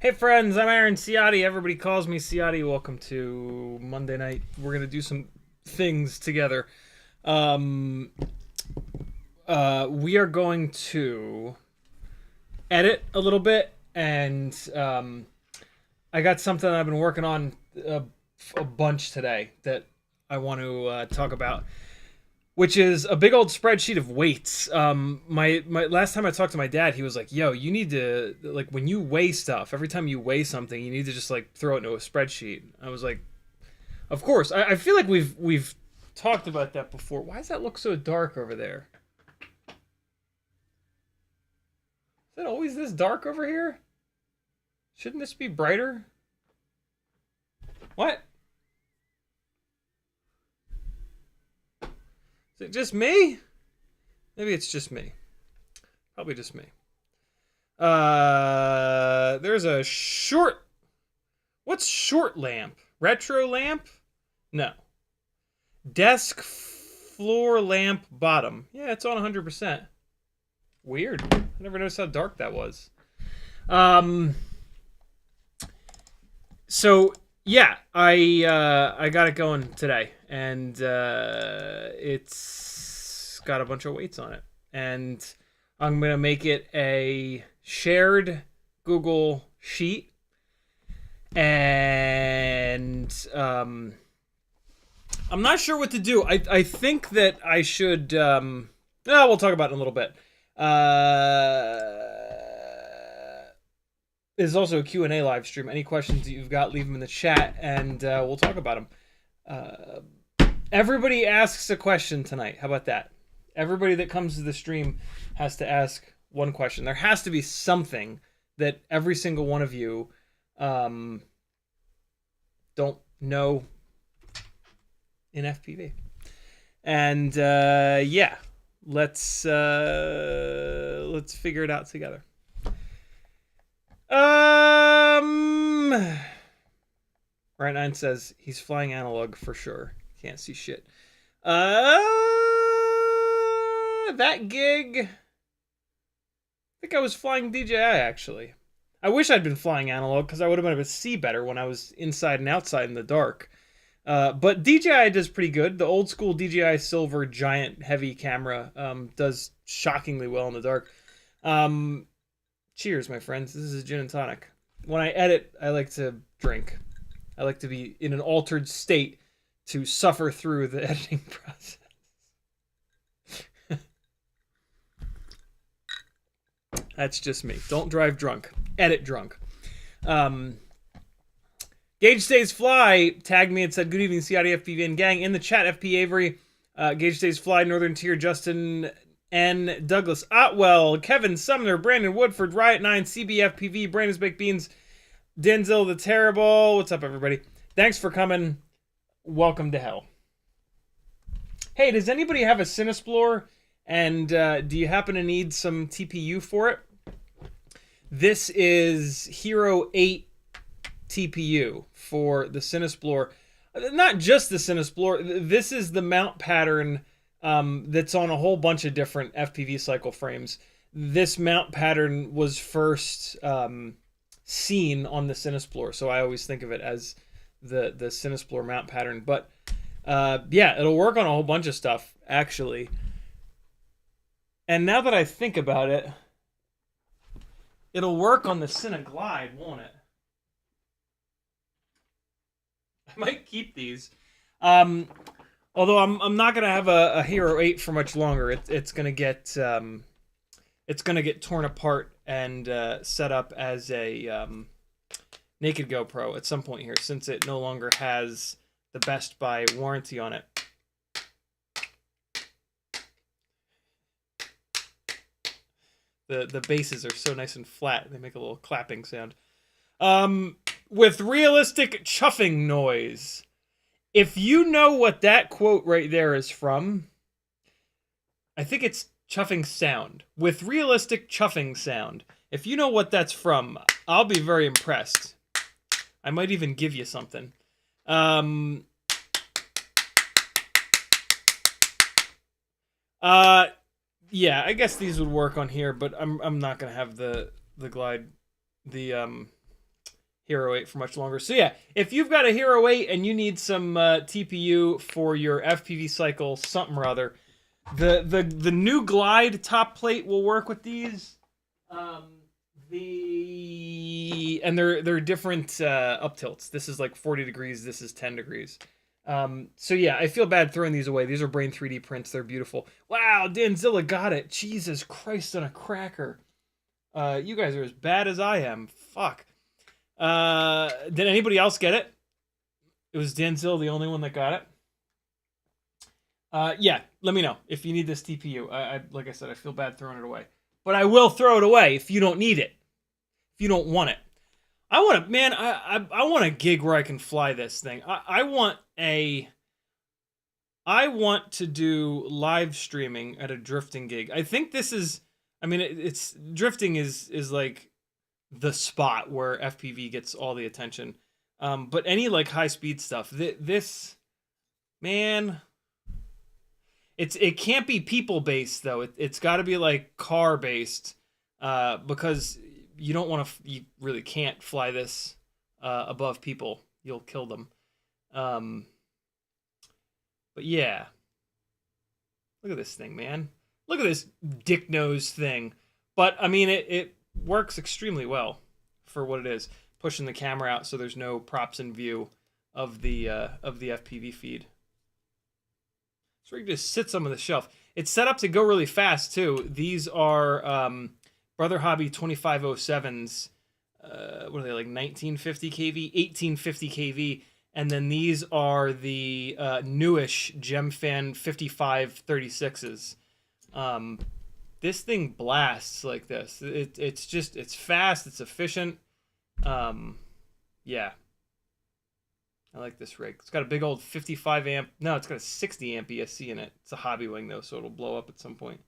Hey friends, I'm Aaron Ciotti. Everybody calls me Ciotti. Welcome to Monday night. We're gonna do some things together. We are going to edit a little bit, and I got something I've been working on a bunch today that I want to talk about, which is a big old spreadsheet of weights. My last time I talked to my dad, he was like, yo, you need to, like, when you weigh stuff, every time you weigh something, you need to just, like, throw it into a spreadsheet. I was like, of course. I feel like we've talked about that before. Why does that look so dark over there? Is it always this dark over here? Shouldn't this be brighter? What? Is it just me? Maybe it's just me. Probably just me. There's a short... What's short lamp? Retro lamp? No. Desk floor lamp bottom. Yeah, it's on 100%. Weird. I never noticed how dark that was. So... yeah, I got it going today, and it's got a bunch of weights on it, and I'm going to make it a shared Google Sheet. And I'm not sure what to do. I think that I should... we'll talk about it in a little bit. There's also a Q&A live stream. Any questions that you've got, leave them in the chat, and we'll talk about them. Everybody asks a question tonight. How about that? Everybody that comes to the stream has to ask one question. There has to be something that every single one of you don't know in FPV. And yeah, let's figure it out together. Right 9 says he's flying analog for sure. Can't see shit. That gig, I think I was flying DJI actually. I wish I'd been flying analog because I would have been able to see better when I was inside and outside in the dark. But DJI does pretty good. The old school DJI Silver giant heavy camera does shockingly well in the dark. Cheers, my friends. This is gin and tonic. When I edit, I like to drink. I like to be in an altered state to suffer through the editing process. That's just me. Don't drive drunk. Edit drunk. Gage Stays Fly tagged me and said, good evening, CiottiFPV and gang. In the chat, FP Avery, Gage Stays Fly, Northern Tier, Justin N. Douglas Otwell, Kevin Sumner, Brandon Woodford, Riot 9, CBFPV, Brandon's Baked Beans, Denzel the Terrible. What's up, everybody? Thanks for coming. Welcome to hell. Hey, does anybody have a Cinesplorer? And do you happen to need some TPU for it? This is Hero 8 TPU for the Cinesplorer. Not just the Cinesplorer. This is the mount pattern that's on a whole bunch of different FPV cycle frames. This mount pattern was first seen on the Cinesplorer, so I always think of it as the Cinesplorer mount pattern. But yeah, it'll work on a whole bunch of stuff, actually. And now that I think about it, it'll work on the Cineglide, won't it? I might keep these. Although I'm not gonna have a Hero 8 for much longer. It's gonna get torn apart and set up as a naked GoPro at some point here, since it no longer has the Best Buy warranty on it. The bases are so nice and flat; they make a little clapping sound. With realistic chuffing noise. If you know what that quote right there is from, I think it's chuffing sound. With realistic chuffing sound. If you know what that's from, I'll be very impressed. I might even give you something. Yeah, I guess these would work on here, but I'm not gonna have the Hero 8 for much longer. So yeah, if you've got a Hero 8 and you need some TPU for your FPV cycle something or other, the new Glide top plate will work with these. And they're different up tilts. This is like 40 degrees. This is 10 degrees. So yeah, I feel bad throwing these away. These are Brain 3D prints. They're beautiful. Wow, Danzilla got it. Jesus Christ on a cracker. You guys are as bad as I am. Fuck. Did anybody else get it? It was Danzilla the only one that got it. Yeah, let me know if you need this TPU. Like I said, I feel bad throwing it away, but I will throw it away if you don't need it. If you don't want it. I want to, man, I want a gig where I can fly this thing. I want to do live streaming at a drifting gig. I think this is, I mean, it's drifting is like the spot where FPV gets all the attention. But any like high speed stuff, this, man, it can't be people based though. It's got to be like car based, because you don't want to, you really can't fly this above people. You'll kill them. But yeah, look at this thing, man. Look at this dick nose thing. But, I mean, it works extremely well for what it is. Pushing the camera out so there's no props in view of the FPV feed. So we can just sit some on the shelf. It's set up to go really fast, too. These are Brother Hobby 2507s. What are they, like 1950 kV? 1850 kV. And then these are the newish Gemfan 5536s. This thing blasts like this. It's fast, it's efficient. Yeah. I like this rig. It's got a big old 55 amp. No, it's got a 60 amp ESC in it. It's a hobby wing though, so it'll blow up at some point.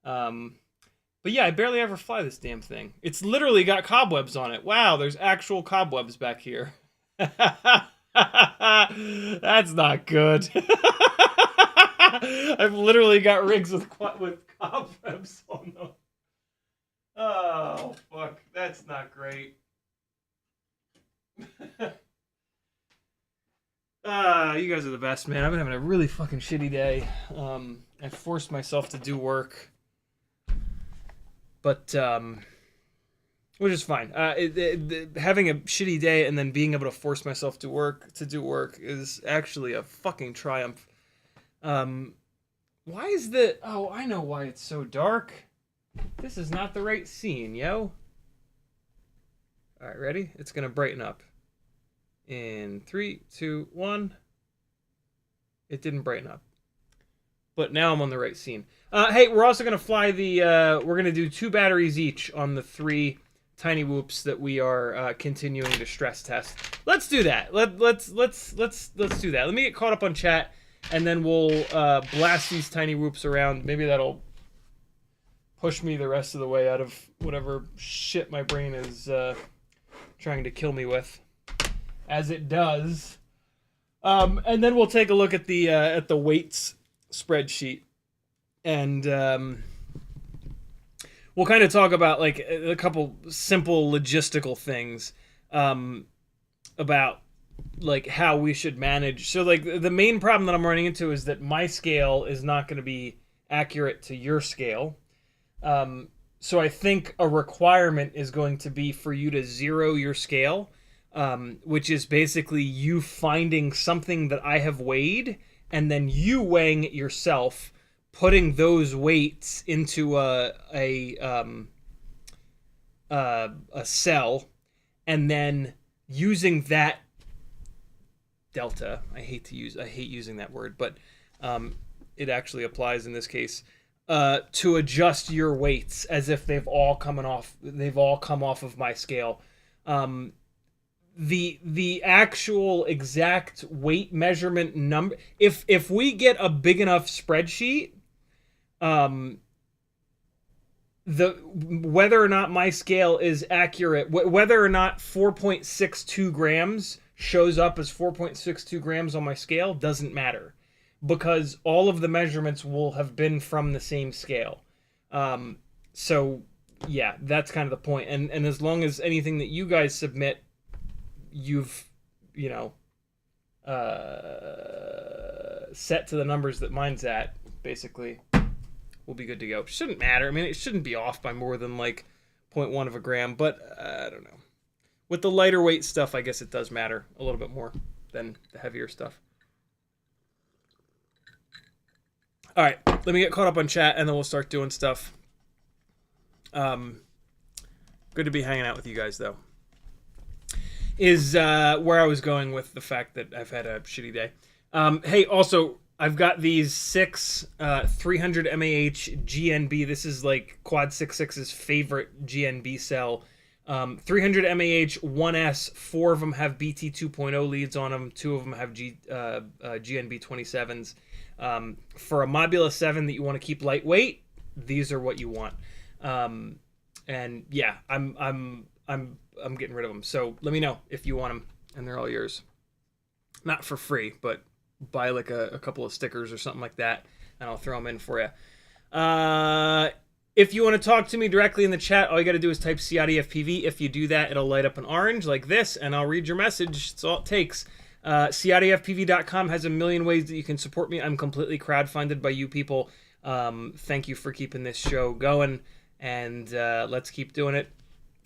But yeah, I barely ever fly this damn thing. It's literally got cobwebs on it. Wow, there's actual cobwebs back here. That's not good. I've literally got rigs with cobwebs on them. Oh, fuck. That's not great. You guys are the best, man. I've been having a really fucking shitty day. I forced myself to do work. But, which is fine. Having a shitty day and then being able to force myself to do work is actually a fucking triumph. Why is the... Oh, I know why it's so dark. This is not the right scene, yo. Alright, ready? It's gonna brighten up. In 3, 2, 1. It didn't brighten up. But now I'm on the right scene. Hey, we're also gonna fly the... we're gonna do 2 batteries each on the 3 tiny whoops that we are continuing to stress test. Let's do that. Let's do that. Let me get caught up on chat, and then we'll blast these tiny whoops around. Maybe that'll push me the rest of the way out of whatever shit my brain is trying to kill me with, as it does. And then we'll take a look at the weights spreadsheet, and we'll kind of talk about like a couple simple logistical things about like how we should manage. So like the main problem that I'm running into is that my scale is not going to be accurate to your scale. So I think a requirement is going to be for you to zero your scale, which is basically you finding something that I have weighed and then you weighing it yourself, putting those weights into a cell, and then using that delta. I hate using that word, but it actually applies in this case. To adjust your weights as if they've all come off of my scale. The actual exact weight measurement number, if we get a big enough spreadsheet, whether or not my scale is accurate, whether or not 4.62 grams shows up as 4.62 grams on my scale doesn't matter, because all of the measurements will have been from the same scale. So yeah, that's kind of the point. And as long as anything that you guys submit, you've, you know, set to the numbers that mine's at, basically, we'll be good to go. It shouldn't matter. I mean, it shouldn't be off by more than like 0.1 of a gram, but I don't know. With the lighter weight stuff, I guess it does matter a little bit more than the heavier stuff. All right, let me get caught up on chat, and then we'll start doing stuff. Good to be hanging out with you guys, though. Is where I was going with the fact that I've had a shitty day. Hey, also, I've got these 6 300 mAh GNB. This is like Quad 66's favorite GNB cell. 300 mAh 1S, 4 of them have BT 2.0 leads on them, 2 of them have GNB 27s. For a Mobula 7 that you want to keep lightweight, these are what you want. And yeah, I'm getting rid of them. So let me know if you want them, and they're all yours. Not for free, but buy like a couple of stickers or something like that, and I'll throw them in for you. If you want to talk to me directly in the chat, all you got to do is type CiottiFPV. If you do that, it'll light up an orange like this, and I'll read your message. That's all it takes. CiottiFPV.com has a million ways that you can support me. I'm completely crowdfunded by you people. Thank you for keeping this show going, and let's keep doing it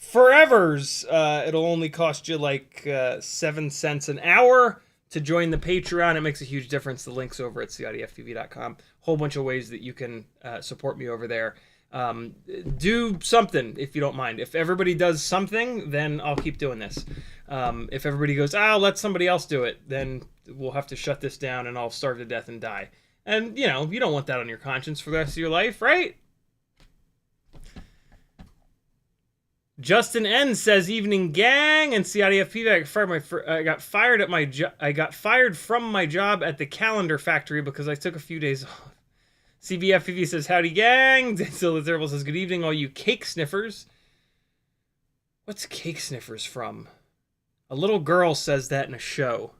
forevers. It'll only cost you like 7 cents an hour to join the Patreon. It makes a huge difference. The link's over at CiottiFPV.com. Whole bunch of ways that you can support me over there. Do something if you don't mind. If everybody does something, then I'll keep doing this. If everybody goes, I'll let somebody else do it, then we'll have to shut this down and I'll starve to death and die. And, you know, you don't want that on your conscience for the rest of your life, right? Justin N says, "Evening gang and CiottiFPV. I got fired from my job at the calendar factory because I took a few days off." CBFPV says, "Howdy gang." Denzel the Terrible says, "Good evening, all you cake sniffers." What's cake sniffers from? A little girl says that in a show.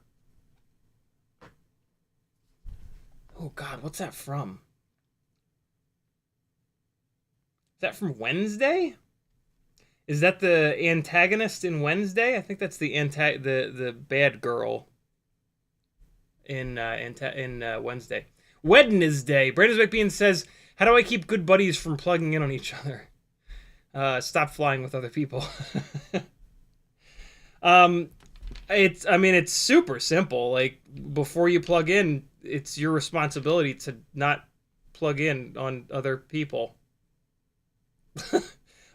Oh God, what's that from? Is that from Wednesday? Is that the antagonist in Wednesday? I think that's the bad girl in Wednesday. Wednesday. Brandon McBean says, "How do I keep good buddies from plugging in on each other?" Stop flying with other people. It's super simple. Like, before you plug in, it's your responsibility to not plug in on other people.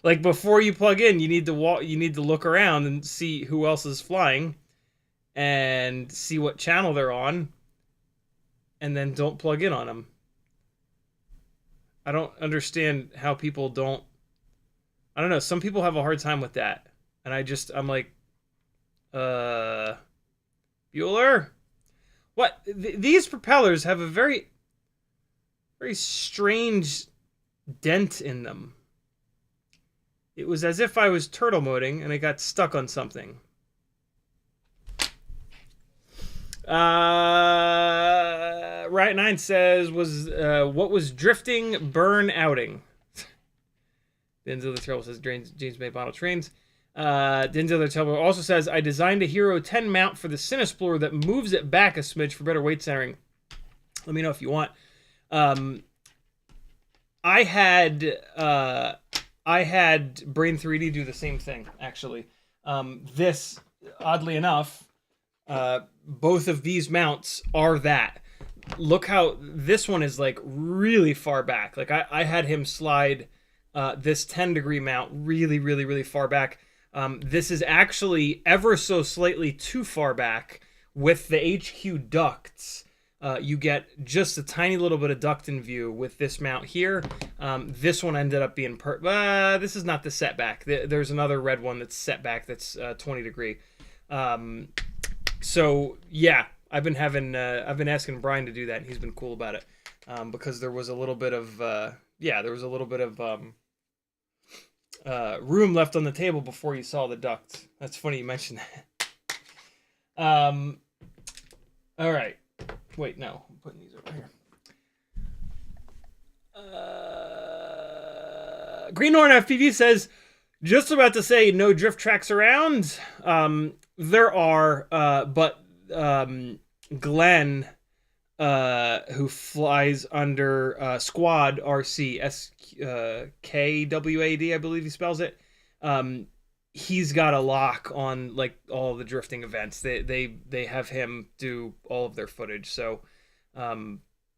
Like, before you plug in, you need to look around and see who else is flying and see what channel they're on, and then don't plug in on them. I don't understand how people don't. I don't know. Some people have a hard time with that. And I'm like, Bueller? What? These propellers have a very, very strange dent in them. It was as if I was turtle moding and I got stuck on something. Riot9 says, what was drifting burn outing? Denzel the Terrible says, James May Bottle Trains. Denzel the Terrible also says, I designed a Hero 10 mount for the Cinesplorer that moves it back a smidge for better weight centering. Let me know if you want. I had Brain 3D do the same thing, actually. This, oddly enough, both of these mounts are that. Look how this one is like really far back. Like I had him slide this 10-degree mount really, really, really far back. This is actually ever so slightly too far back. With the HQ ducts, you get just a tiny little bit of duct in view with this mount here. This one ended up being this is not the setback. There's another red one that's set back that's 20 degree. So yeah, I've been asking Brian to do that, and he's been cool about it, because there was a little bit of room left on the table before you saw the duct. That's funny you mentioned that. All right. Wait, no. I'm putting these over here. Greenhorn FPV says, just about to say no drift tracks around. There are, but Glenn, who flies under Squad RC, SKWAD, I believe he spells it. He's got a lock on like all the drifting events. They have him do all of their footage. So,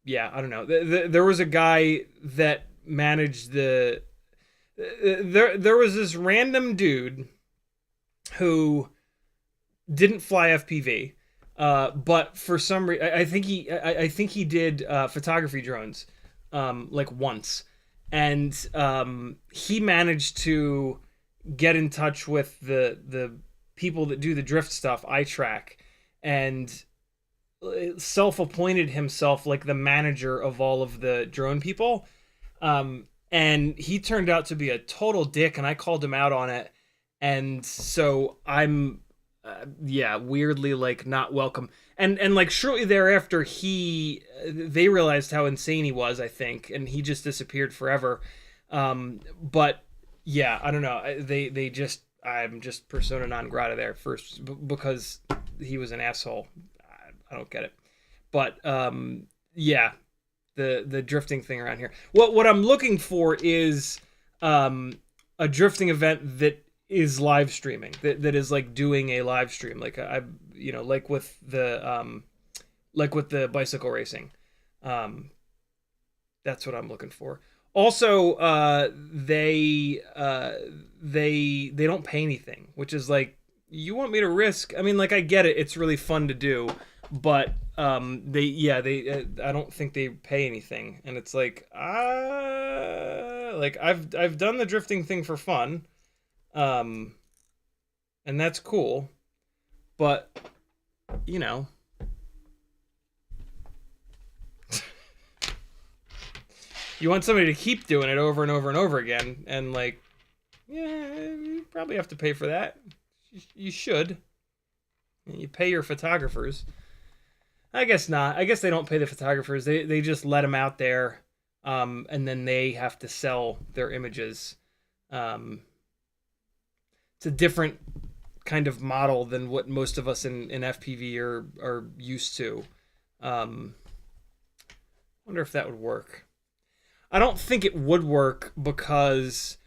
yeah, I don't know. There was a guy that managed the. There was this random dude who didn't fly FPV, but for some reason, I think he did photography drones, like once, and he managed to get in touch with the people that do the drift stuff, iTrack, and self-appointed himself like the manager of all of the drone people. And he turned out to be a total dick, and I called him out on it. And so I'm, weirdly like not welcome. And like shortly thereafter, they realized how insane he was, I think, and he just disappeared forever. But yeah, I don't know. I'm just persona non grata there first because he was an asshole. I don't get it. But yeah, the drifting thing around here. What I'm looking for is a drifting event that is live streaming, that is like doing a live stream, like like with the bicycle racing. That's what I'm looking for. Also, they don't pay anything, which is like, you want me to risk? I mean, like, I get it, it's really fun to do, but they I don't think they pay anything, and it's like, like I've done the drifting thing for fun, and that's cool, but you know. You want somebody to keep doing it over and over and over again, and like, yeah, you probably have to pay for that. You should. You pay your photographers. I guess not. I guess they don't pay the photographers. They just let them out there, and then they have to sell their images. It's a different kind of model than what most of us in FPV are used to. Wonder if that would work. I don't think it would work, because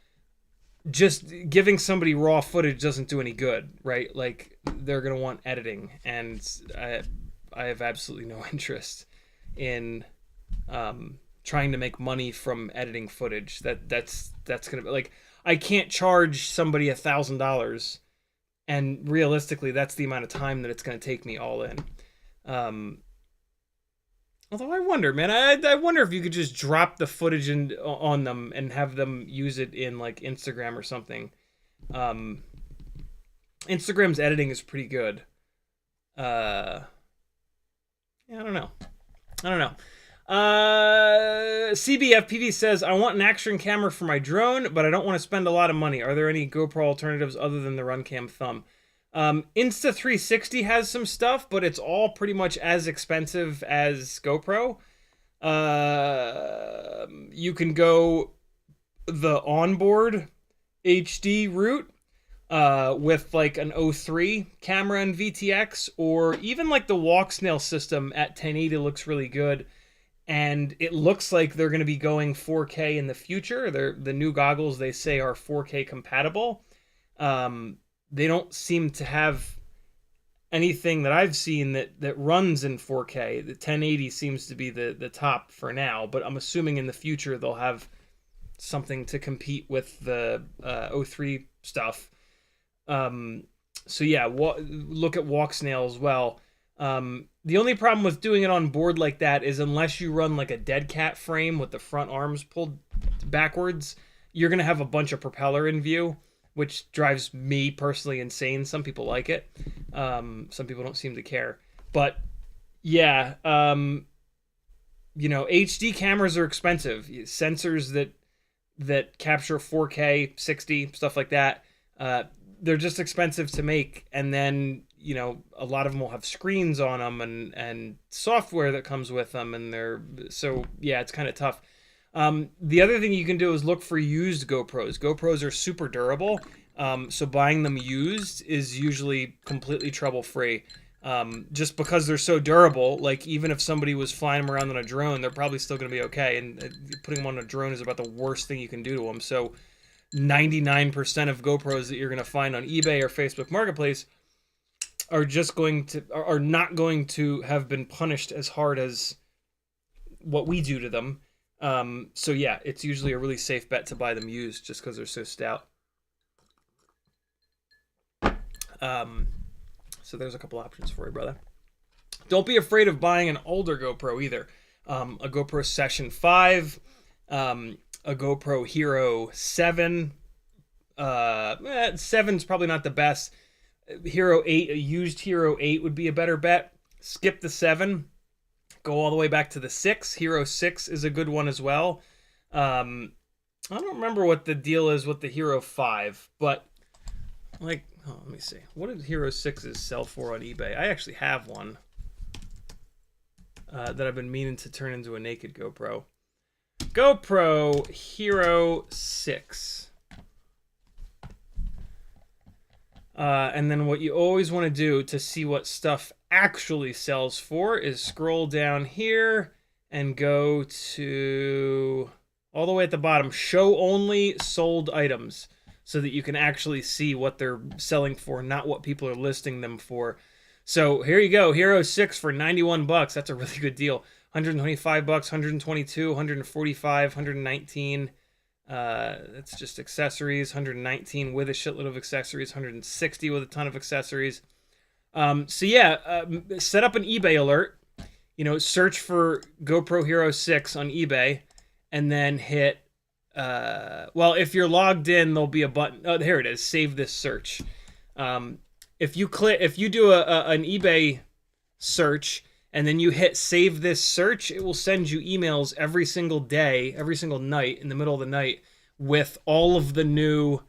just giving somebody raw footage doesn't do any good, right? Like, they're going to want editing, and I have absolutely no interest in trying to make money from editing footage. That's going to be like, I can't charge somebody $1,000, and realistically that's the amount of time that it's going to take me all in. Although I wonder, man, I wonder if you could just drop the footage on them and have them use it in like Instagram or something. Instagram's editing is pretty good. Yeah, I don't know. CBFPV says, I want an action camera for my drone, but I don't want to spend a lot of money. Are there any GoPro alternatives other than the RunCam thumb? Insta360 has some stuff, but it's all pretty much as expensive as GoPro. You can go the onboard HD route with like an 03 camera and VTX, or even like the Walksnail system at 1080 looks really good. And it looks like they're going to be going 4K in the future. The new goggles, they say, are 4K compatible. They don't seem to have anything that I've seen that runs in 4K. The 1080 seems to be the top for now, but I'm assuming in the future they'll have something to compete with the 03 stuff. So yeah, look at Walksnail as well. The only problem with doing it on board like that is, unless you run like a dead cat frame with the front arms pulled backwards, you're going to have a bunch of propeller in view, which drives me personally insane. Some people like it. Some people don't seem to care. But yeah, HD cameras are expensive. Sensors that capture 4K, 60, stuff like that, they're just expensive to make. And then, a lot of them will have screens on them and software that comes with them. And so yeah, it's kind of tough. The other thing you can do is look for used GoPros. GoPros are super durable, so buying them used is usually completely trouble-free. Just because they're so durable, like even if somebody was flying them around on a drone, they're probably still going to be okay, and putting them on a drone is about the worst thing you can do to them. So 99% of GoPros that you're going to find on eBay or Facebook Marketplace are not going to have been punished as hard as what we do to them. So yeah, it's usually a really safe bet to buy them used, just because they're so stout. So there's a couple options for you, brother. Don't be afraid of buying an older GoPro either. A GoPro Session 5, a GoPro Hero 7. 7's probably not the best. Hero 8, a used Hero 8 would be a better bet. Skip the 7. Go all the way back to the 6. Hero 6 is a good one as well. I don't remember what the deal is with the Hero 5, but let me see. What did Hero 6s sell for on eBay? I actually have one that I've been meaning to turn into a naked GoPro. GoPro Hero 6. And then what you always want to do to see what stuff actually sells for is scroll down here and go to all the way at the bottom, show only sold items, so that you can actually see what they're selling for, not what people are listing them for. So here you go, Hero 6 for 91 bucks. That's a really good deal. 125 bucks, 122, 145, 119. That's just accessories. 119 with a shitload of accessories. 160 with a ton of accessories. So yeah, set up an eBay alert. You know, search for GoPro Hero 6 on eBay, and then hit. Well, if you're logged in, there'll be a button. Oh, here it is. Save this search. If you do an eBay search and then you hit save this search, it will send you emails every single day, every single night, in the middle of the night, with all of the new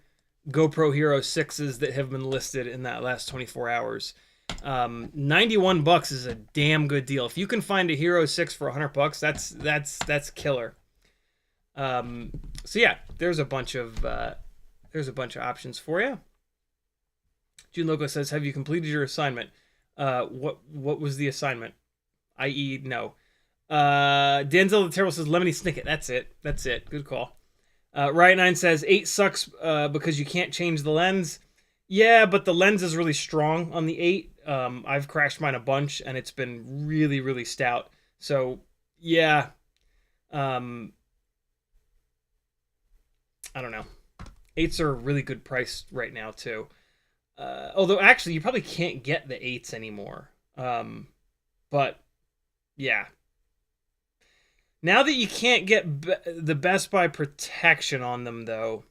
GoPro Hero 6s that have been listed in that last 24 hours. 91 bucks is a damn good deal. If you can find a Hero 6 for 100 bucks, that's killer. So yeah, there's a bunch of options for you. June Loco says, "Have you completed your assignment?" What was the assignment? I.e., no. Denzel the Terrible says, "Lemony Snicket." That's it. Good call. Riot9 says, 8 sucks because you can't change the lens. Yeah, but the lens is really strong on the 8. I've crashed mine a bunch, and it's been really, really stout. So, yeah. I don't know. 8s are a really good price right now, too. Although, actually, you probably can't get the 8s anymore. But, yeah. Now that you can't get the Best Buy protection on them, though,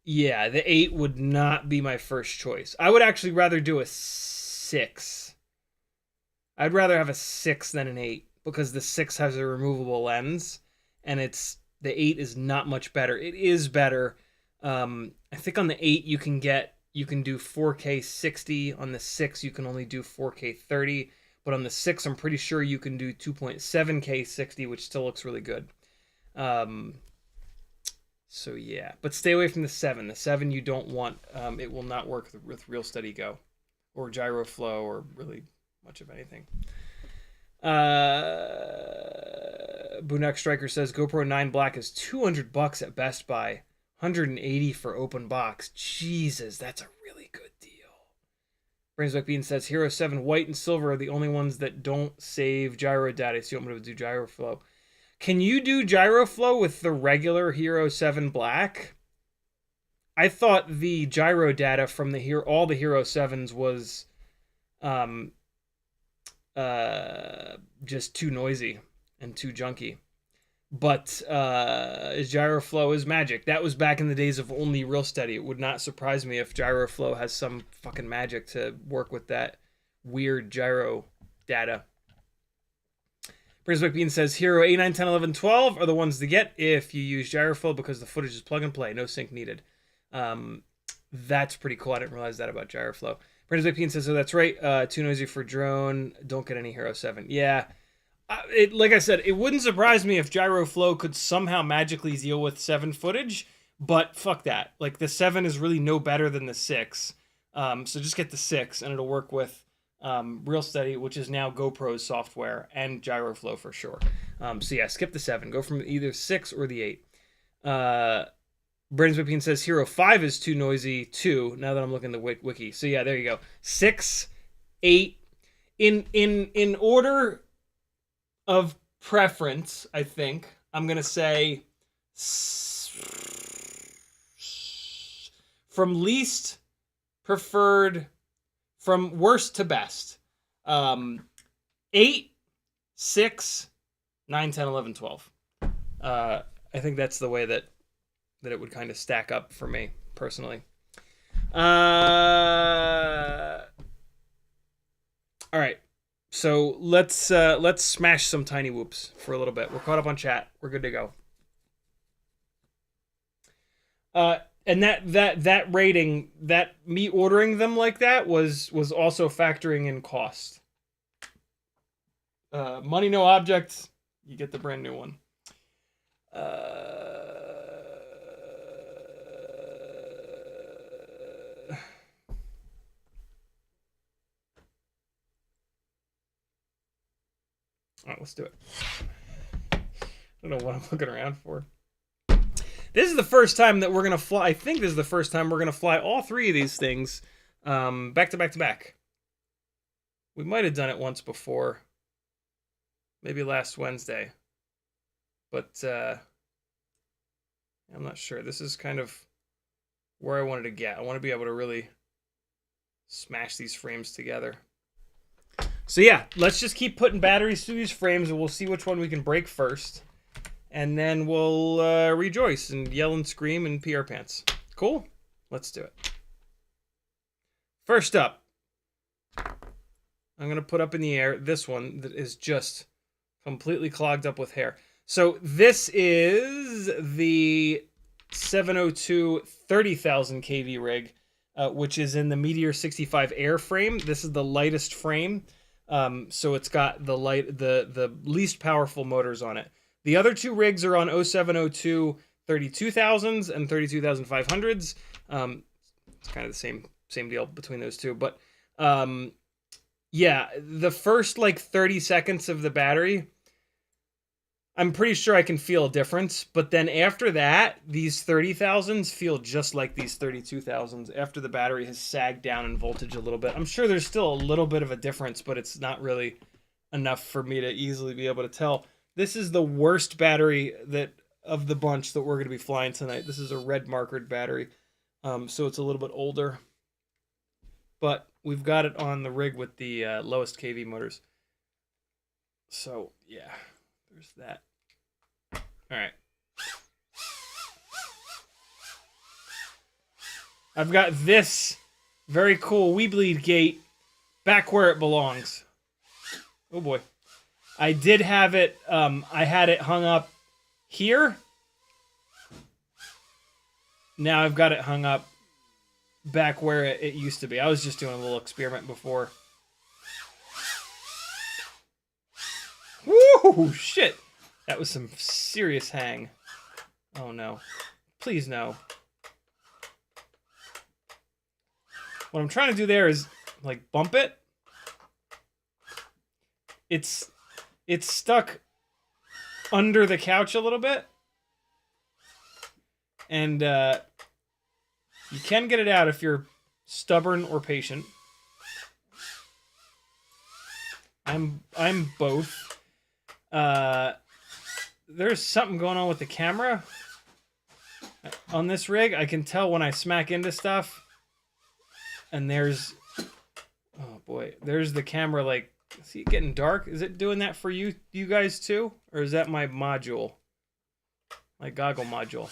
yeah, the 8 would not be my first choice. I would actually rather do a 6. I'd rather have a 6 than an 8, because the 6 has a removable lens, and the 8 is not much better. It is better. I think on the 8 you can do 4K 60. On the 6 you can only do 4K 30. But on the 6 I'm pretty sure you can do 2.7K 60, which still looks really good. So yeah, but stay away from the 7. The 7 you don't want. It will not work with Real Steady Go or Gyro Flow or really much of anything. Bunak Striker says GoPro 9 Black is 200 bucks at Best Buy, 180 for open box. Jesus, that's a really good deal. Brainsback Bean says Hero 7 White and Silver are the only ones that don't save gyro data, so you want me to do gyro flow. Can you do gyro flow with the regular Hero 7 Black? I thought the gyro data from all the Hero 7s was just too noisy and too junky. But gyro flow is magic. That was back in the days of only Real Steady. It would not surprise me if gyro flow has some fucking magic to work with that weird gyro data. Brisbane Bean says Hero 8, 9, 10, 11, 12 are the ones to get if you use gyro flow, because the footage is plug and play, no sync needed. That's pretty cool. I didn't realize that about gyro flow. Brisbane Bean says, "Oh, that's right. Too noisy for drone. Don't get any Hero 7. Yeah. Like I said, it wouldn't surprise me if gyro flow could somehow magically deal with 7 footage, but fuck that. Like, the 7 is really no better than the 6. So just get the 6 and it'll work with Real Steady, which is now GoPro's software, and gyro flow for sure. So yeah, skip the 7. Go from either 6 or the 8. Brandon's Whipping says Hero 5 is too noisy too, now that I'm looking at the wiki. So yeah, there you go. 6, 8. In order of preference, I think I'm gonna say from least preferred, from worst to best. 8, 6, 9, 10, 11, 12. I think that's the way that it would kind of stack up for me personally. All right. So let's smash some tiny whoops for a little bit. We're caught up on chat. We're good to go. And that rating, that me ordering them like that was also factoring in cost. Money no object, you get the brand new one. let's do it. I don't know what I'm looking around for. This is the first time that we're going to fly. I think this is the first time we're going to fly all three of these things back to back to back. We might have done it once before. Maybe last Wednesday. But I'm not sure. This is kind of where I wanted to get. I want to be able to really smash these frames together. So yeah, let's just keep putting batteries through these frames and we'll see which one we can break first. And then we'll rejoice and yell and scream and pee our pants. Cool? Let's do it. First up, I'm going to put up in the air this one that is just completely clogged up with hair. So this is the 702 30,000 kV rig, which is in the Meteor 65 airframe. This is the lightest frame, so it's got the least powerful motors on it. The other two rigs are on 0702 32,000s and 32,500s. It's kind of the same deal between those two, but yeah, the first like 30 seconds of the battery, I'm pretty sure I can feel a difference, but then after that, these 30,000s feel just like these 32,000s after the battery has sagged down in voltage a little bit. I'm sure there's still a little bit of a difference, but it's not really enough for me to easily be able to tell. This is the worst battery of the bunch that we're going to be flying tonight. This is a red markered battery, so it's a little bit older. But we've got it on the rig with the lowest kV motors. So, yeah, there's that. All right. I've got this very cool Weebleed gate back where it belongs. Oh, boy. I did have it, I had it hung up here. Now I've got it hung up back where it used to be. I was just doing a little experiment before. Woo, shit. That was some serious hang. Oh, no. Please, no. What I'm trying to do there is, like, bump it. It's stuck under the couch a little bit. And you can get it out if you're stubborn or patient. I'm both. There's something going on with the camera on this rig. I can tell when I smack into stuff. And there's, oh boy, there's the camera, like, see it getting dark? Is it doing that for you guys too? Or is that my module? My goggle module.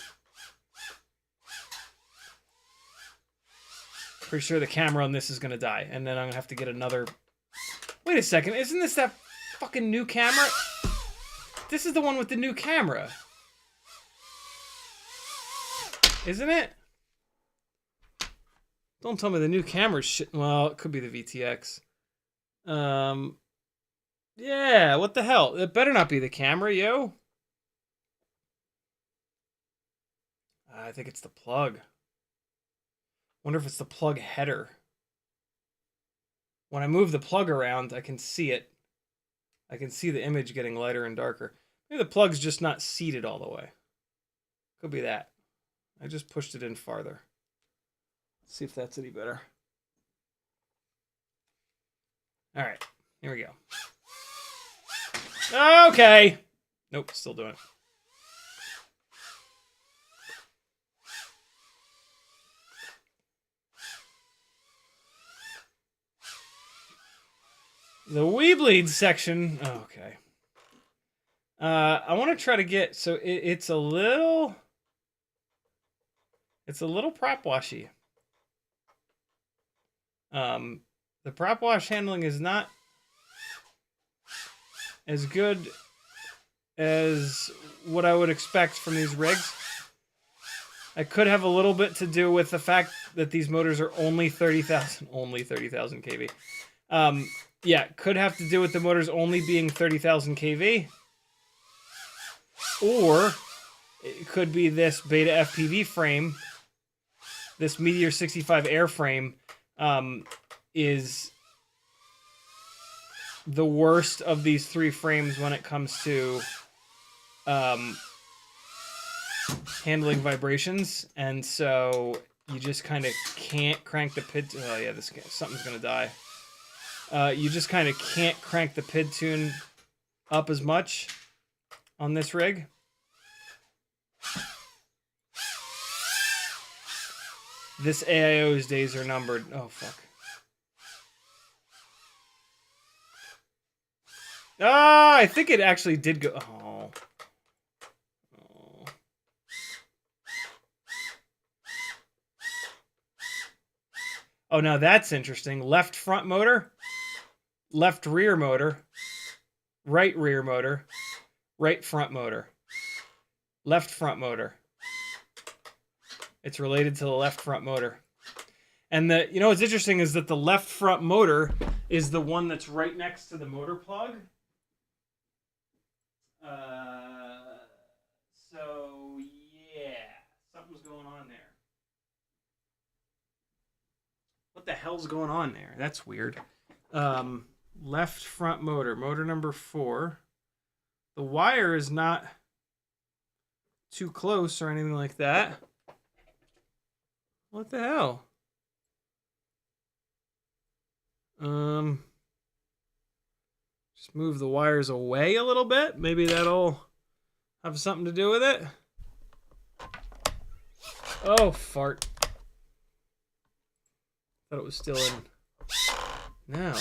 Pretty sure the camera on this is going to die. And then I'm going to have to get another... Wait a second, isn't this that fucking new camera? This is the one with the new camera. Isn't it? Don't tell me the new camera's shit. Well, it could be the VTX. Yeah, what the hell? It better not be the camera, yo. I think it's the plug. Wonder if it's the plug header. When I move the plug around, I can see it. I can see the image getting lighter and darker. Maybe the plug's just not seated all the way. Could be that. I just pushed it in farther. Let's see if that's any better. All right, here we go. Okay. Nope, still doing it. The Weebleed section. Oh, okay. I want to try to get, so it's a little prop washy. The prop wash handling is not as good as what I would expect from these rigs. I could have a little bit to do with the fact that these motors are only 30,000 kV. Yeah, could have to do with the motors only being 30,000 kV. Or it could be this Beta FPV frame, this Meteor 65 airframe, is the worst of these 3 frames when it comes to handling vibrations, and so you just kind of can't crank the PID. Oh yeah, something's gonna die. You just kind of can't crank the PID tune up as much on this rig. This AIO's days are numbered. Oh fuck. Ah, I think it actually did go. Oh. Oh. Oh, now that's interesting. Left front motor, left rear motor, right rear motor, right front motor, left front motor. It's related to the left front motor. And you know what's interesting is that the left front motor is the one that's right next to the motor plug. So yeah, something's going on there. What the hell's going on there? That's weird. Left front motor, motor number 4. The wire is not too close or anything like that. What the hell? Just move the wires away a little bit. Maybe that'll have something to do with it. Oh, fart. Thought it was still in. Now.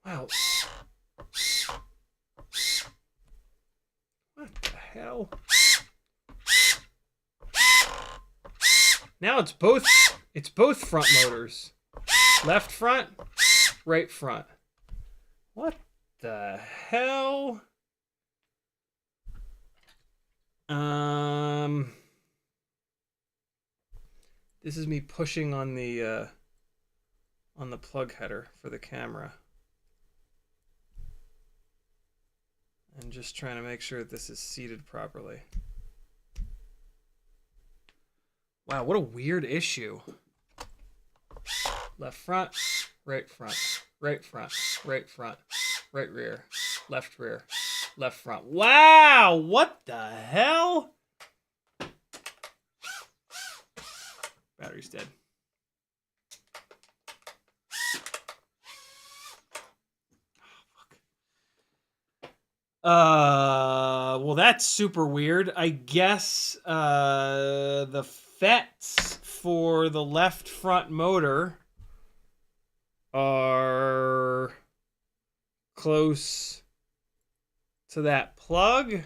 Wow. What the hell? Now it's both front motors. Left front, right front. What the hell? This is me pushing on the plug header for the camera. And just trying to make sure that this is seated properly. Wow, what a weird issue. Left front, right front, right front, right front, right rear, left front. Wow, what the hell? Battery's dead. Well, that's super weird. I guess the FETs for the left front motor are close to that plug,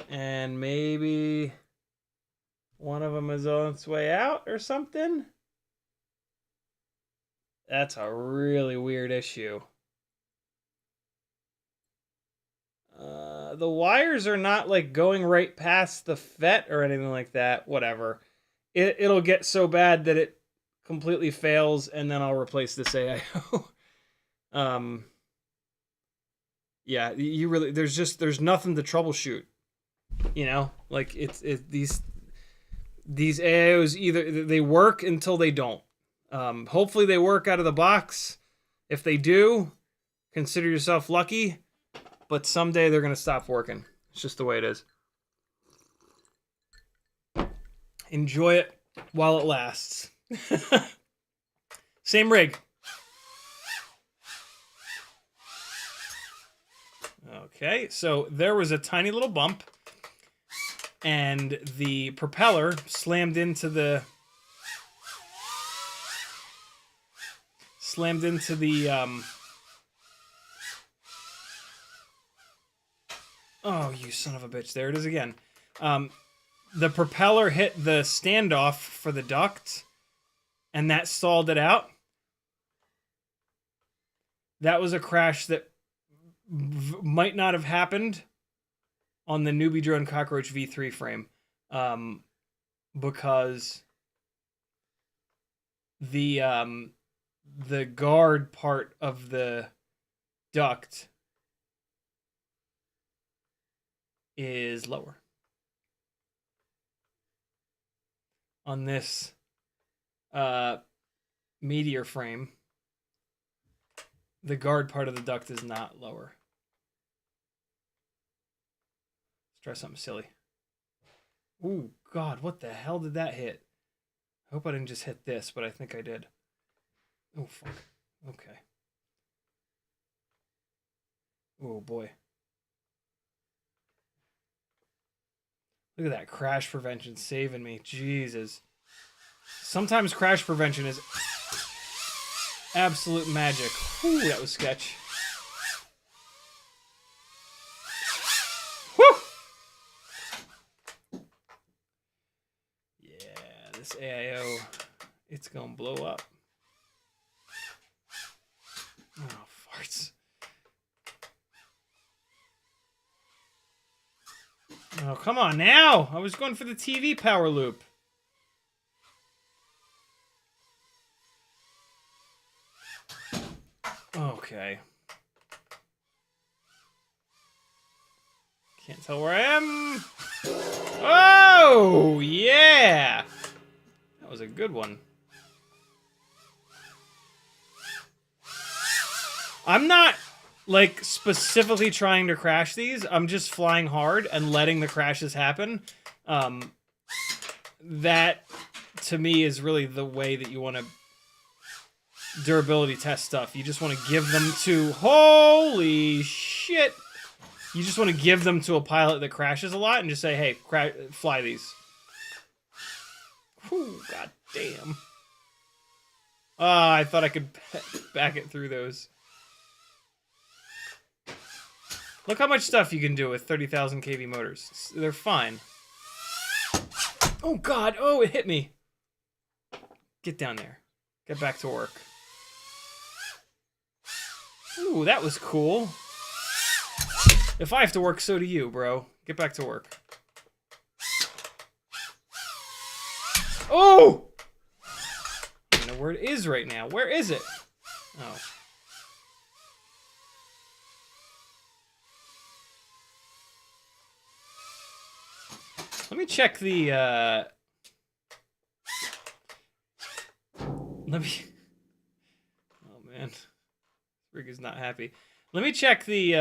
and maybe one of them is on its way out or something. That's a really weird issue. The wires are not like going right past the FET or anything like that. Whatever. It'll get so bad that it completely fails, and then I'll replace this AIO. Yeah, you really there's nothing to troubleshoot. You know, like these AIOs either they work until they don't. Hopefully they work out of the box. If they do, consider yourself lucky. But someday they're going to stop working. It's just the way it is. Enjoy it while it lasts. Same rig. Okay, so there was a tiny little bump, and the propeller slammed into the oh, you son of a bitch. There it is again. The propeller hit the standoff for the duct, and that stalled it out. That was a crash that might not have happened on the newbie drone Cockroach V3 frame, because the guard part of the duct is lower on this Meteor frame the guard part of the duct is not lower. Let's try something silly. Ooh, God, what the hell did that hit? I hope I didn't just hit this, but I think I did. Oh, fuck. Okay. Oh, boy. Look at that crash prevention saving me. Jesus. Sometimes crash prevention is absolute magic. Whew, that was sketch. Whew! Yeah, this AIO, it's gonna blow up. Oh, farts. Oh, come on now! I was going for the TV power loop. Okay. Can't tell where I am. Oh, yeah! That was a good one. I'm not, like, specifically trying to crash these. I'm just flying hard and letting the crashes happen. That, to me, is really the way that you want to durability test stuff. You just want to give them to... Holy shit! You just want to give them to a pilot that crashes a lot and just say, hey, fly these. Whew, god damn. I thought I could back it through those. Look how much stuff you can do with 30,000 kV motors. They're fine. Oh god, oh, it hit me. Get down there. Get back to work. Ooh, that was cool. If I have to work, so do you, bro. Get back to work. Oh! I don't know where it is right now. Where is it? Oh. Let me check the, Let me... Oh, man. Rig is not happy. Let me check the,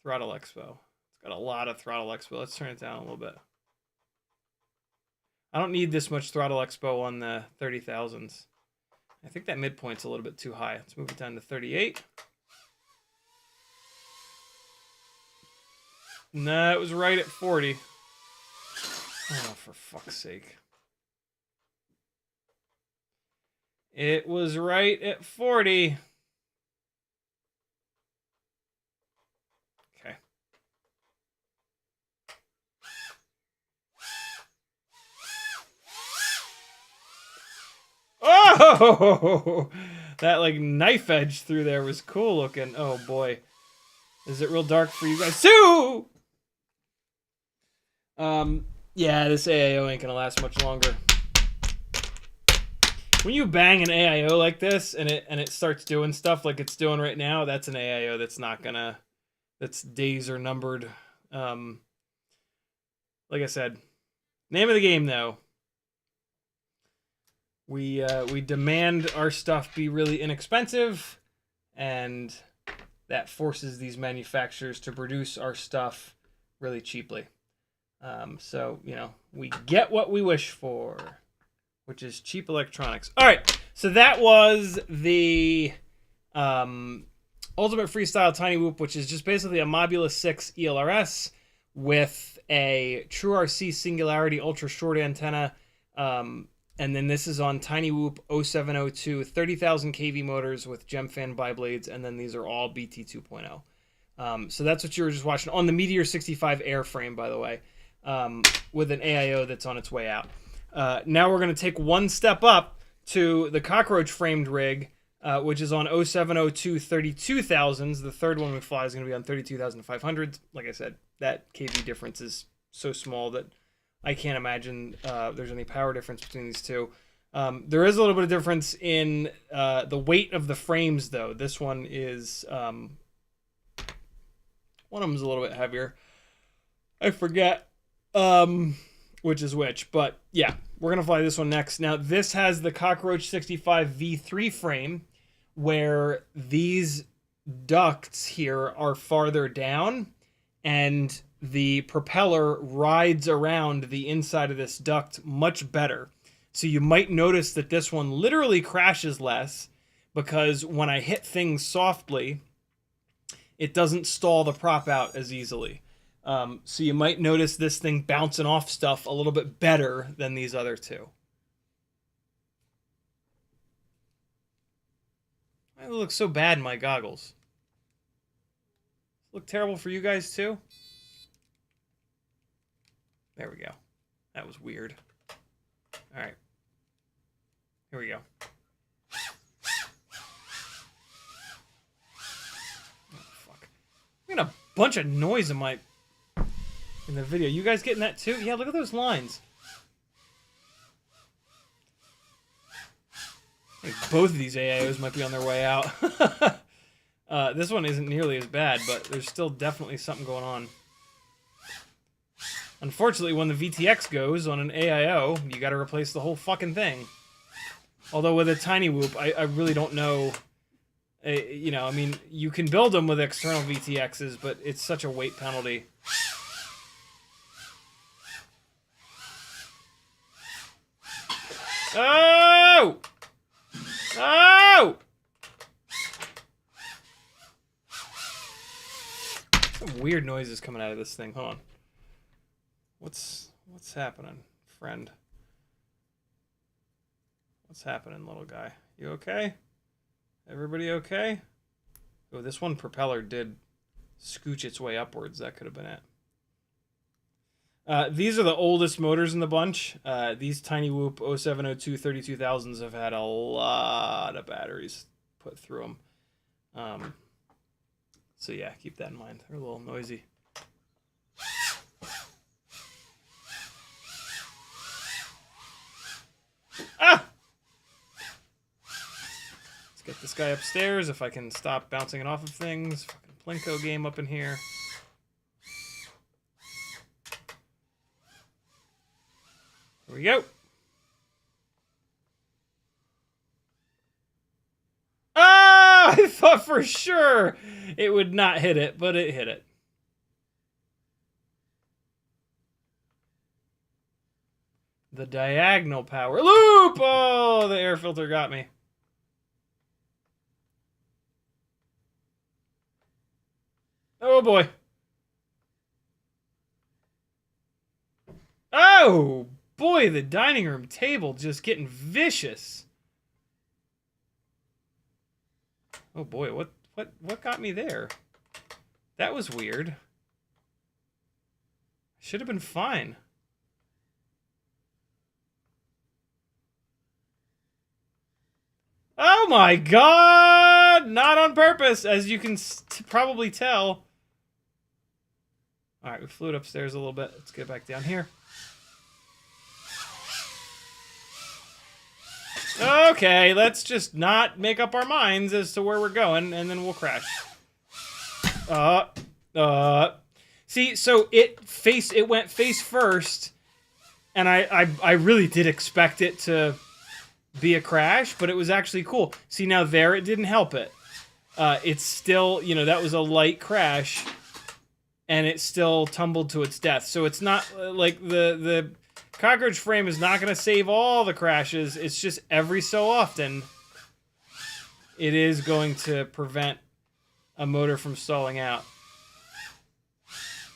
Throttle Expo. It's got a lot of Throttle Expo. Let's turn it down a little bit. I don't need this much Throttle Expo on the 30,000s. I think that midpoint's a little bit too high. Let's move it down to 38. No, it was right at 40. Oh, for fuck's sake. It was right at 40. Okay. Oh! That, like, knife edge through there was cool looking. Oh, boy. Is it real dark for you guys too? Yeah, this AIO ain't gonna last much longer. When you bang an AIO like this and it starts doing stuff like it's doing right now, that's an AIO that's not gonna, that's days are numbered. Like I said, name of the game though. We demand our stuff be really inexpensive, and that forces these manufacturers to produce our stuff really cheaply. So, you know, we get what we wish for, which is cheap electronics. All right, so that was the Ultimate Freestyle Tiny Whoop, which is just basically a Mobula 6 ELRS with a True RC Singularity Ultra Short Antenna. And then this is on Tiny Whoop 0702, 30,000 kV motors with Gemfan biblades, and then these are all BT 2.0. So that's what you were just watching on the Meteor 65 airframe, by the way. With an AIO that's on its way out. Now we're going to take one step up to the Cockroach framed rig, which is on 0702 32,000s. The third one we fly is going to be on 32,500. Like I said, that kV difference is so small that I can't imagine there's any power difference between these two. There is a little bit of difference in the weight of the frames, though. This one is... one of them is a little bit heavier. I forget. which is which. But yeah, we're going to fly this one next. Now, this has the Cockroach 65 V3 frame, where these ducts here are farther down, and the propeller rides around the inside of this duct much better. So you might notice that this one literally crashes less, because when I hit things softly, it doesn't stall the prop out as easily. So you might notice this thing bouncing off stuff a little bit better than these other two. It looks so bad in my goggles. Look terrible for you guys too? There we go. That was weird. All right. Here we go. Oh, fuck. I'm getting a bunch of noise in the video. You guys getting that too? Yeah, look at those lines. I think both of these AIOs might be on their way out. This one isn't nearly as bad, but there's still definitely something going on. Unfortunately, when the VTX goes on an AIO, you gotta replace the whole fucking thing. Although with a tiny whoop, I really don't know. You know, I mean, you can build them with external VTXs, but it's such a weight penalty. Oh! Oh! Some weird noises coming out of this thing. Hold on. What's happening, friend? What's happening, little guy? You okay? Everybody okay? Oh, this one propeller did scooch its way upwards. That could have been it. These are the oldest motors in the bunch. These Tiny Whoop 0702 32,000s have had a lot of batteries put through them. So yeah, keep that in mind. They're a little noisy. Ah! Let's get this guy upstairs if I can stop bouncing it off of things. Fucking Plinko game up in here. Here we go. Ah! I thought for sure it would not hit it, but it hit it. The diagonal power loop! Oh, the air filter got me. Oh, boy. Oh, boy, the dining room table just getting vicious. Oh, boy, what got me there? That was weird. Should have been fine. Oh my god! Not on purpose, as you can probably tell. Alright, we flew it upstairs a little bit. Let's get back down here. Okay, let's just not make up our minds as to where we're going, and then we'll crash. See, so it went face first, and I really did expect it to be a crash, but it was actually cool. See, now there it didn't help it. It's still, you know, that was a light crash, and it still tumbled to its death. So it's not like the Cockroach frame is not going to save all the crashes. It's just every so often it is going to prevent a motor from stalling out.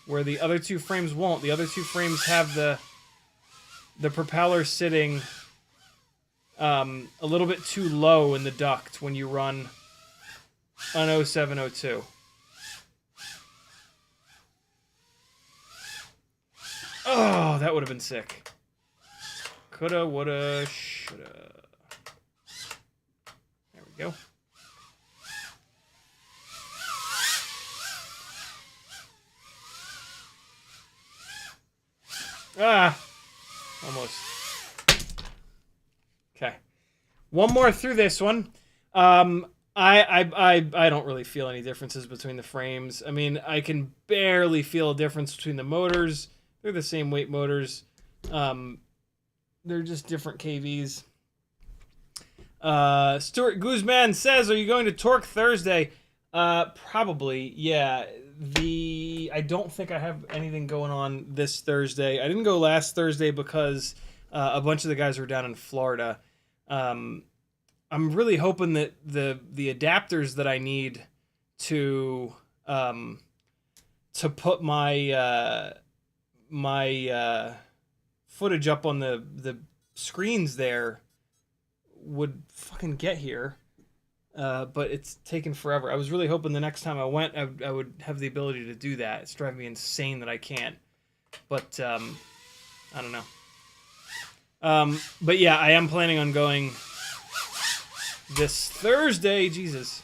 Where the other two frames won't. The other two frames have the propeller sitting a little bit too low in the duct when you run an 0702. Oh, that would have been sick. Coulda, woulda, shoulda. There we go. Ah, almost. Okay, one more through this one. I don't really feel any differences between the frames. I mean, I can barely feel a difference between the motors. They're the same weight motors. They're just different KVs. Stuart Guzman says, "Are you going to Torque Thursday?" Probably, yeah. I don't think I have anything going on this Thursday. I didn't go last Thursday because a bunch of the guys were down in Florida. I'm really hoping that the adapters that I need to put my footage up on the screens there would fucking get here. But it's taken forever. I was really hoping the next time I went, I would have the ability to do that. It's driving me insane that I can't. But, I don't know. But yeah, I am planning on going this Thursday. Jesus.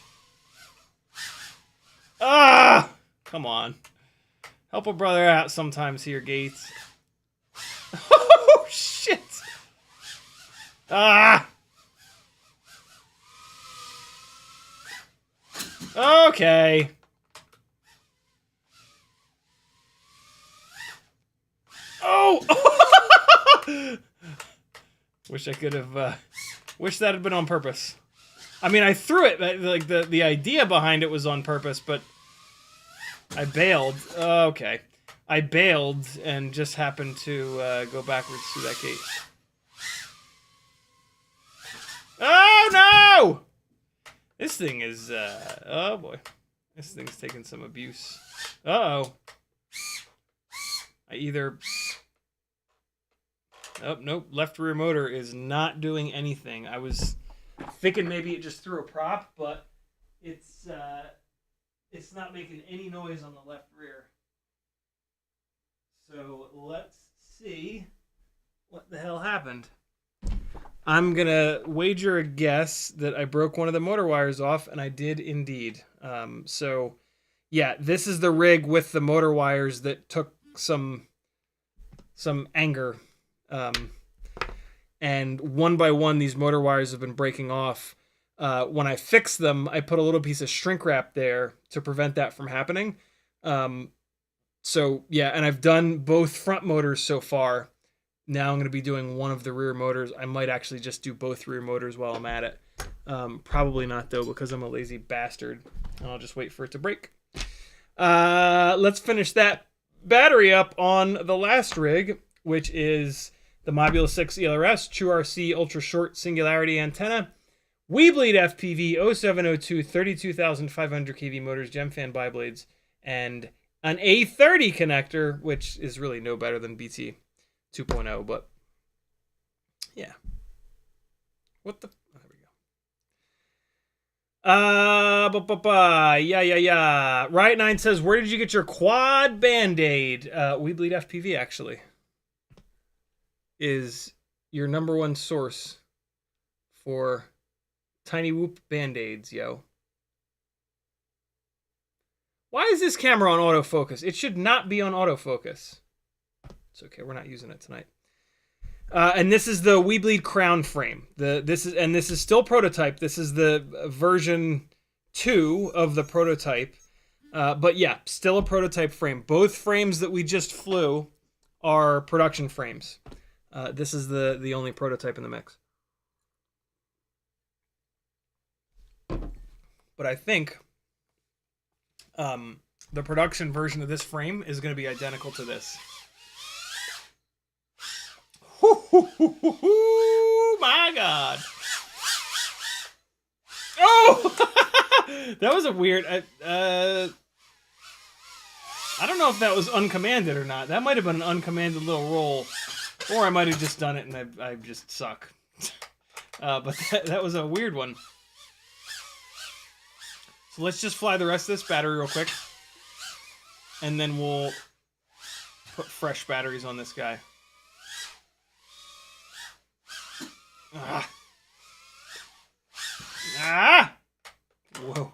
Ah! Come on. Help a brother out sometimes here, Gates. Oh, shit! Ah! Okay. Oh! Wish I could have, wish that had been on purpose. I mean, I threw it, like, the idea behind it was on purpose, but I bailed. Okay. I bailed and just happened to go backwards through that gate. Oh, no! This thing is, oh boy. This thing's taking some abuse. Uh-oh. I either... Oh, nope. Left rear motor is not doing anything. I was thinking maybe it just threw a prop, but it's not making any noise on the left rear. So let's see what the hell happened. I'm going to wager a guess that I broke one of the motor wires off, and I did indeed. So, yeah, this is the rig with the motor wires that took some anger. And one by one, these motor wires have been breaking off. When I fixed them, I put a little piece of shrink wrap there to prevent that from happening. So, yeah, and I've done both front motors so far. Now I'm going to be doing one of the rear motors. I might actually just do both rear motors while I'm at it. Probably not, though, because I'm a lazy bastard. And I'll just wait for it to break. Let's finish that battery up on the last rig, which is the Mobula 6 ELRS, True RC Ultra Short Singularity Antenna, Weebleed FPV 0702 32,500 kV motors, Gemfan biblades, and an A30 connector, which is really no better than BT 2.0, but yeah. What the? Oh, there we go. Yeah. Riot9 says, where did you get your quad Band-Aid? Weebleed FPV, actually, is your #1 source for Tiny Whoop Band-Aids, yo. Why is this camera on autofocus? It should not be on autofocus. It's okay, we're not using it tonight. And this is the Weebleed crown frame. This is still prototype. This is the version 2 of the prototype. But yeah, still a prototype frame. Both frames that we just flew are production frames. This is the only prototype in the mix. But I think the production version of this frame is going to be identical to this. My God. Oh! That was a weird... I don't know if that was uncommanded or not. That might have been an uncommanded little roll. Or I might have just done it and I just suck. But that was a weird one. So let's just fly the rest of this battery real quick. And then we'll put fresh batteries on this guy. Whoa.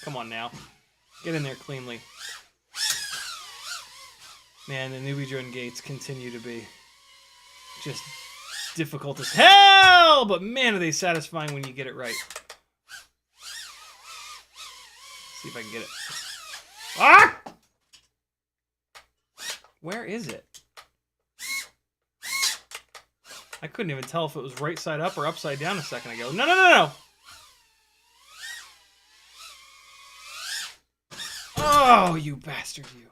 Come on now. Get in there cleanly. Man, the newbie drone gates continue to be just difficult as hell, but man, are they satisfying when you get it right. See if I can get it. Where is it? I couldn't even tell if it was right side up or upside down a second ago. No, no, no, no! Oh, you bastard, you.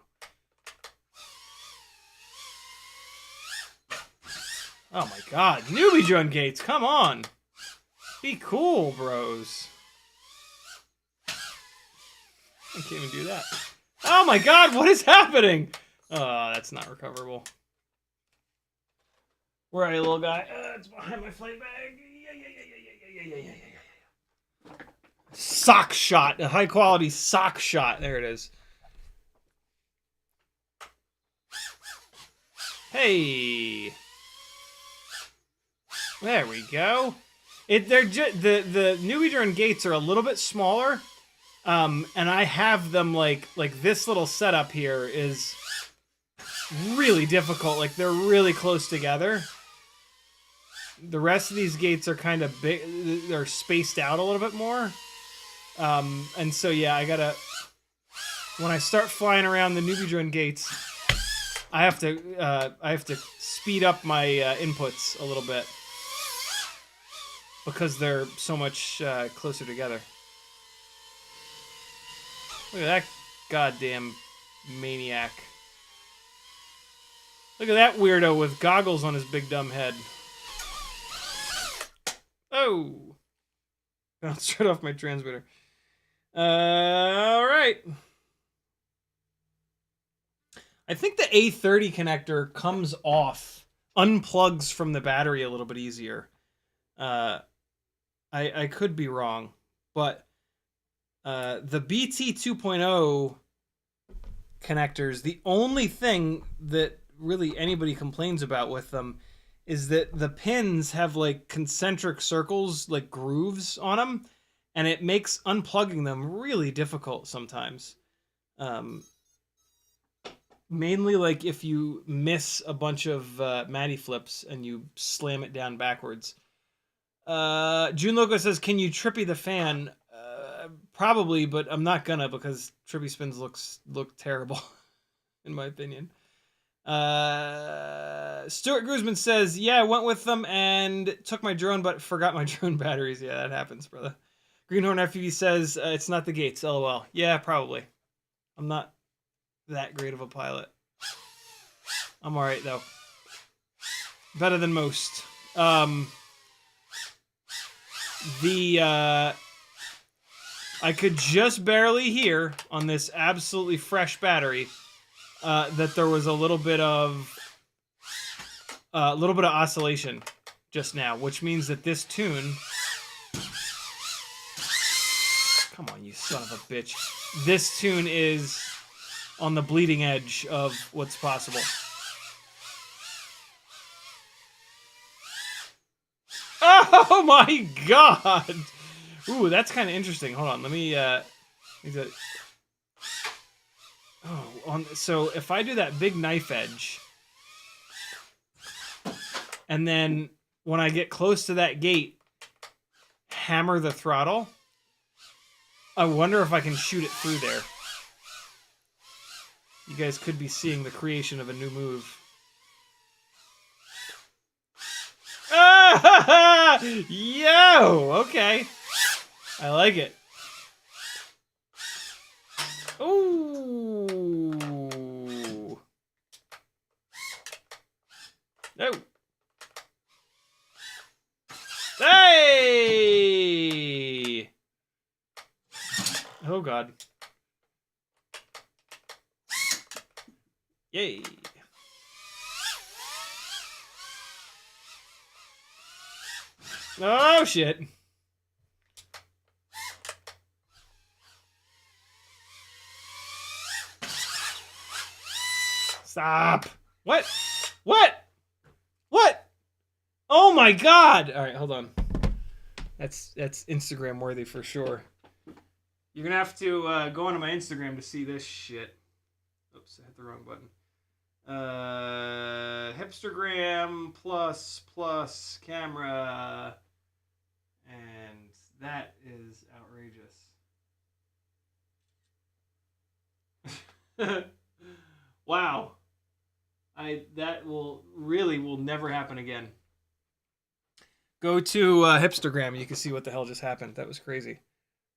Oh my god. Newbie drone gates, come on! Be cool, bros. I can't even do that. Oh my god, what is happening? Oh, that's not recoverable. Where are you, little guy? It's behind my flight bag. Yeah. Sock shot. A high quality sock shot. There it is. Hey. There we go. The newbie drone gates are a little bit smaller. And I have them like this little setup here is really difficult. Like they're really close together. The rest of these gates are kind of big. They're spaced out a little bit more. And so yeah, when I start flying around the newbie drone gates, I have to speed up my inputs a little bit because they're so much closer together. Look at that goddamn maniac. Look at that weirdo with goggles on his big dumb head. Oh! I'll shut off my transmitter. Alright. I think the A30 connector comes off, unplugs from the battery a little bit easier. I could be wrong, but the BT 2.0 connectors, the only thing that really anybody complains about with them is that the pins have like concentric circles, like grooves on them, and it makes unplugging them really difficult sometimes. Mainly like if you miss a bunch of Matty flips and you slam it down backwards. June Loco says, can you trippy the fan? Probably, but I'm not gonna because trippy spins look terrible, in my opinion. Stuart Guzman says, yeah, I went with them and took my drone, but forgot my drone batteries. Yeah, that happens, brother. Greenhorn FPV says, it's not the gates, lol. Yeah, probably. I'm not that great of a pilot. I'm alright, though. Better than most. I could just barely hear on this absolutely fresh battery that there was a little bit of oscillation just now, which means that this tune. Come on, you son of a bitch! This tune is on the bleeding edge of what's possible. Oh my god! Ooh, that's kind of interesting. Hold on, let me. So if I do that big knife edge, and then when I get close to that gate, hammer the throttle, I wonder if I can shoot it through there. You guys could be seeing the creation of a new move. Ah! Yo! Okay. I like it. Ooh. No. Hey! Oh, God. Yay. Oh, shit. Stop. What? What? What? Oh, my God. All right, hold on. That's Instagram worthy for sure. You're going to have to go onto my Instagram to see this shit. Oops, I hit the wrong button. Hipstergram plus camera. And that is outrageous. Wow. That will never happen again. Go to Hipstergram. You can see what the hell just happened. That was crazy.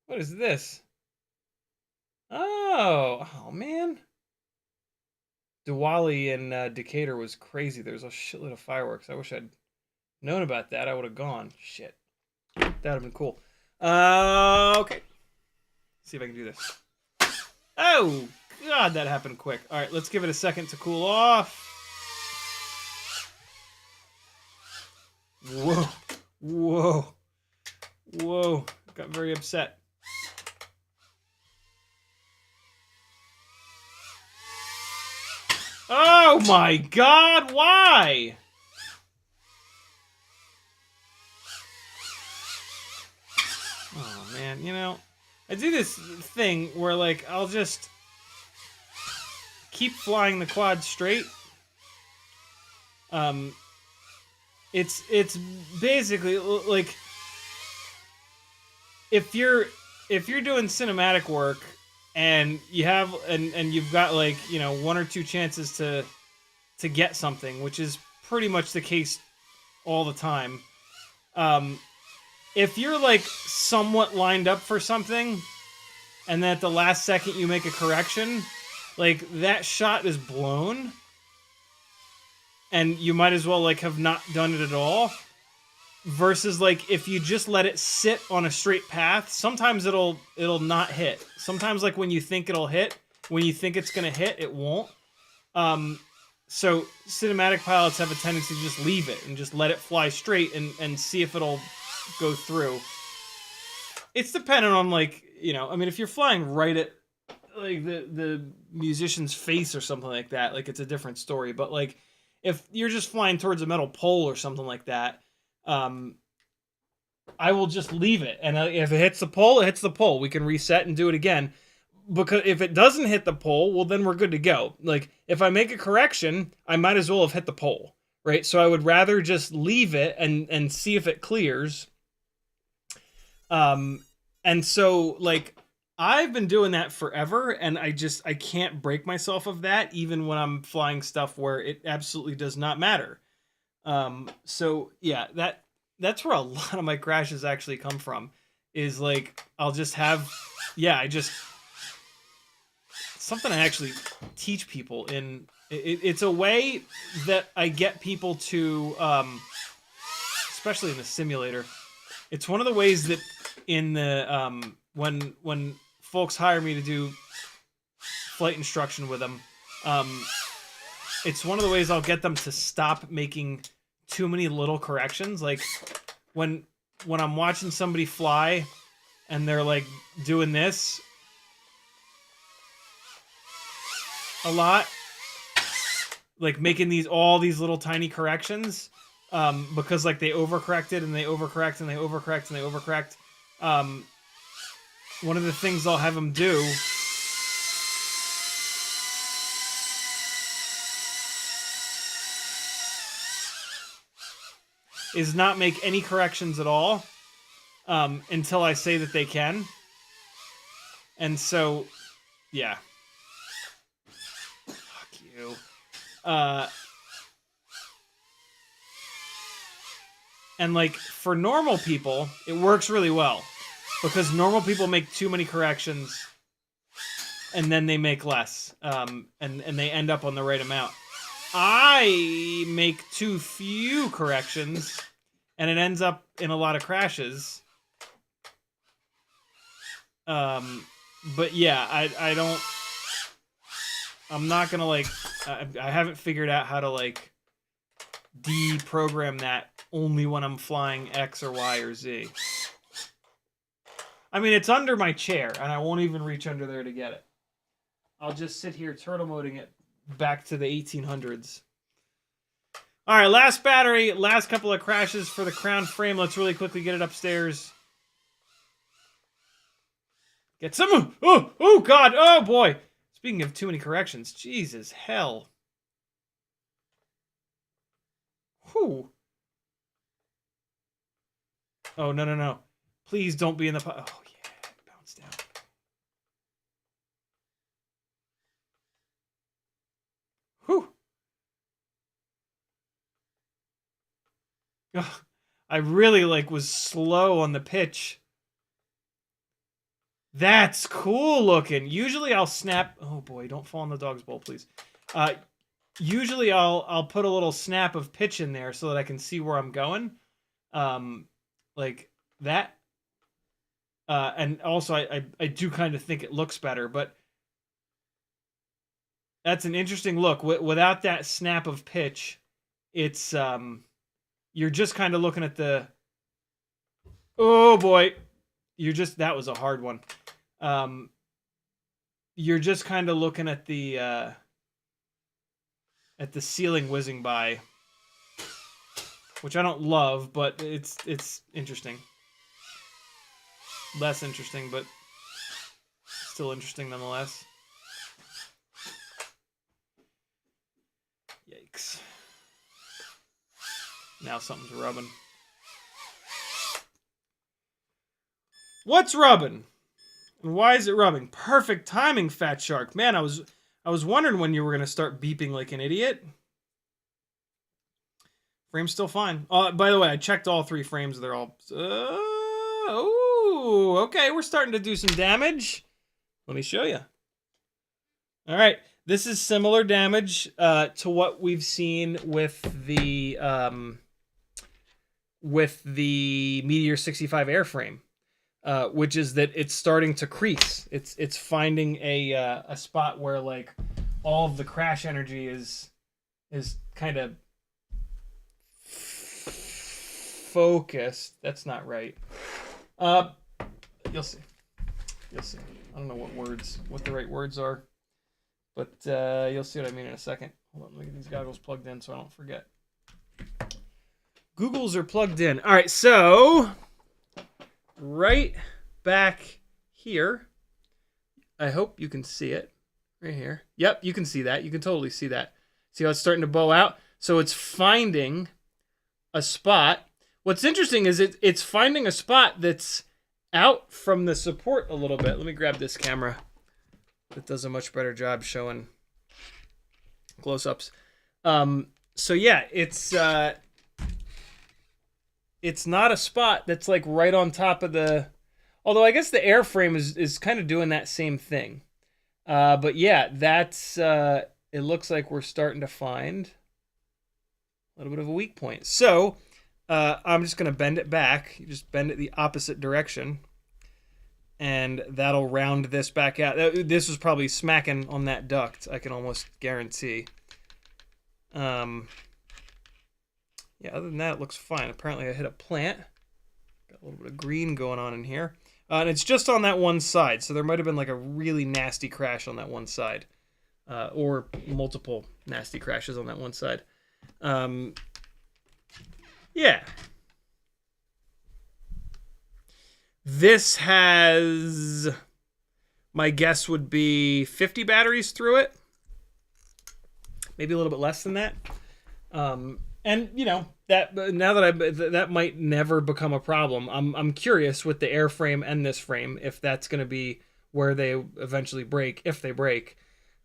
What is this? Oh man. Diwali in Decatur was crazy. There was a shitload of fireworks. I wish I'd known about that. I would have gone. Shit. That would have been cool. Okay. See if I can do this. Oh, God, that happened quick. All right, let's give it a second to cool off. Whoa. Whoa. Whoa. Got very upset. Oh, my God. Why? Oh, man. You know, I do this thing where, like, I'll just keep flying the quad straight. It's basically like if you're doing cinematic work and you have and you've got like, you know, 1 or 2 chances to get something, which is pretty much the case all the time. If you're like somewhat lined up for something and then at the last second you make a correction, like that shot is blown and you might as well like have not done it at all, versus like if you just let it sit on a straight path, sometimes it'll not hit. Sometimes like when you think it'll hit, when you think it's gonna hit, it won't. So cinematic pilots have a tendency to just leave it and just let it fly straight and see if it'll go through. It's dependent on like, you know, I mean, if you're flying right at like the musician's face or something like that, like it's a different story. But like if you're just flying towards a metal pole or something like that, I will just leave it. And if it hits the pole, it hits the pole. We can reset and do it again. Because if it doesn't hit the pole, well, then we're good to go. Like, if I make a correction, I might as well have hit the pole, right? So I would rather just leave it and see if it clears. And so, like, I've been doing that forever, and I can't break myself of that, even when I'm flying stuff where it absolutely does not matter. So, yeah, that's where a lot of my crashes actually come from, is, like, I'll just have... Yeah, something I actually teach people in. It's a way that I get people to, especially in the simulator. It's one of the ways that in the when folks hire me to do flight instruction with them, it's one of the ways I'll get them to stop making too many little corrections. Like when I'm watching somebody fly and they're like doing this a lot, like making all these little tiny corrections, because like they overcorrected and they overcorrect and they overcorrect and they overcorrect. One of the things I'll have them do is not make any corrections at all, until I say that they can. And so, yeah. And like for normal people, it works really well because normal people make too many corrections and then they make less, and they end up on the right amount. I make too few corrections and it ends up in a lot of crashes. But yeah, I'm not gonna like, I haven't figured out how to like deprogram that only when I'm flying X or Y or Z. I mean, it's under my chair and I won't even reach under there to get it. I'll just sit here turtle moding it back to the 1800s. All right, last battery, last couple of crashes for the crown frame. Let's really quickly get it upstairs. Get some. Oh God. Oh boy. Speaking of too many corrections, Jesus hell. Whew. Oh, no. Please don't be in the... Oh, yeah. Bounce down. Whew. Ugh, I really like was slow on the pitch. That's cool looking. Usually I'll snap. Oh boy, don't fall in the dog's bowl, please. Usually I'll put a little snap of pitch in there so that I can see where I'm going, like that. And also I do kind of think it looks better, but that's an interesting look. Without that snap of pitch, it's you're just kind of looking at the. Oh boy, that was a hard one. You're just kind of looking at the ceiling whizzing by, which I don't love, but it's interesting. Less interesting, but still interesting nonetheless. Yikes. Now something's rubbing. What's rubbing? And why is it rubbing? Perfect timing, Fat Shark. Man, I was wondering when you were going to start beeping like an idiot. Frame's still fine. By the way, I checked all 3 frames. They're all... oh, okay. We're starting to do some damage. Let me show you. All right. This is similar damage to what we've seen with the Meteor 65 airframe. Which is that it's starting to crease. It's finding a spot where like all of the crash energy is kind of focused. That's not right. You'll see. You'll see. I don't know what the right words are, but you'll see what I mean in a second. Hold on, let me get these goggles plugged in so I don't forget. Googles are plugged in. All right, so. Right back here. I hope you can see it. Right here. Yep, you can see that. You can totally see that. See how it's starting to bow out? So it's finding a spot. What's interesting is it's finding a spot that's out from the support a little bit. Let me grab this camera. That does a much better job showing close-ups. So yeah, it's not a spot that's like right on top of the, although I guess the airframe is kind of doing that same thing. But yeah, that's, it looks like we're starting to find a little bit of a weak point. So I'm just going to bend it back. You just bend it the opposite direction. And that'll round this back out. This was probably smacking on that duct, I can almost guarantee. Yeah, other than that, it looks fine. Apparently, I hit a plant. Got a little bit of green going on in here. And it's just on that one side, so there might have been like a really nasty crash on that one side. Or multiple nasty crashes on that one side. Yeah. This has, my guess would be 50 batteries through it. Maybe a little bit less than that. And you know that now that that might never become a problem. I'm curious with the airframe and this frame if that's going to be where they eventually break, if they break.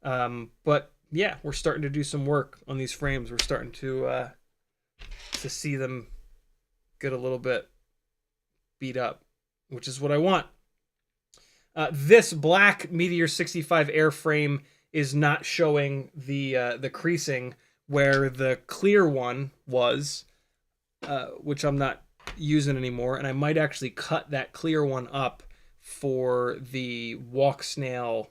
But yeah, we're starting to do some work on these frames. We're starting to see them get a little bit beat up, which is what I want. This black Meteor 65 airframe is not showing the creasing where the clear one was, which I'm not using anymore, and I might actually cut that clear one up for the Walksnail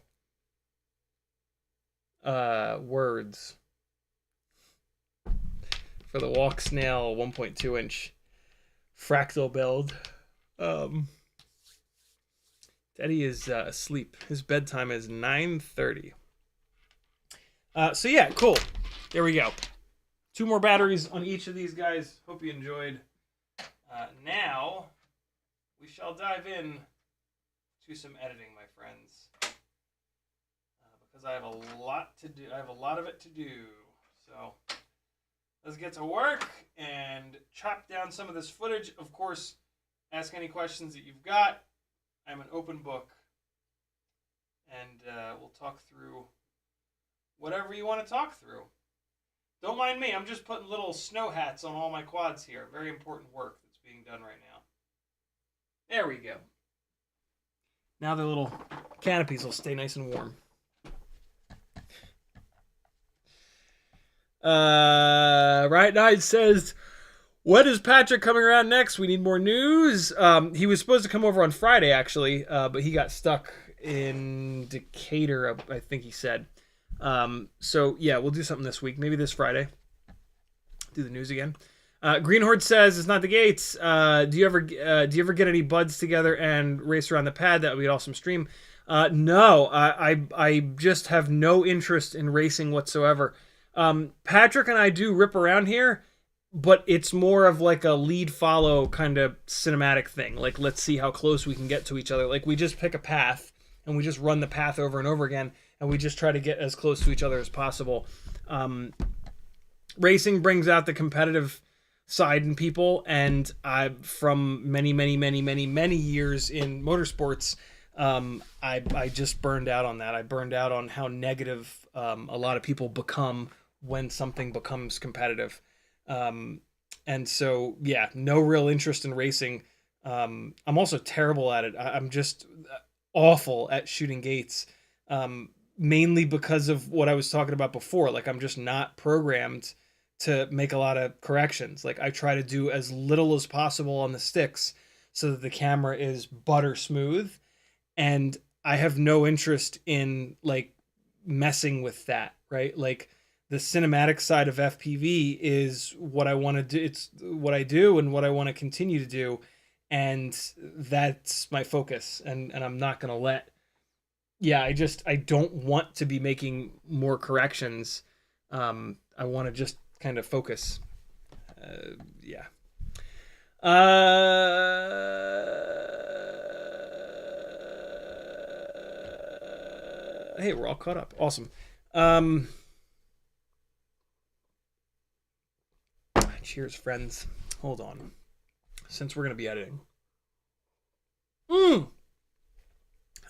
words. For the Walksnail 1.2 inch fractal build. Teddy is asleep. His bedtime is 9:30. So yeah, cool. There we go. 2 more batteries on each of these guys. Hope you enjoyed. Now, we shall dive in to some editing, my friends. Because I have a lot to do. I have a lot of it to do. So, let's get to work and chop down some of this footage. Of course, ask any questions that you've got. I'm an open book. And we'll talk through whatever you want to talk through. Don't mind me. I'm just putting little snow hats on all my quads here. Very important work that's being done right now. There we go. Now the little canopies will stay nice and warm. Right now it says, when is Patrick coming around next? We need more news. He was supposed to come over on Friday, actually, but he got stuck in Decatur, I think he said. So yeah, we'll do something this week. Maybe this Friday. Do the news again. Green Horde says it's not the Gates. Do you ever get any buds together and race around the pad? That would be an awesome stream. No, I just have no interest in racing whatsoever. Patrick and I do rip around here, but it's more of like a lead follow kind of cinematic thing. Like, let's see how close we can get to each other. Like, we just pick a path and we just run the path over and over again, and we just try to get as close to each other as possible. Racing brings out the competitive side in people, and from many years in motorsports, I just burned out on that. I burned out on how negative a lot of people become when something becomes competitive. And so, yeah, no real interest in racing. I'm also terrible at it. I'm just awful at shooting gates, mainly because of what I was talking about before. Like, I'm just not programmed to make a lot of corrections. Like, I try to do as little as possible on the sticks so that the camera is butter smooth, and I have no interest in like messing with that, right? Like, the cinematic side of FPV is what I want to do. It's what I do and what I want to continue to do, and that's my focus. And I'm not going to let, I don't want to be making more corrections. I want to just kind of focus. Hey, we're all caught up. Awesome. Cheers, friends. Hold on. Since we're going to be editing.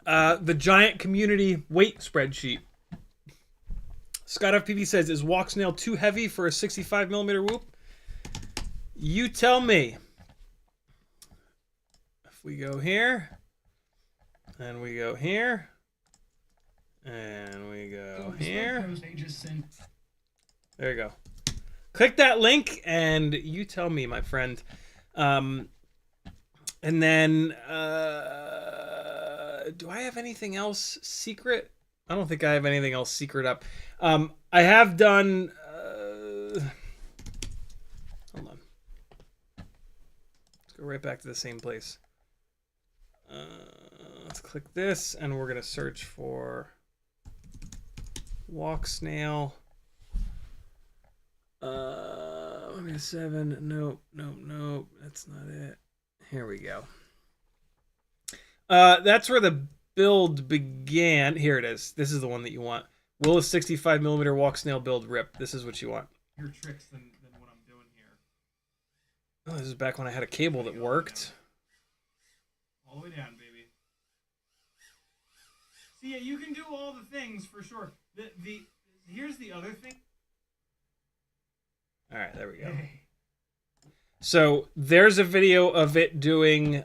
The giant community weight spreadsheet. CiottiFPV says, is Walksnail too heavy for a 65mm whoop? You tell me. If we go here, and we go here, and we go here. There you go. Click that link, and you tell me, my friend. And then, do I have anything else secret? I don't think I have anything else secret up. I have done... hold on. Let's go right back to the same place. Let's click this, and we're going to search for Walksnail. 7. Nope. That's not it. Here we go. That's where the build began. Here it is. This is the one that you want. Will a 65mm Walksnail build rip? This is what you want. Your tricks than what I'm doing here. Oh, this is back when I had a cable that worked. All the way down, baby. See, yeah, you can do all the things for sure. Here's the other thing. All right, there we go. So there's a video of it doing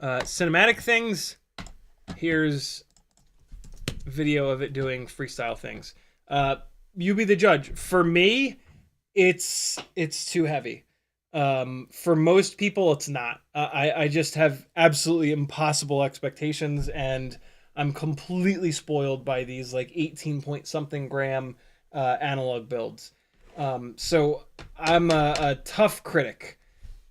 cinematic things. Here's video of it doing freestyle things. You be the judge. For me, it's too heavy. For most people, it's not. I just have absolutely impossible expectations, and I'm completely spoiled by these like 18 point something gram analog builds. So I'm a tough critic.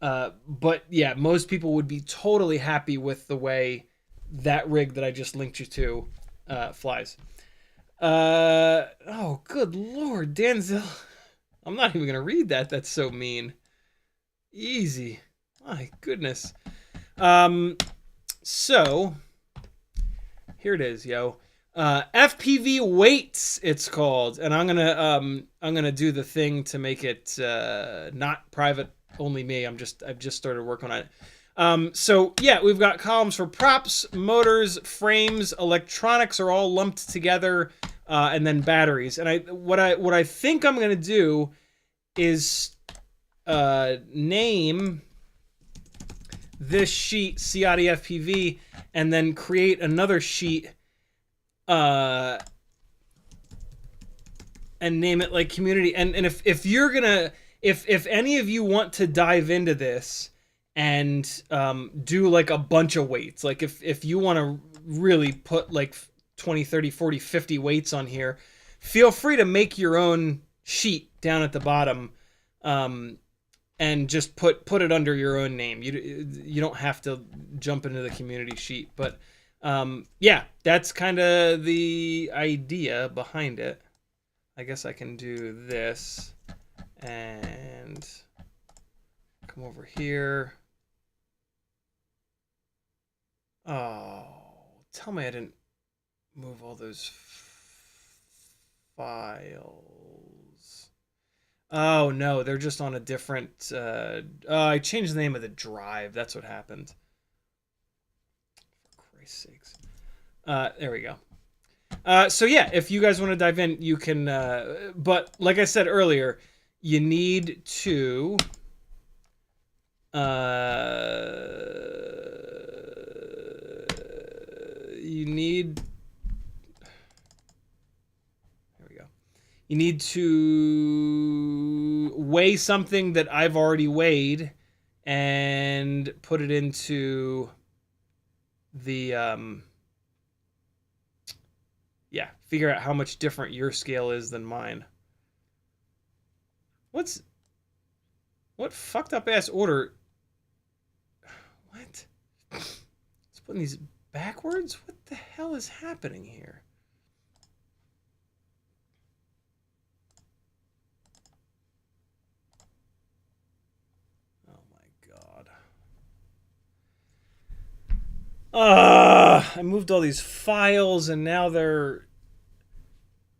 But yeah, most people would be totally happy with the way that rig that I just linked you to flies. Oh, good Lord, Danzel. I'm not even going to read that. That's so mean. Easy. My goodness. So here it is, yo. FPV weights, it's called, and I'm gonna do the thing to make it not private, only me. I've just started working on it. So yeah, we've got columns for props, motors, frames, electronics are all lumped together. and then batteries. And what I think I'm gonna do is name this sheet CiottiFPV, and then create another sheet and name it like community. And if you're gonna, if any of you want to dive into this and do like a bunch of weights, like if you want to really put like 20, 30, 40, 50 weights on here, feel free to make your own sheet down at the bottom, and just put it under your own name. You don't have to jump into the community sheet, but yeah, that's kind of the idea behind it. I guess I can do this and come over here. Oh, tell me I didn't move all those files. Oh no, they're just on a different I changed the name of the drive. That's what happened. For Christ's sakes. There we go. So yeah, if you guys want to dive in, you can, but like I said earlier, you need to you need to weigh something that I've already weighed and put it into the yeah, figure out how much different your scale is than mine. What fucked up ass order? What? It's putting these backwards? What the hell is happening here? Oh my god. I moved all these files and now they're...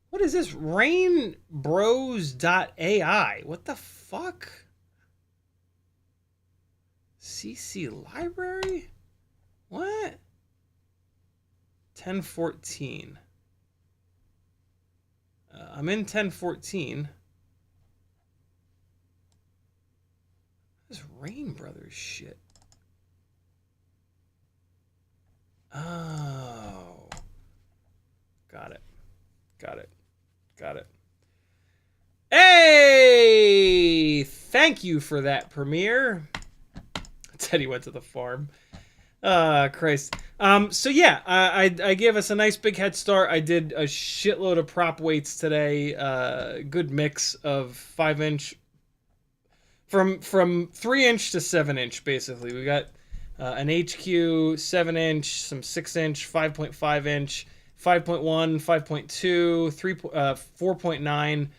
What is this? Rainbros.ai. What the fuck? CC library? What? 1014. I'm in 1014. This Rain Brothers shit. Oh. Got it. Got it. Got it. Hey! Thank you for that, Premiere. Teddy went to the farm. Christ. So yeah, I gave us a nice big head start. I did a shitload of prop weights today. Good mix of 5-inch, from 3-inch to 7-inch, basically. We got an HQ 7-inch, some 6-inch, 5.5-inch, 5.1, 5.2, 3, 4.9,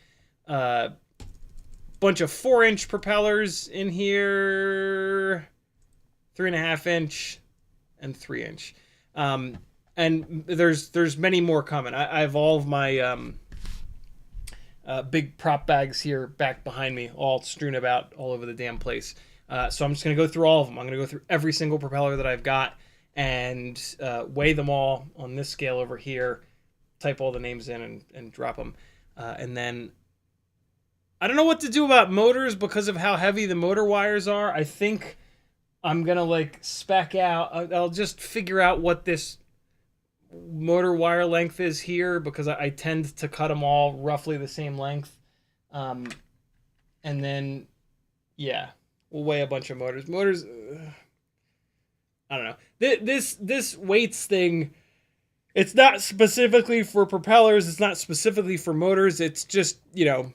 bunch of 4-inch propellers in here, 3.5-inch, and 3-inch. And there's many more coming. I have all of my big prop bags here back behind me, all strewn about all over the damn place. So I'm just going to go through all of them. I'm going to go through every single propeller that I've got and weigh them all on this scale over here, type all the names in and drop them. And then I don't know what to do about motors because of how heavy the motor wires are. I think I'm going to like spec out. I'll just figure out what this motor wire length is here because I tend to cut them all roughly the same length. And then, yeah, we'll weigh a bunch of motors. I don't know. This weights thing, it's not specifically for propellers. It's not specifically for motors. It's just, you know,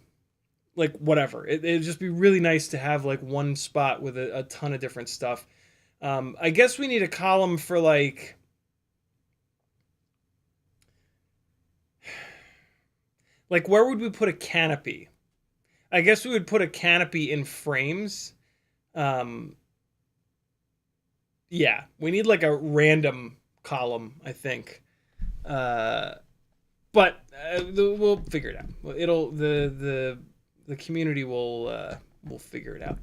like whatever. It'd just be really nice to have like one spot with a ton of different stuff. I guess we need a column for like... Like, where would we put a canopy? I guess we would put a canopy in frames. Yeah, we need like a random column, I think. But we'll figure it out. The community will figure it out.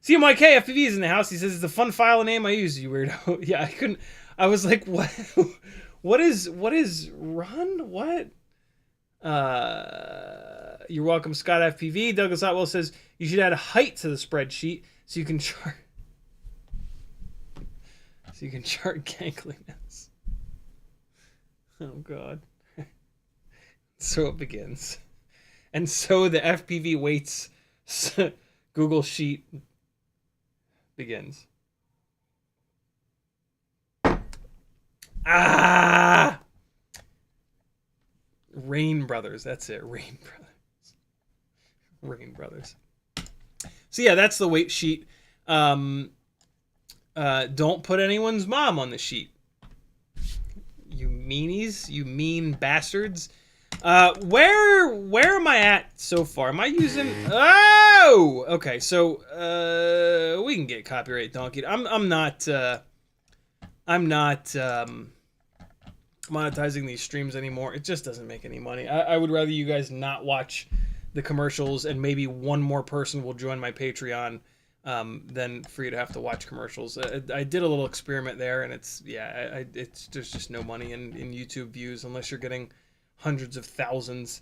CMYK FPV is in the house. He says it's a fun file name I use, you weirdo. Yeah, I was like, what? What is run? What? You're welcome, Scott FPV. Douglas Otwell says you should add a height to the spreadsheet so you can chart gangliness. Oh God. So it begins. And so the FPV weights Google Sheet begins. Ah! Rain Brothers. That's it. Rain Brothers. Rain Brothers. So yeah, that's the weight sheet. Don't put anyone's mom on the sheet. You meanies. You mean bastards. Where am I at so far? Am I using... Oh! Okay, so, we can get copyright donkeyed. I'm not monetizing these streams anymore. It just doesn't make any money. I would rather you guys not watch the commercials and maybe one more person will join my Patreon than for you to have to watch commercials. I did a little experiment there, and it's there's just no money in YouTube views unless you're getting hundreds of thousands.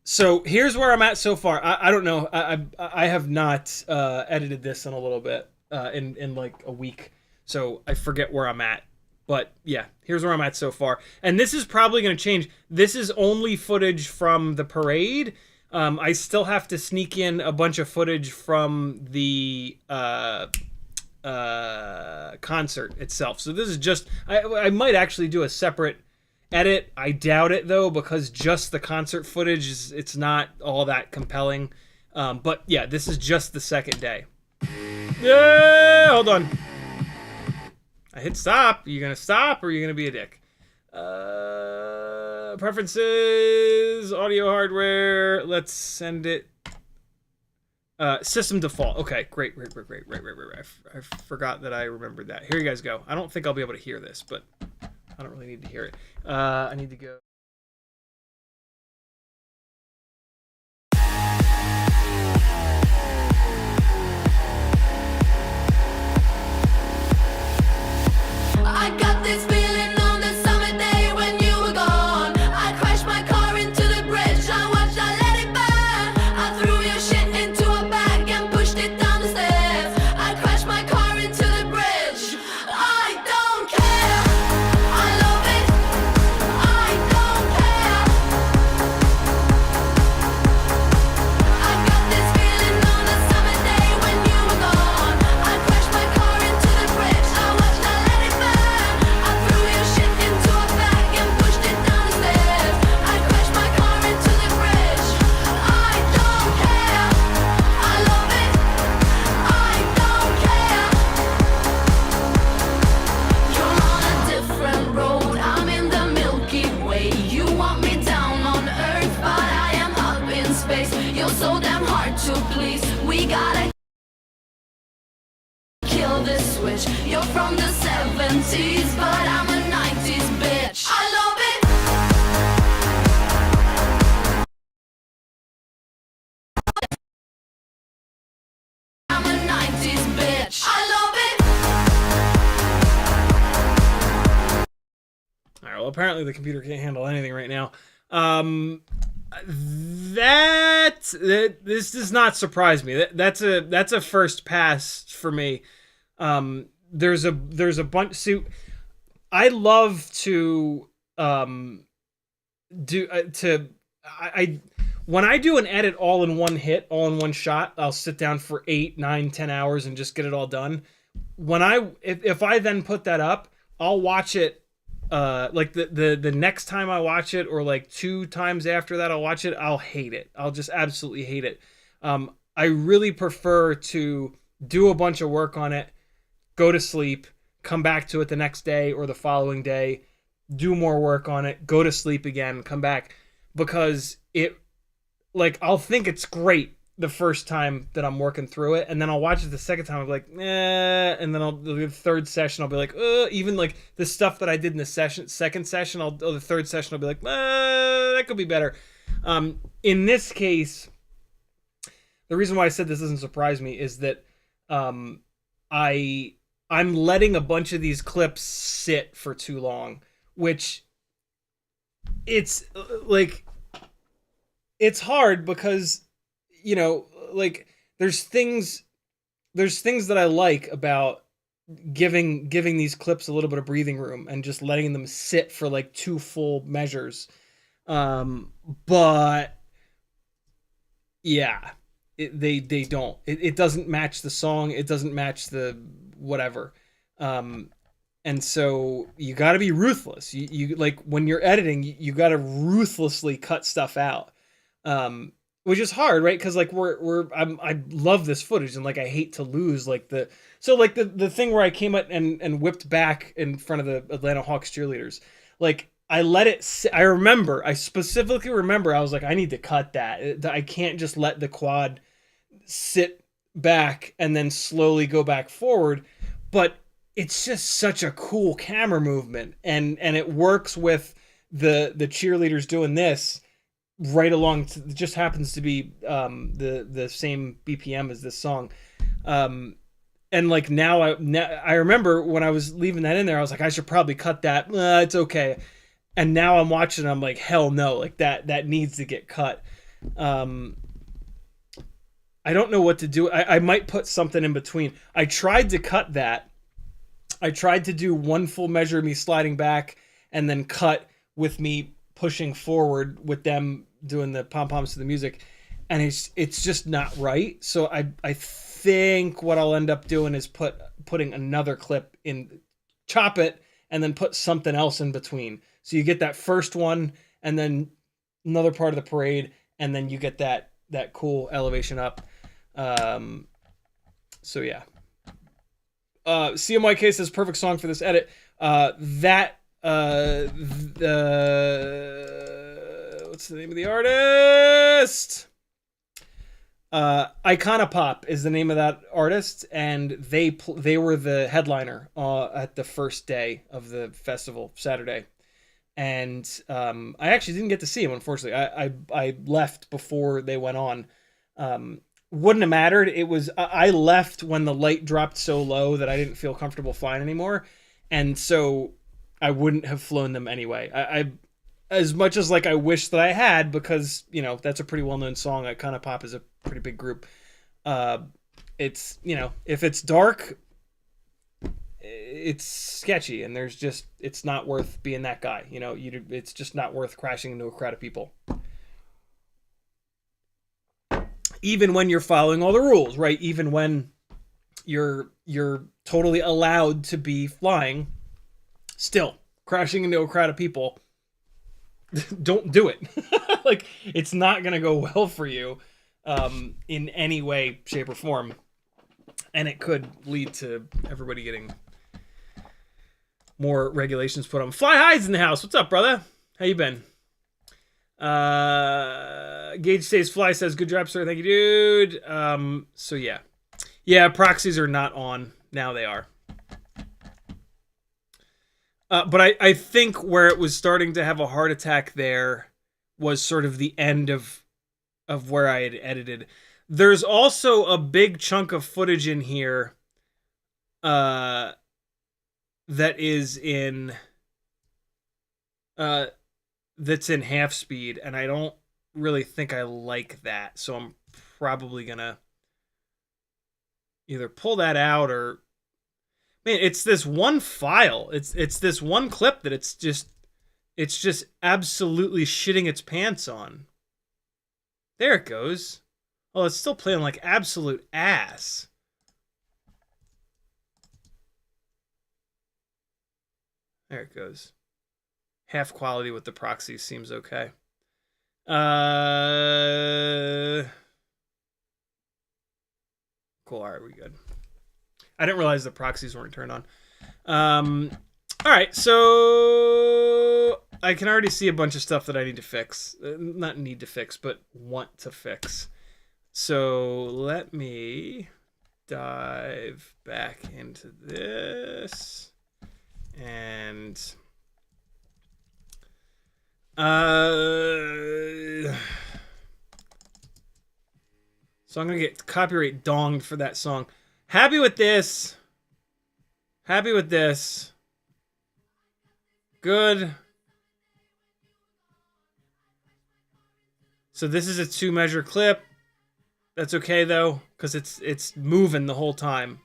So here's where I'm at so far. I don't know. I have not edited this in a little bit, in like a week, so I forget where I'm at. But yeah, here's where I'm at so far. And this is probably going to change. This is only footage from the parade. I still have to sneak in a bunch of footage from the concert itself. So this is just... I might actually do a separate edit. I doubt it, though, because just the concert footage, it's not all that compelling. But yeah, this is just the second day. Yeah, hold on. I hit stop. Are you going to stop or are you going to be a dick? Preferences, audio hardware. Let's send it. System default. Okay, great. I forgot that I remembered that. Here you guys go. I don't think I'll be able to hear this, but I don't really need to hear it. I need to go. I got this feeling on the summer day when you were gone. I crashed my car into the bridge. I watched, I let it burn. I threw your shit into a bag and pushed it down the stairs. I crashed my car into the bridge. I don't care. I love it. I don't care. I got this feeling on the summer day when you were gone. I crashed my car into the bridge. I watched, I let it burn. I threw your shit into a bag and pushed it down the stairs. I crashed my car into the bridge. I don't care. I love it. I don't care. You're on a different road. I'm in the Milky Way. You want me down on Earth, but I am up in space. You're so damn hard to please. We gotta kill this switch. You're from the 70s, but I'm a 90s bitch. I love it. I'm a 90s bitch. I love it. All right, well, apparently the computer can't handle anything right now. This does not surprise me. That's a first pass for me. There's a bunch. See, I love to when I do an edit all in one hit, all in one shot, I'll sit down for 8, 9, 10 hours and just get it all done. If I then put that up, I'll watch it. Like the next time I watch it, or like 2 times after that I'll watch it, I'll hate it. I'll just absolutely hate it. I really prefer to do a bunch of work on it, go to sleep, come back to it the next day or the following day, do more work on it, go to sleep again, come back, because I'll think it's great the first time that I'm working through it, and then I'll watch it the second time, I'll be like, and then the third session I'll be like, even like the stuff that I did in the second session, the third session I'll be like, that could be better. In this case, the reason why I said this doesn't surprise me is that I'm letting a bunch of these clips sit for too long, which it's like it's hard because you know, like there's things that I like about giving these clips a little bit of breathing room and just letting them sit for like 2 full measures. But yeah, they don't. It doesn't match the song. It doesn't match the whatever. And so you got to be ruthless. You like when you're editing, you got to ruthlessly cut stuff out. Which is hard, right? Because like I love this footage and like I hate to lose like the thing where I came up and whipped back in front of the Atlanta Hawks cheerleaders. Like I let it sit. I specifically remember I was like, I need to cut that. I can't just let the quad sit back and then slowly go back forward. But it's just such a cool camera movement, and it works with the cheerleaders doing this right along it just happens to be the same BPM as this song. And like now I remember when I was leaving that in there, I was like, I should probably cut that. It's okay. And now I'm watching, I'm like, hell no, like that needs to get cut. I don't know what to do. I might put something in between. I tried to cut that. I tried to do 1 full measure of me sliding back and then cut with me pushing forward with them doing the pom-poms to the music, and it's just not right. So I think what I'll end up doing is putting another clip in, chop it, and then put something else in between. So you get that first one and then another part of the parade, and then you get that cool elevation up. So yeah. CMYK says perfect song for this edit. What's the name of the artist? Iconopop is the name of that artist, and they were the headliner at the first day of the festival, Saturday. And I actually didn't get to see him, unfortunately. I left before they went on. Wouldn't have mattered. I left when the light dropped so low that I didn't feel comfortable flying anymore, and so I wouldn't have flown them anyway. I as much as like I wish that I had, because you know that's a pretty well known song. Iconopop is a pretty big group. It's, you know, if it's dark, it's sketchy, and it's not worth being that guy. You know, it's just not worth crashing into a crowd of people. Even when you're following all the rules, right? Even when you're totally allowed to be flying, still crashing into a crowd of people, don't do it. Like, it's not gonna go well for you in any way, shape, or form, and it could lead to everybody getting more regulations put on. Fly High's in the house. What's up, brother? How you been? Gage Stays Fly says, good job, sir. Thank you, dude. So yeah, proxies are not on. Now they are. But I think where it was starting to have a heart attack there was sort of the end of where I had edited. There's also a big chunk of footage in here that is in that's in half speed, and I don't really think I like that, so I'm probably gonna either pull that out or, man, it's this one file, it's this one clip that it's just absolutely shitting its pants on. There it goes. Oh, it's still playing like absolute ass. There it goes. Half quality with the proxy seems okay. Cool. All right, we're good. I didn't realize the proxies weren't turned on. All right, so I can already see a bunch of stuff that I need to fix. Not need to fix, but want to fix. So let me dive back into this. And so I'm gonna get copyright donged for that song. Happy with this. Happy with this. Good. So this is a 2-measure clip. That's okay though, because it's moving the whole time.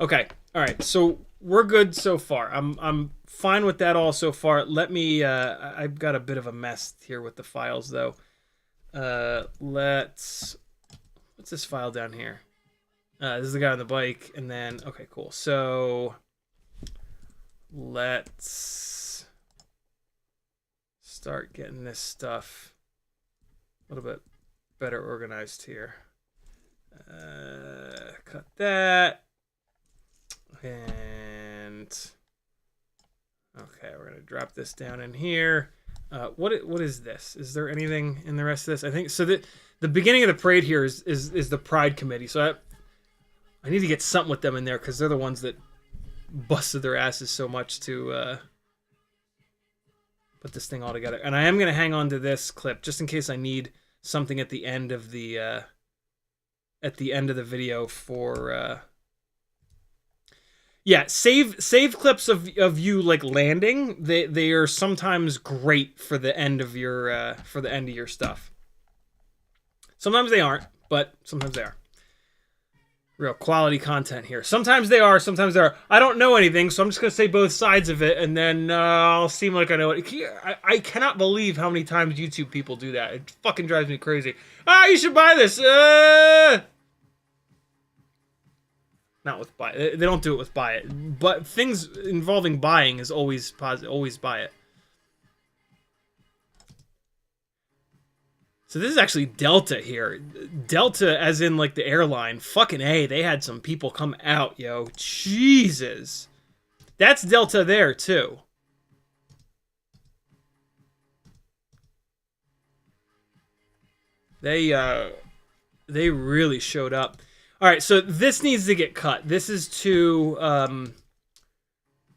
Okay, all right. So we're good so far. I'm fine with that all so far. Let me. I've got a bit of a mess here with the files though. What's this file down here? This is the guy on the bike, and then okay, cool. So let's start getting this stuff a little bit better organized here. Cut that. And okay, we're gonna drop this down in here. What is this? Is there anything in the rest of this? I think so. The beginning of the parade here is the Pride Committee. So I need to get something with them in there because they're the ones that busted their asses so much to put this thing all together. And I am gonna hang on to this clip just in case I need something at the end of the video for. Yeah, save clips of you like landing. They are sometimes great for the end of your stuff. Sometimes they aren't, but sometimes they are. Real quality content here. Sometimes they are, sometimes they are. I don't know anything, so I'm just gonna say both sides of it, and then I'll seem like I know it. I cannot believe how many times YouTube people do that. It fucking drives me crazy. You should buy this. Not with buy. They don't do it with buy it, but things involving buying is always positive. Always buy it. So this is actually Delta here. Delta, as in like the airline. Fucking A, they had some people come out, yo. Jesus, that's Delta there too. They really showed up. All right, so this needs to get cut. This is too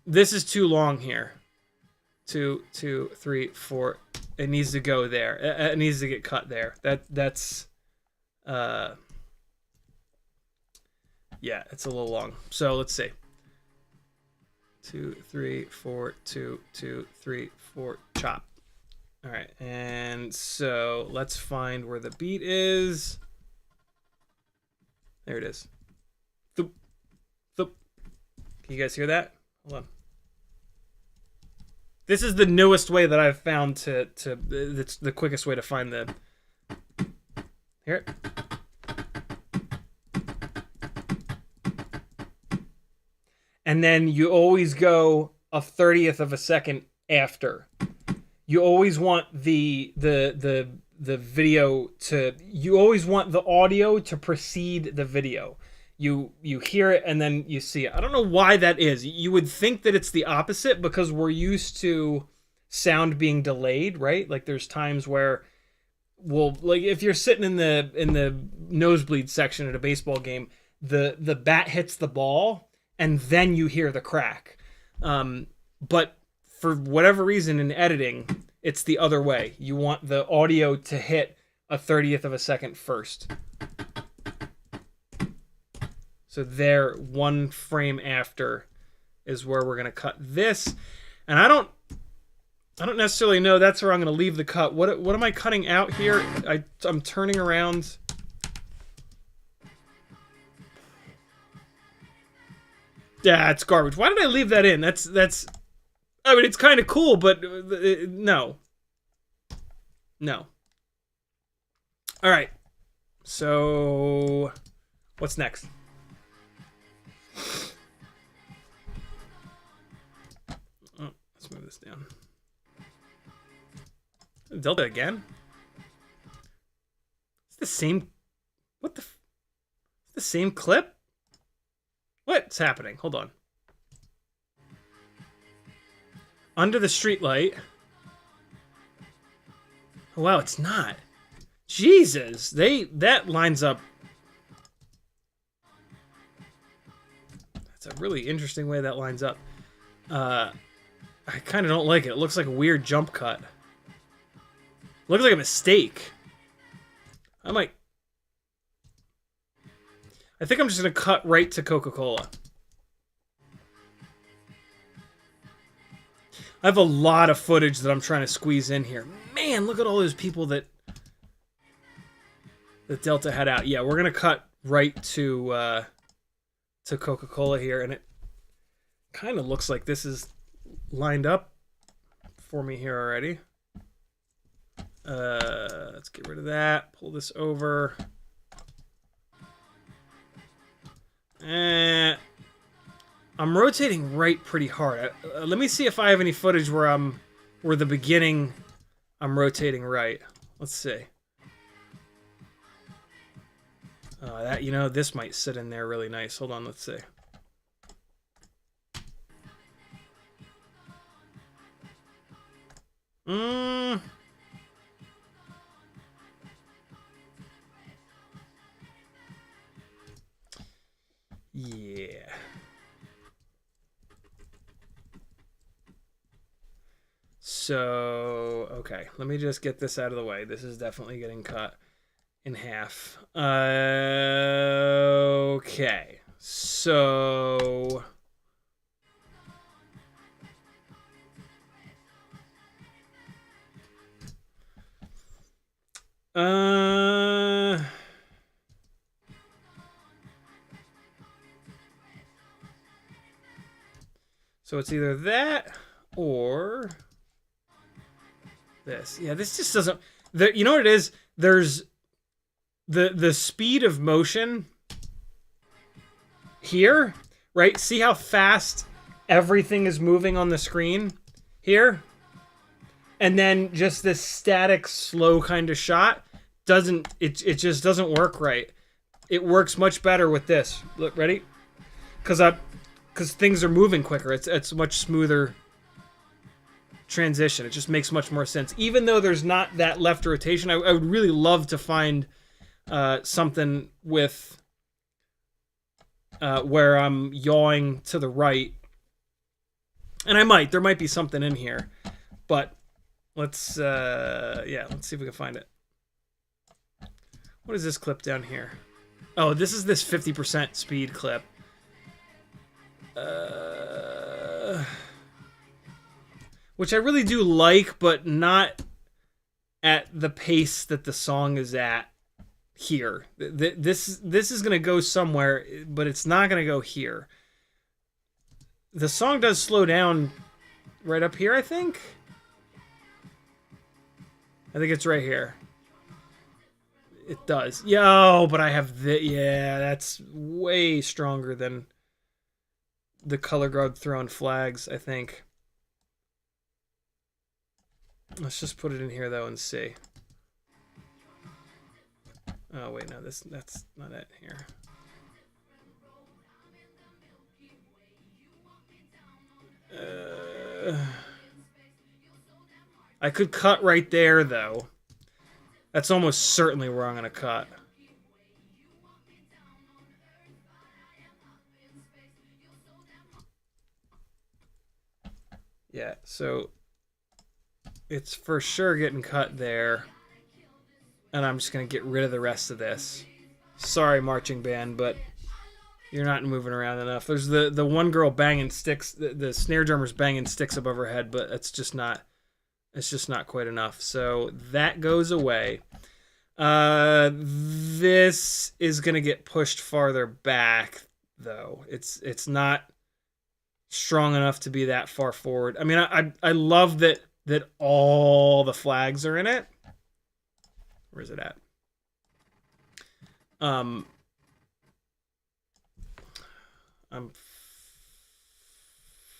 long here. 2, 2, 3, 4. It needs to go there. It needs to get cut there. That's yeah, it's a little long. So let's see. 2, 3, 4, 2, 2, 3, 4. Chop. All right, and so let's find where the beat is. There it is. Thoop. Thoop. Can you guys hear that? Hold on. This is the newest way that I've found to it's the quickest way to find the... Hear it? And then you always go a 30th of a second after. You always want the video to, you always want the audio to precede the video. You hear it and then you see it. I don't know why that is. You would think that it's the opposite because we're used to sound being delayed, right? Like there's times where, well, like if you're sitting in the nosebleed section at a baseball game, the bat hits the ball and then you hear the crack. But for whatever reason in editing, it's the other way. You want the audio to hit a 30th of a second first. So there, 1 frame after is where we're gonna cut this. And I don't necessarily know that's where I'm gonna leave the cut. What am I cutting out here? I'm turning around. Yeah, it's garbage. Why did I leave that in? That's I mean, it's kind of cool, but no. No. All right. So what's next? Oh, let's move this down. Delta again? It's the same. What the? It's the same clip? What's happening? Hold on. Under the streetlight. Oh, wow, it's not. Jesus, that lines up. That's a really interesting way that lines up. I kind of don't like it. It looks like a weird jump cut. Looks like a mistake. I think I'm just gonna cut right to Coca-Cola. I have a lot of footage that I'm trying to squeeze in here. Man, look at all those people that Delta had out. Yeah, we're gonna cut right to Coca-Cola here, and it kind of looks like this is lined up for me here already. Let's get rid of that. Pull this over. I'm rotating right pretty hard. Let me see if I have any footage where the beginning I'm rotating right. Let's see. That, you know, this might sit in there really nice. Hold on, let's see. Yeah. So, okay, let me just get this out of the way. This is definitely getting cut in half. Okay, so so it's either that or this. Yeah, this just doesn't. You know what it is? There's the speed of motion here, right? See how fast everything is moving on the screen here? And then just this static, slow kind of shot it just doesn't work right. It works much better with this. Look, ready? Because things are moving quicker. It's a much smoother transition. It just makes much more sense. Even though there's not that left rotation, I would really love to find something with where I'm yawing to the right. And there might be something in here. But let's see if we can find it. What is this clip down here? Oh, this is this 50% speed clip. Which I really do like, but not at the pace that the song is at here. This is going to go somewhere, but it's not going to go here. The song does slow down right up here, I think. I think it's right here. It does. Yo, but I have yeah, that's way stronger than the color guard throwing flags, I think. Let's just put it in here though and see. Oh wait, no, that's not it here. I could cut right there though. That's almost certainly where I'm gonna cut. Yeah, so it's for sure getting cut there. And I'm just going to get rid of the rest of this. Sorry, marching band, but you're not moving around enough. There's the one girl banging sticks, the snare drummer's banging sticks above her head, but it's just not quite enough. So that goes away. This is going to get pushed farther back, though. It's not strong enough to be that far forward. I mean, I love that all the flags are in it. Where's it at? I'm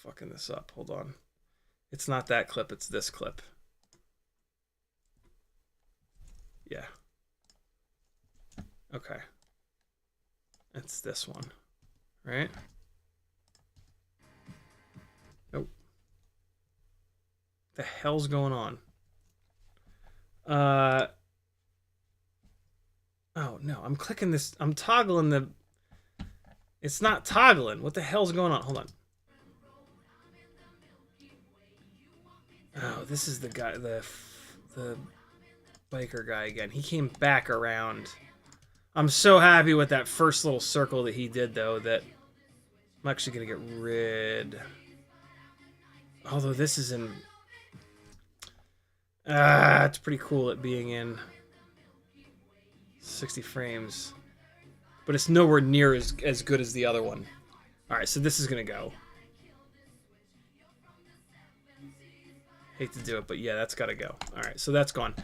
fucking this up. Hold on. It's not that clip. It's this clip. Yeah. Okay. It's this one. Right? Nope. The hell's going on? Oh, no. I'm clicking this. I'm toggling the... It's not toggling. What the hell's going on? Hold on. Oh, this is the guy, the biker guy again. He came back around. I'm so happy with that first little circle that he did, though, that I'm actually going to get rid... Although this is in... it's pretty cool it being in 60 frames. But it's nowhere near as good as the other one. Alright, so this is going to go. Hate to do it, but yeah, that's got to go. Alright, so that's gone.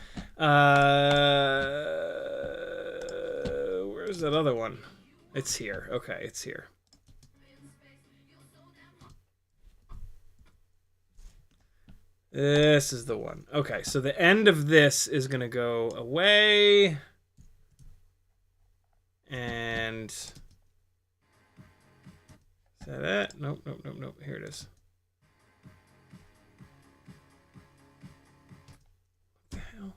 Where's that other one? It's here. Okay, it's here. This is the one. Okay, so the end of this is going to go away. And... is that it? Nope, nope, nope, nope. Here it is. What the hell?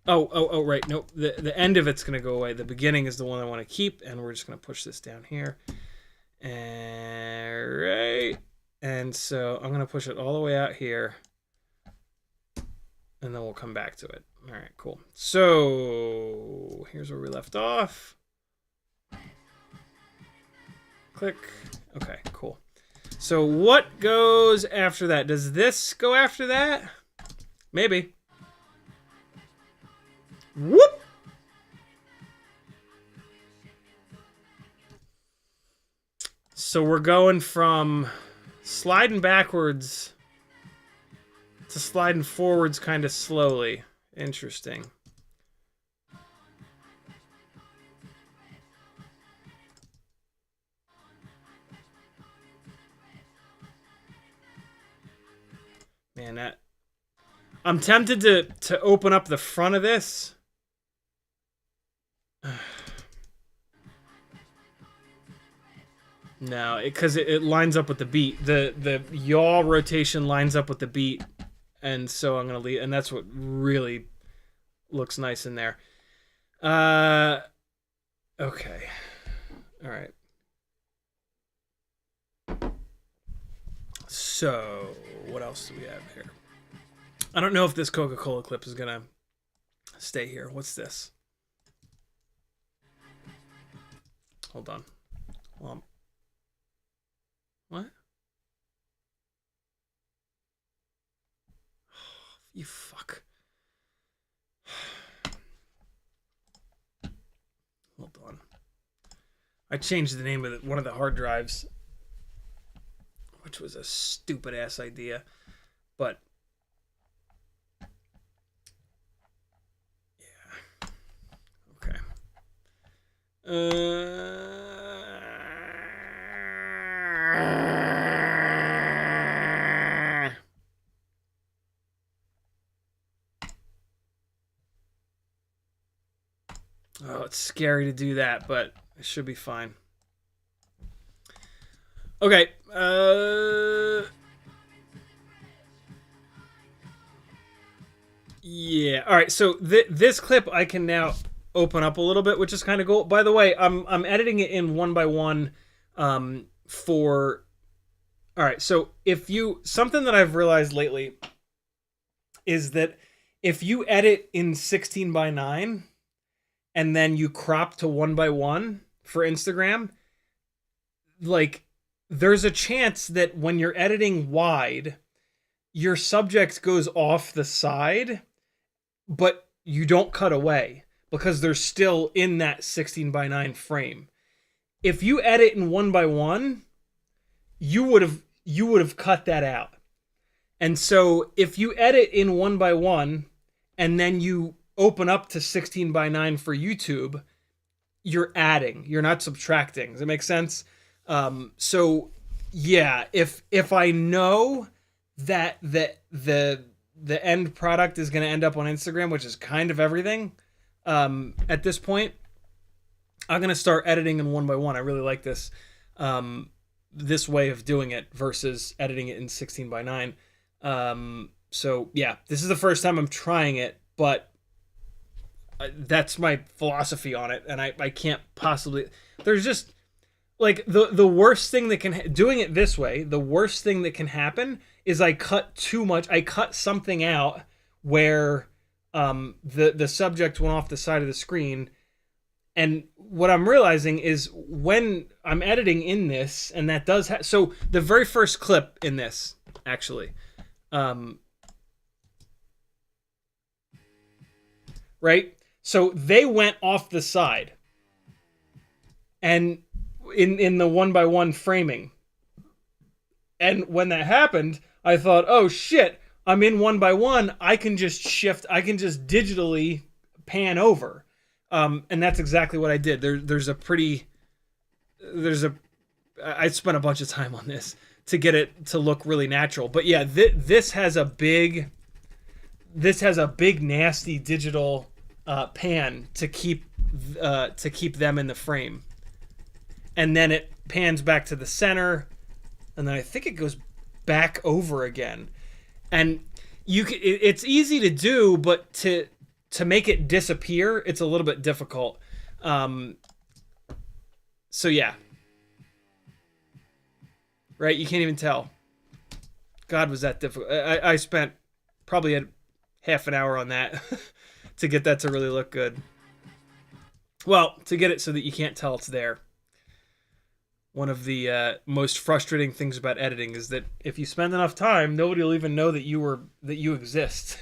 Oh, right. Nope. The end of it's going to go away. The beginning is the one I want to keep, and we're just going to push this down here. And right. And so I'm going to push it all the way out here. And then we'll come back to it. All right, cool. So here's where we left off. Click. Okay, cool. So what goes after that? Does this go after that? Maybe. Whoop! So we're going from sliding backwards to sliding forwards kind of slowly. Interesting. Man, that... I'm tempted to open up the front of this. No, because it lines up with the beat. The yaw rotation lines up with the beat. And so I'm going to leave. And that's what really looks nice in there. Okay. All right. So, what else do we have here? I don't know if this Coca-Cola clip is going to stay here. What's this? Hold on. What? You fuck. Hold on. I changed the name of one of the hard drives, which was a stupid ass idea, but yeah. Okay. Oh, it's scary to do that, but it should be fine. Okay. Yeah. All right. So this clip I can now open up a little bit, which is kind of cool. By the way, I'm editing it in 1x1 for... All right. So something that I've realized lately is that if you edit in 16:9 and then you crop to 1x1 for Instagram, like, there's a chance that when you're editing wide, your subject goes off the side, but you don't cut away because they're still in that 16:9 frame. If you edit in 1x1, you would have cut that out. And so if you edit in 1x1 and then you open up to 16:9 for YouTube, you're adding, you're not subtracting. Does that make sense? So yeah, if I know that the end product is going to end up on Instagram, which is kind of everything, at this point, I'm going to start editing in 1x1. I really like this, this way of doing it versus editing it in 16:9. So yeah, this is the first time I'm trying it, but that's my philosophy on it, and I can't possibly... There's just, like, the worst thing that can... Doing it this way, the worst thing that can happen is I cut too much. I cut something out where the subject went off the side of the screen, and what I'm realizing is when I'm editing in this, and that does... so the very first clip in this, actually. Right? So they went off the side. And in the 1x1 framing. And when that happened, I thought, oh shit, I'm in 1x1. I can just shift, I can just digitally pan over. And that's exactly what I did. I spent a bunch of time on this to get it to look really natural. But yeah, this has a big nasty digital pan to keep them in the frame. And then it pans back to the center, and then I think it goes back over again. And it's easy to do, but to make it disappear, it's a little bit difficult. So yeah. Right? You can't even tell. God, was that difficult. I spent probably a half an hour on that to get that to really look good. Well, to get it so that you can't tell it's there. One of the most frustrating things about editing is that if you spend enough time, nobody will even know that you exist.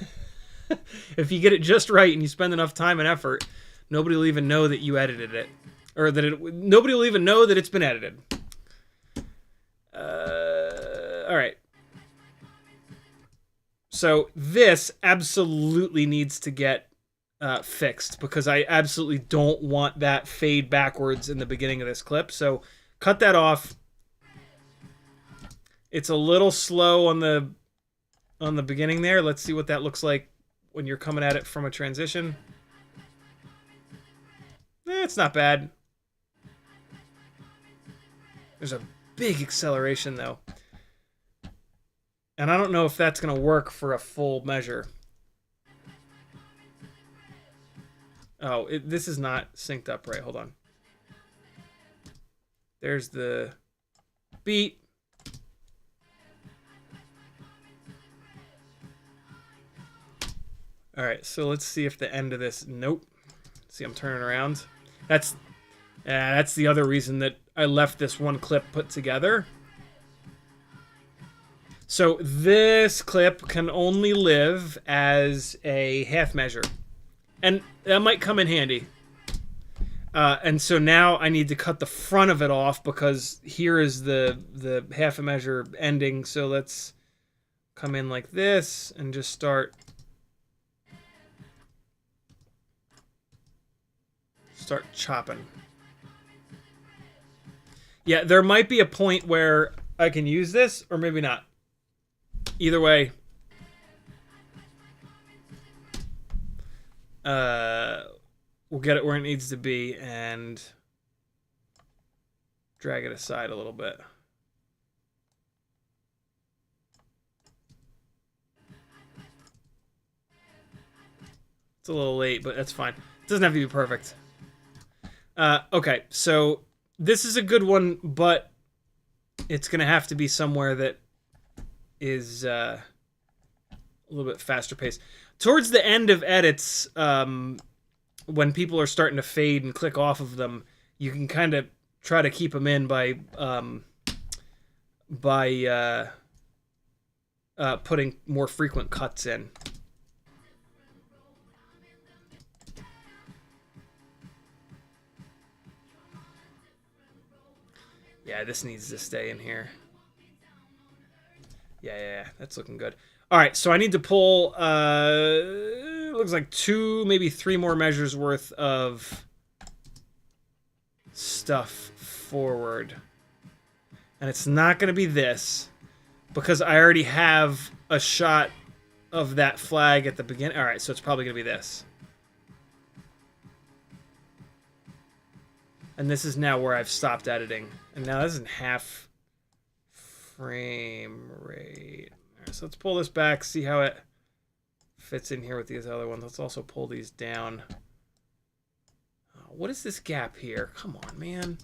If you get it just right and you spend enough time and effort, nobody will even know that you edited it, or nobody will even know that it's been edited. All right. So this absolutely needs to get fixed, because I absolutely don't want that fade backwards in the beginning of this clip. So cut that off. It's a little slow on the beginning there. Let's see what that looks like when you're coming at it from a transition. It's not bad. There's a big acceleration though. And I don't know if that's going to work for a full measure. Oh, this is not synced up right. Hold on. There's the beat. All right, so let's see if the end of this. Nope. See, I'm turning around. That's the other reason that I left this one clip put together. So this clip can only live as a half measure, and that might come in handy. And so now I need to cut the front of it off, because here is the half a measure ending. So let's come in like this and just start chopping. Yeah, there might be a point where I can use this, or maybe not. Either way, we'll get it where it needs to be and drag it aside a little bit. It's a little late, but that's fine. It doesn't have to be perfect. Okay, so this is a good one, but it's going to have to be somewhere that is a little bit faster paced. Towards the end of edits, when people are starting to fade and click off of them, you can kind of try to keep them in by putting more frequent cuts in. Yeah, this needs to stay in here. Yeah, that's looking good. All right, so I need to pull, looks like 2, maybe 3 more measures worth of stuff forward. And it's not going to be this, because I already have a shot of that flag at the beginning. All right, so it's probably going to be this. And this is now where I've stopped editing. And now this is in half frame rate. All right, so let's pull this back, see how it fits in here with these other ones. Let's also pull these down. Oh, what is this gap here? Come on, man.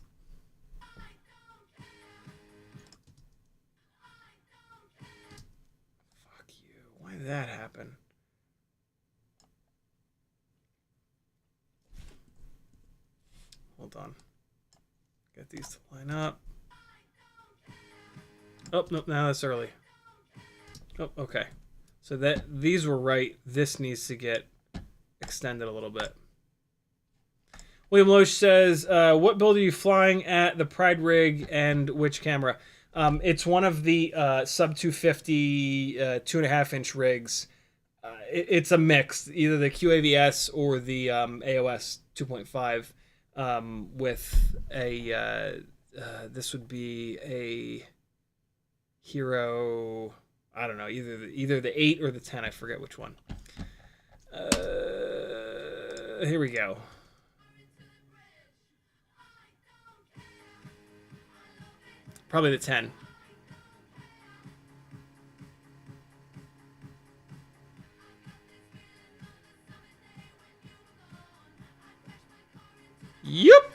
Fuck you. Why did that happen? Hold on. Get these to line up. Oh, nope, now that's early. Oh, okay. So that these were right. This needs to get extended a little bit. William Loesch says, what build are you flying at the Pride rig and which camera? It's one of the sub 250 2.5-inch rigs. It's a mix, either the QAVS or the AOS 2.5 with a this would be a Hero, I don't know, either the 8 or the 10, I forget which one. Here we go. Probably the 10. Yep.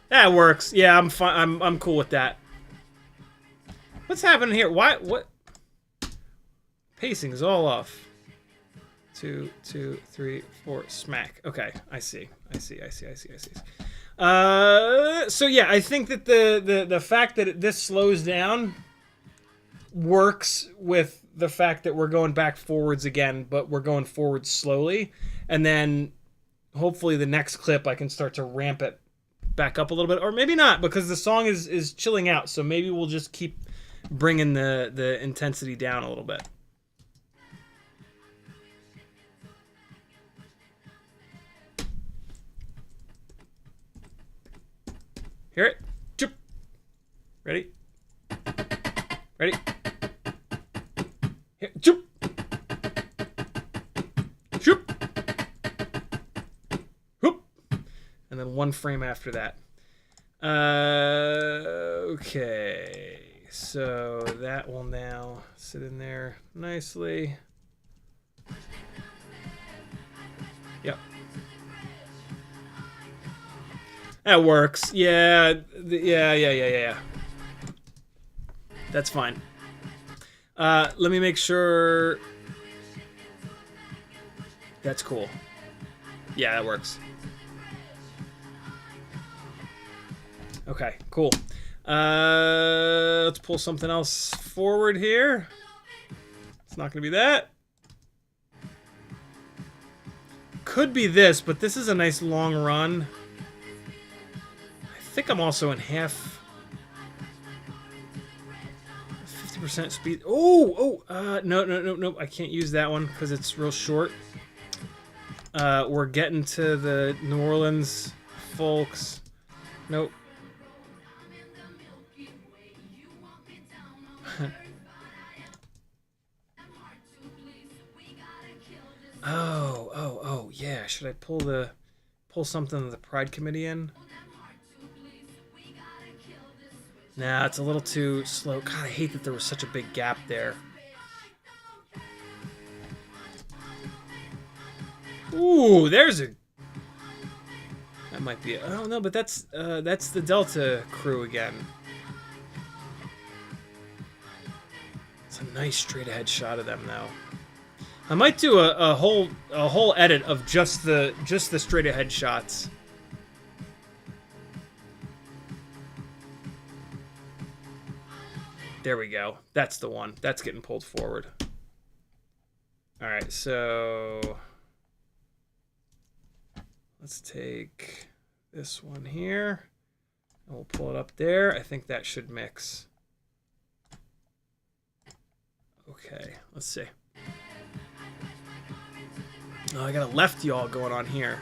That works. Yeah, I'm fine. I'm cool with that. What's happening here? Why? What? Pacing is all off. 2, 2, 3, 4. Smack. Okay, I see. So yeah, I think that the fact that this slows down works with the fact that we're going back forwards again, but we're going forwards slowly, and then hopefully the next clip I can start to ramp it back up a little bit, or maybe not, because the song is chilling out. So maybe we'll just keep bringing the intensity down a little bit. Hear it? Choop. Ready? Ready? Here. Choop. Choop. Whoop. And then one frame after that. Okay. So that will now sit in there nicely. Yep. That works. Yeah. Yeah. That's fine. Let me make sure. That's cool. Yeah, that works. Okay, cool. Let's pull something else forward here. It's not going to be that. Could be this, but this is a nice long run. I think I'm also in half. 50% speed. No. I can't use that one because it's real short. We're getting to the New Orleans folks. Nope. Oh, yeah. Should I pull something of the Pride Committee in? Nah, it's a little too slow. God, I hate that there was such a big gap there. Ooh, there's a... That might be... Oh, no, but that's the Delta crew again. It's a nice straight-ahead shot of them, though. I might do a whole edit of just the straight-ahead shots. There we go. That's the one. That's getting pulled forward. All right, so let's take this one here, and we'll pull it up there. I think that should mix. Okay, let's see. Oh, I got a left yaw going on here.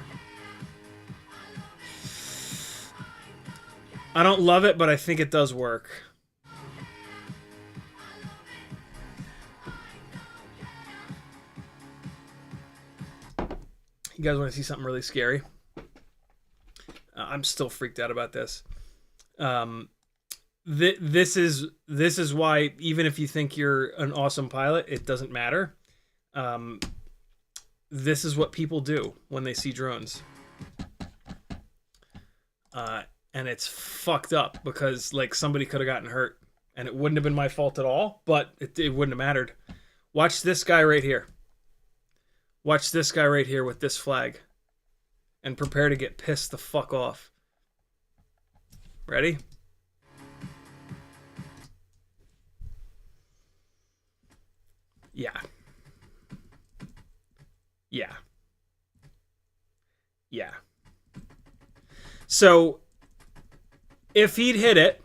I don't love it, but I think it does work. You guys want to see something really scary? I'm still freaked out about this. This is why, even if you think you're an awesome pilot, it doesn't matter. This is what people do when they see drones. And it's fucked up because like somebody could have gotten hurt and it wouldn't have been my fault at all, but it wouldn't have mattered. Watch this guy right here. Watch this guy right here with this flag. And prepare to get pissed the fuck off. Ready? Yeah. Yeah. Yeah. So if he'd hit it,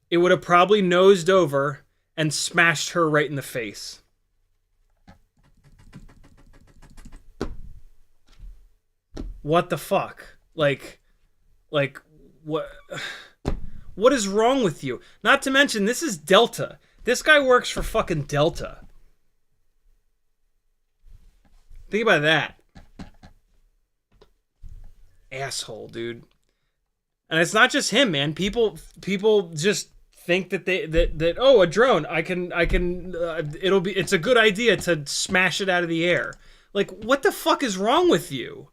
it would have probably nosed over and smashed her right in the face. What the fuck? Like what? What is wrong with you? Not to mention, this is Delta. This guy works for fucking Delta. Think about that. Asshole, dude. And it's not just him, man. People just think that that oh, a drone, it's a good idea to smash it out of the air. Like, what the fuck is wrong with you?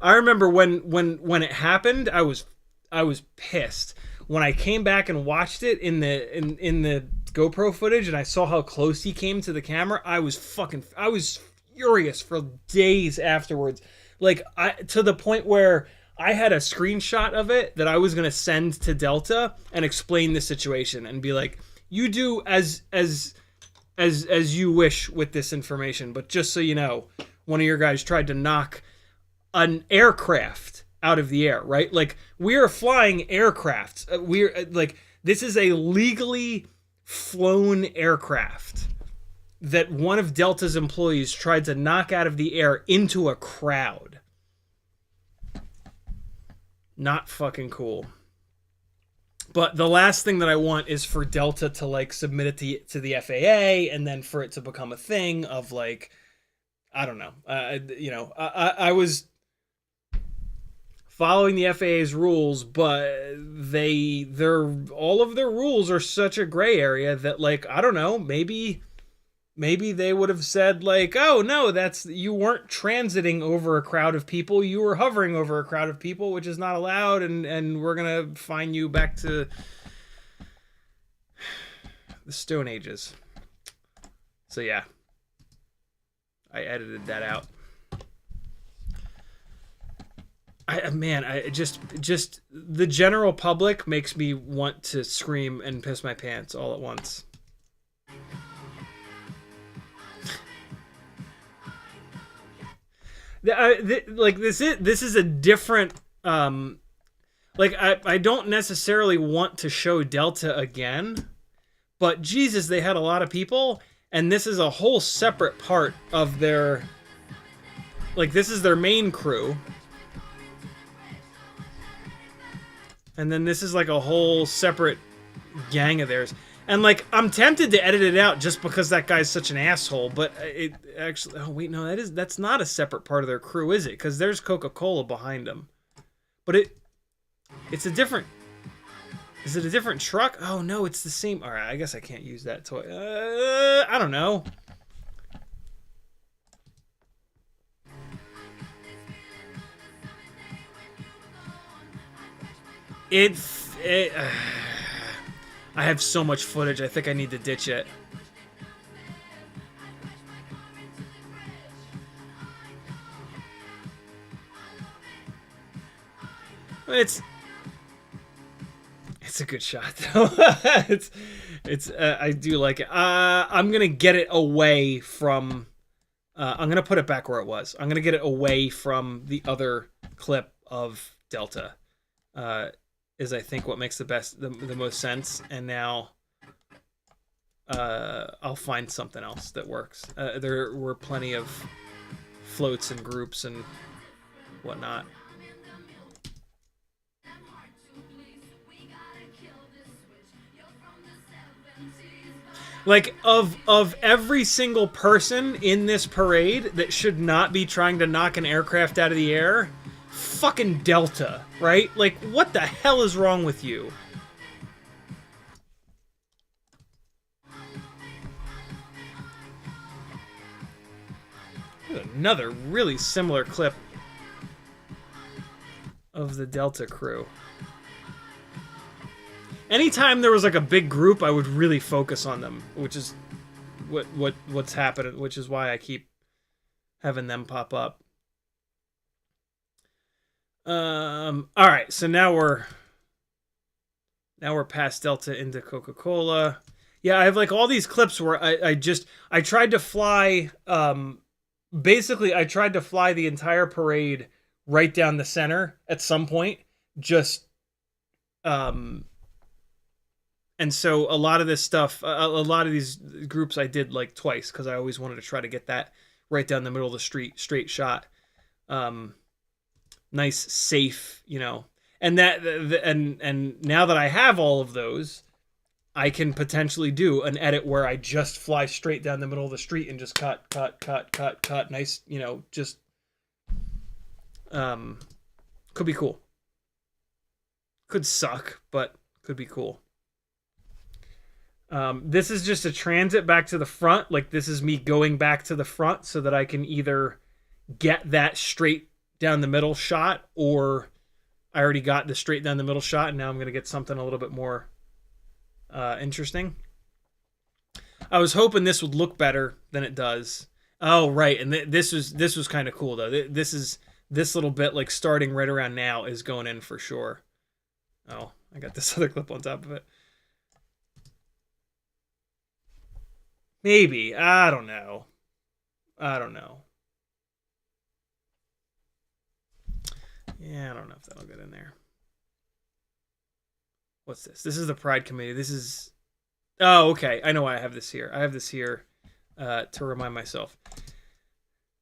I remember when it happened, I was pissed. When I came back and watched it in the GoPro footage and I saw how close he came to the camera, I was furious for days afterwards. Like, to the point where I had a screenshot of it that I was gonna send to Delta and explain the situation and be like, you do as you wish with this information, but just so you know, one of your guys tried to knock an aircraft out of the air, right? Like, we are flying aircrafts. This is a legally flown aircraft that one of Delta's employees tried to knock out of the air into a crowd. Not fucking cool. But the last thing that I want is for Delta to like submit it to the FAA and then for it to become a thing of like, I don't know. I was following the FAA's rules, but all of their rules are such a gray area that, like, I don't know, maybe they would have said like, oh no, you weren't transiting over a crowd of people, you were hovering over a crowd of people, which is not allowed, and we're gonna fine you back to the Stone Ages. So yeah, I edited that out. I just the general public makes me want to scream and piss my pants all at once. This is a different I don't necessarily want to show Delta again, but Jesus, they had a lot of people, and this is a whole separate part of their, like, this is their main crew. And then this is like a whole separate gang of theirs. And like, I'm tempted to edit it out just because that guy's such an asshole, but it actually, oh wait, no, that's not a separate part of their crew, is it? Because there's Coca-Cola behind them. But it's a different, is it a different truck? Oh no, it's the same. All right, I guess I can't use that toy. I don't know. I have so much footage. I think I need to ditch it. It's a good shot though. I do like it. I'm gonna get it away from. I'm gonna put it back where it was. I'm gonna get it away from the other clip of Delta. Is I think what makes the most sense, and now I'll find something else that works. There were plenty of floats and groups and whatnot. Like, of every single person in this parade that should not be trying to knock an aircraft out of the air, fucking Delta, right? Like, what the hell is wrong with you? Here's another really similar clip of the Delta crew. Anytime there was like a big group, I would really focus on them, which is what's happening, which is why I keep having them pop up. All right, so now we're past Delta into Coca-Cola. Yeah, I have like all these clips where I tried to fly basically I tried to fly the entire parade right down the center at some point, just and so a lot of this stuff, a lot of these groups I did like twice because I always wanted to try to get that right down the middle of the street, straight shot. Nice, safe, you know. And and now that I have all of those, I can potentially do an edit where I just fly straight down the middle of the street and just cut. Nice, you know, just could be cool. Could suck, but could be cool. This is just a transit back to the front. Like, this is me going back to the front so that I can either get that straight down the middle shot, or I already got the straight down the middle shot and now I'm going to get something a little bit more interesting. I was hoping this would look better than it does. Oh, right. And this was kind of cool though. This little bit, like starting right around now, is going in for sure. Oh, I got this other clip on top of it. Maybe. I don't know. Yeah, I don't know if that'll get in there. What's this? This is the Pride Committee. This is... Oh, okay. I know why I have this here. I have this here to remind myself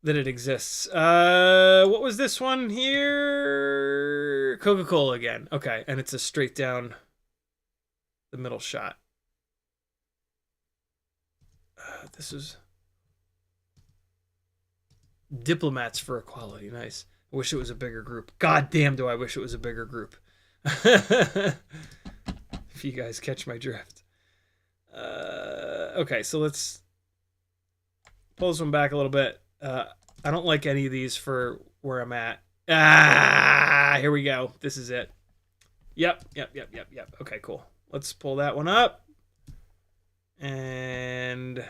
that it exists. What was this one here? Coca-Cola again. Okay, and it's a straight down the middle shot. This is Diplomats for Equality. Nice. I wish it was a bigger group. God damn, do I wish it was a bigger group. If you guys catch my drift. Okay, so let's pull this one back a little bit. I don't like any of these for where I'm at. Here we go. This is it. Yep. Okay, cool. Let's pull that one up. And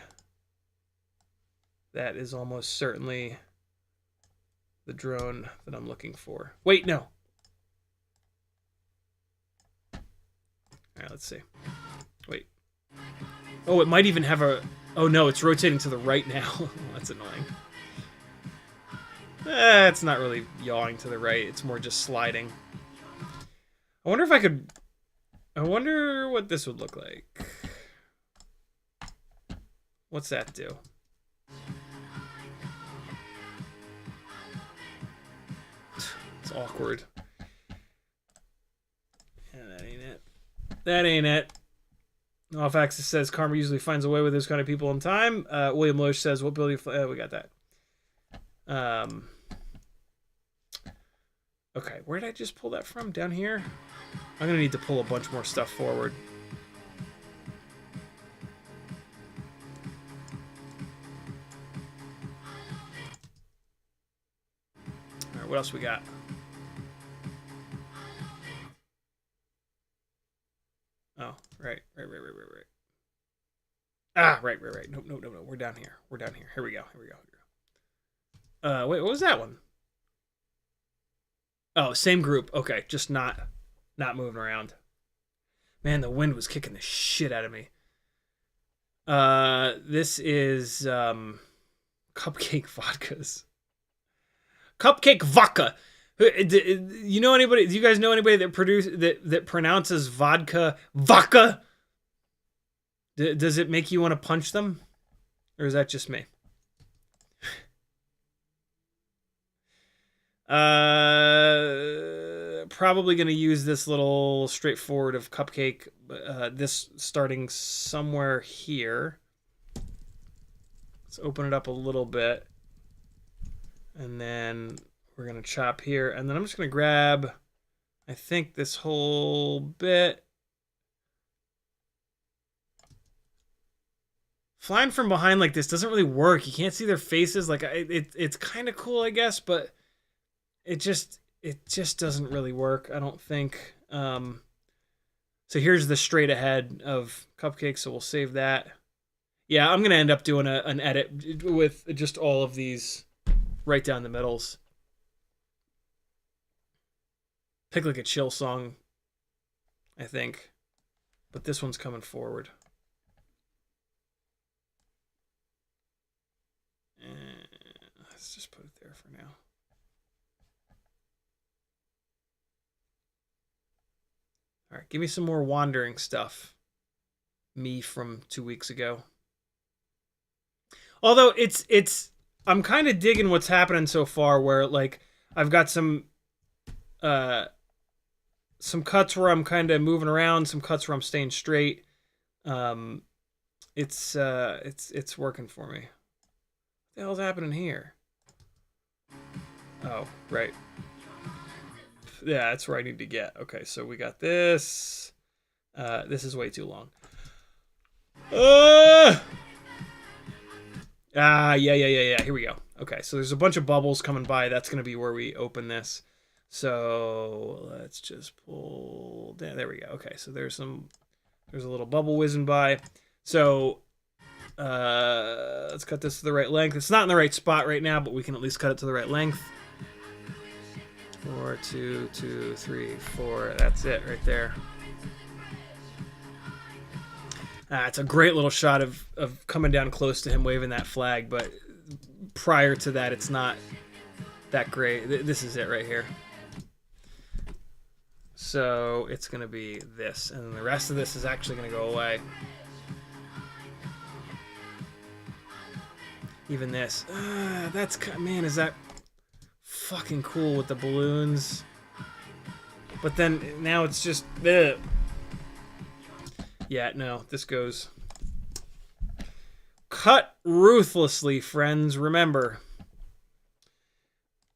that is almost certainly the drone that I'm looking for. Wait, no. All right, let's see. Wait. Oh, it might even have a... Oh, no, it's rotating to the right now. That's annoying. It's not really yawing to the right. It's more just sliding. I wonder if I could... I wonder what this would look like. What's that do? It's awkward. Yeah, that ain't it. That ain't it. Off Axis says Karma usually finds a way with those kind of people in time. William Loesch says, what building? We got that. Okay, where did I just pull that from? Down here? I'm going to need to pull a bunch more stuff forward. All right, what else we got? Oh, right. Ah, right. Nope. We're down here. Here we go. Wait, what was that one? Oh, same group. Okay, just not moving around. Man, the wind was kicking the shit out of me. This is Cupcake Vodkas. Cupcake Vodka. You know anybody? Do you guys know anybody that pronounces vodka vodka? Does it make you want to punch them, or is that just me? Probably going to use this little straightforward of Cupcake. This starting somewhere here. Let's open it up a little bit, and then we're going to chop here, and then I'm just going to grab, I think, this whole bit. Flying from behind like this doesn't really work. You can't see their faces. Like, it's kind of cool, I guess, but it just doesn't really work, I don't think. So here's the straight ahead of Cupcake, so we'll save that. Yeah, I'm going to end up doing an edit with just all of these right down the middles. Pick like a chill song, I think. But this one's coming forward. Let's just put it there for now. All right, give me some more wandering stuff. Me from 2 weeks ago. Although I'm kind of digging what's happening so far, where like I've got some cuts where I'm kind of moving around, some cuts where I'm staying straight. It's working for me. What the hell's happening here? Oh, right. Yeah, that's where I need to get. Okay, so we got this. This is way too long. Yeah. Here we go. Okay, so there's a bunch of bubbles coming by. That's going to be where we open this. So let's just pull down. There we go. Okay, so there's a little bubble whizzing by. So let's cut this to the right length. It's not in the right spot right now, but we can at least cut it to the right length. 4, 2, 2, 3, 4. That's it right there. It's a great little shot of coming down close to him waving that flag, but prior to that, it's not that great. This is it right here. So it's going to be this, and the rest of this is actually going to go away. Even this. That's, man, is that fucking cool with the balloons. But then now it's just... Ugh. Yeah, no, this goes. Cut ruthlessly, friends. Remember.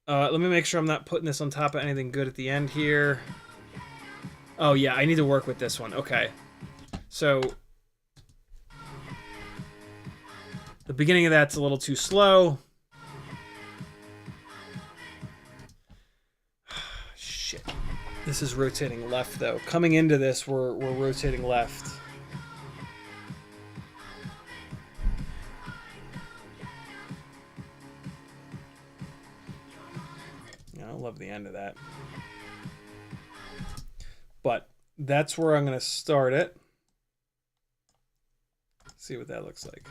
Let me make sure I'm not putting this on top of anything good at the end here. Oh, yeah, I need to work with this one. Okay. So, the beginning of that's a little too slow. Shit. This is rotating left, though. Coming into this, we're rotating left. I don't love the end of that. But that's where I'm going to start it. See what that looks like.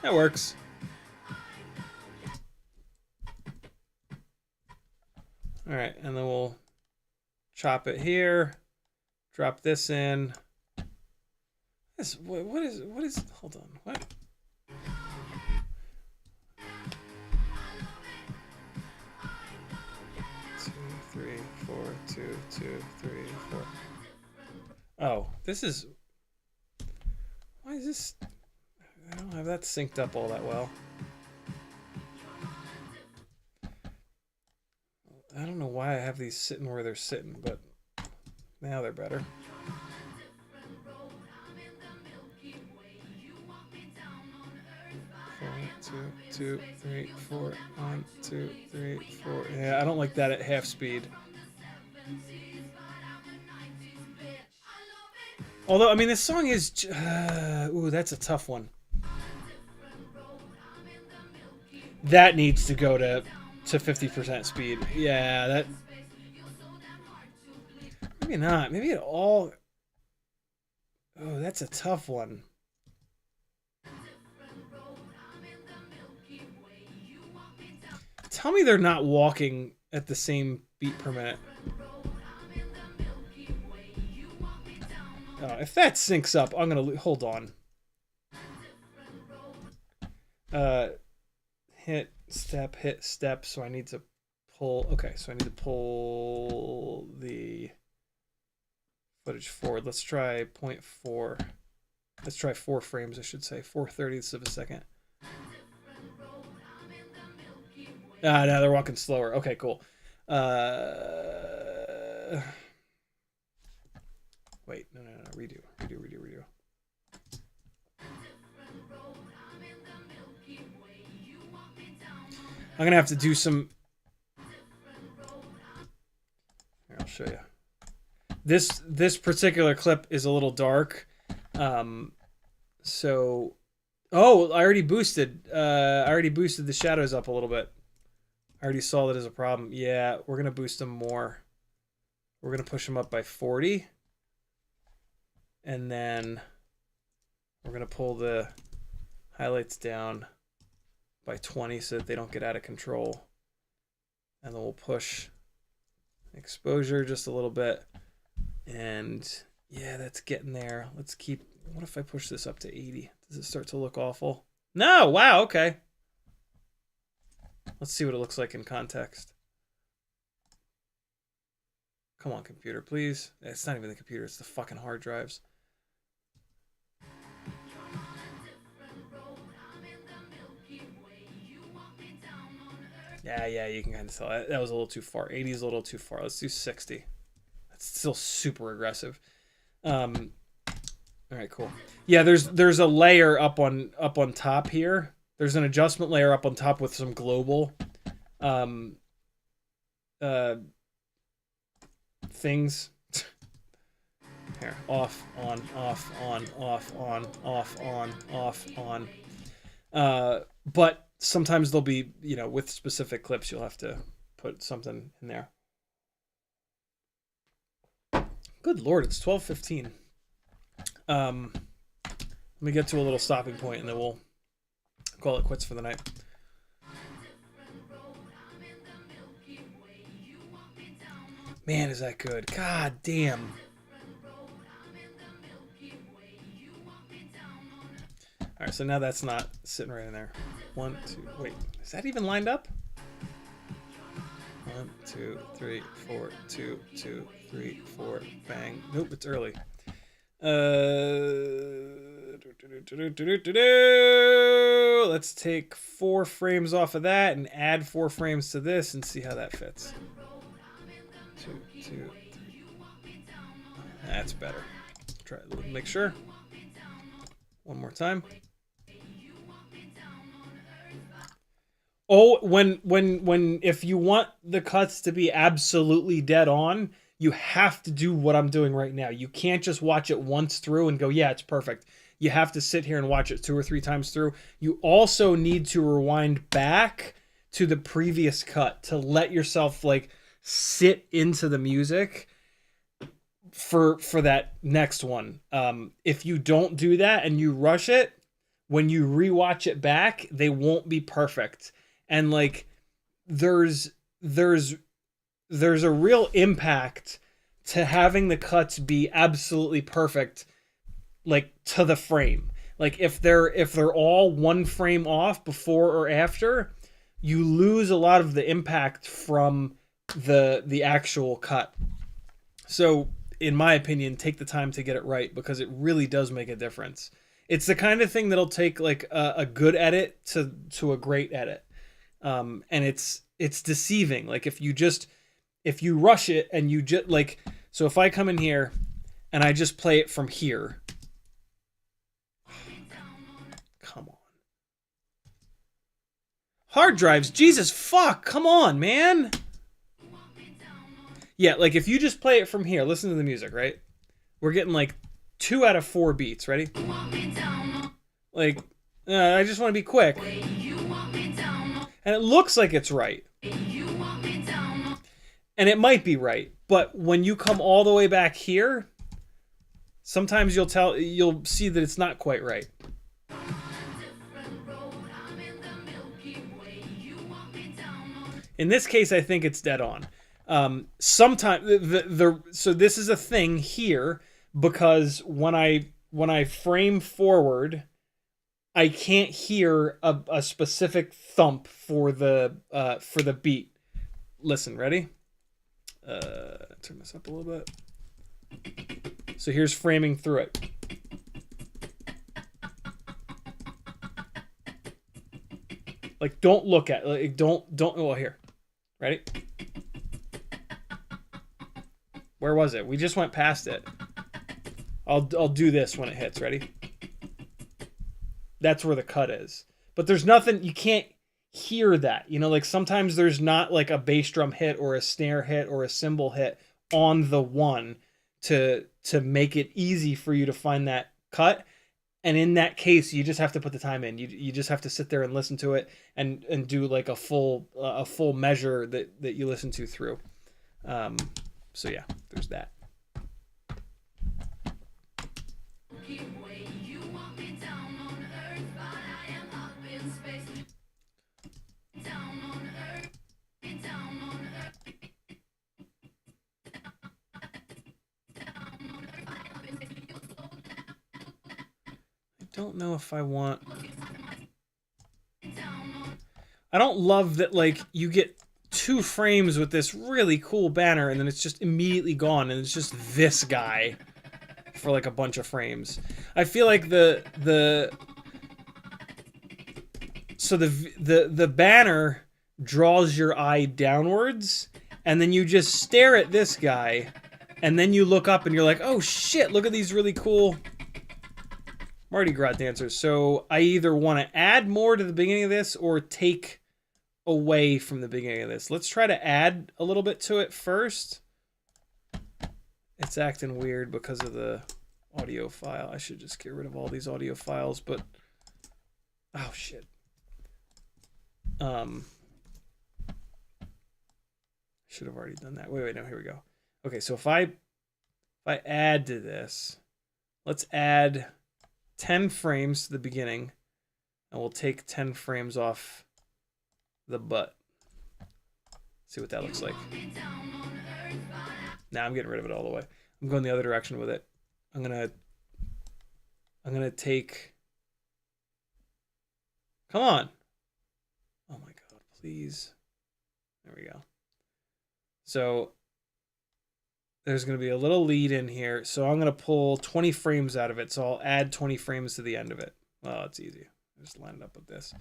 That works. All right, and then we'll chop it here. Drop this in. What is? Hold on. What? Two, three, four. 2, 2, 3, 4. Oh, this is. Why is this? I don't have that synced up all that well. I don't know why I have these sitting where they're sitting, but now they're better. Four, 2, 2, 3, 4. 1, 2, 3, 4. Yeah, I don't like that at half speed. Although, I mean, this song is... ooh, that's a tough one. That needs to go to 50% speed. Yeah, that... Maybe not. Maybe it all... Oh, that's a tough one. Tell me they're not walking at the same beat per minute. If that syncs up, I'm gonna hold on. Hit step. So I need to pull. Okay, so I need to pull the footage forward. Let's try 0.4. Let's try 4 frames. I should say 4/30ths of a second. No, they're walking slower. Okay, cool. Wait, no. Redo. I'm gonna have to do some. Here, I'll show you. This particular clip is a little dark. So, oh, I already boosted the shadows up a little bit. I already saw that as a problem. Yeah, we're gonna boost them more. We're gonna push them up by 40. And then we're going to pull the Highlights down by 20 so that they don't get out of control. And then we'll push exposure just a little bit. And yeah, that's getting there. Let's keep, what if I push this up to 80? Does it start to look awful? No, wow, okay. Let's see what it looks like in context. Come on, computer, please. It's not even the computer, it's the fucking hard drives. Yeah, you can kind of tell. That was a little too far. 80 is a little too far. Let's do 60. That's still super aggressive. All right, cool. Yeah, there's a layer up on top here. There's an adjustment layer up on top with some global things. Here, off, on, off, on, off, on, off, on, off, on. But sometimes they'll be, you know, with specific clips, you'll have to put something in there. Good Lord, it's 12:15. Let me get to a little stopping point and then we'll call it quits for the night. Man, is that good. God damn. All right, so now that's not sitting right in there. 1, 2, wait, is that even lined up? 1, 2, 3, 4, 2, 2, 3, 4, bang. Nope, it's early. Let's take 4 frames off of that and add 4 frames to this and see how that fits. 2, 2, 3. That's better. Try to make sure. One more time. Oh, if you want the cuts to be absolutely dead on, you have to do what I'm doing right now. You can't just watch it once through and go, yeah, it's perfect. You have to sit here and watch it 2 or 3 times through. You also need to rewind back to the previous cut to let yourself like sit into the music for that next one. If you don't do that and you rush it, when you rewatch it back, they won't be perfect. And like there's a real impact to having the cuts be absolutely perfect, like to the frame. Like if they're all 1 frame off before or after, you lose a lot of the impact from the actual cut. So in my opinion, take the time to get it right because it really does make a difference. It's the kind of thing that'll take like a good edit to a great edit. And it's deceiving. Like if you rush it and you just like, so if I come in here and I just play it from here, come on, hard drives, Jesus fuck, come on, man. Yeah, like if you just play it from here, listen to the music, right? We're getting like 2 out of 4 beats. Ready? Like, I just want to be quick. And it looks like it's right. And it might be right. But when you come all the way back here, sometimes you'll see that it's not quite right. In this case, I think it's dead on. Sometimes so this is a thing here because when I frame forward, I can't hear a specific thump for the beat. Listen, ready? Turn this up a little bit. So here's framing through it. Like don't look at like don't well here. Ready? Where was it? We just went past it. I'll do this when it hits. Ready? That's where the cut is. But there's nothing, you can't hear that. You know, like sometimes there's not like a bass drum hit or a snare hit or a cymbal hit on the one to make it easy for you to find that cut. And in that case, you just have to put the time in. You just have to sit there and listen to it and do like a full measure that you listen to through. So yeah, there's that. don't know if I want... I don't love that, like, you get 2 frames with this really cool banner and then it's just immediately gone and it's just this guy for like a bunch of frames. I feel like the banner draws your eye downwards and then you just stare at this guy and then you look up and you're like, oh shit, look at these really cool Mardi Gras dancers. So I either want to add more to the beginning of this or take away from the beginning of this. Let's try to add a little bit to it first. It's acting weird because of the audio file. I should just get rid of all these audio files, but oh shit. Should have already done that. Wait, no, here we go. Okay, so if I add to this, let's add 10 frames to the beginning, and we'll take 10 frames off the butt. See what that looks like. Now I'm getting rid of it all the way. I'm going the other direction with it. I'm gonna take... Come on! Oh my god, please. There we go. So there's going to be a little lead in here. So I'm going to pull 20 frames out of it. So I'll add 20 frames to the end of it. Well, it's easy. Just line it up with this.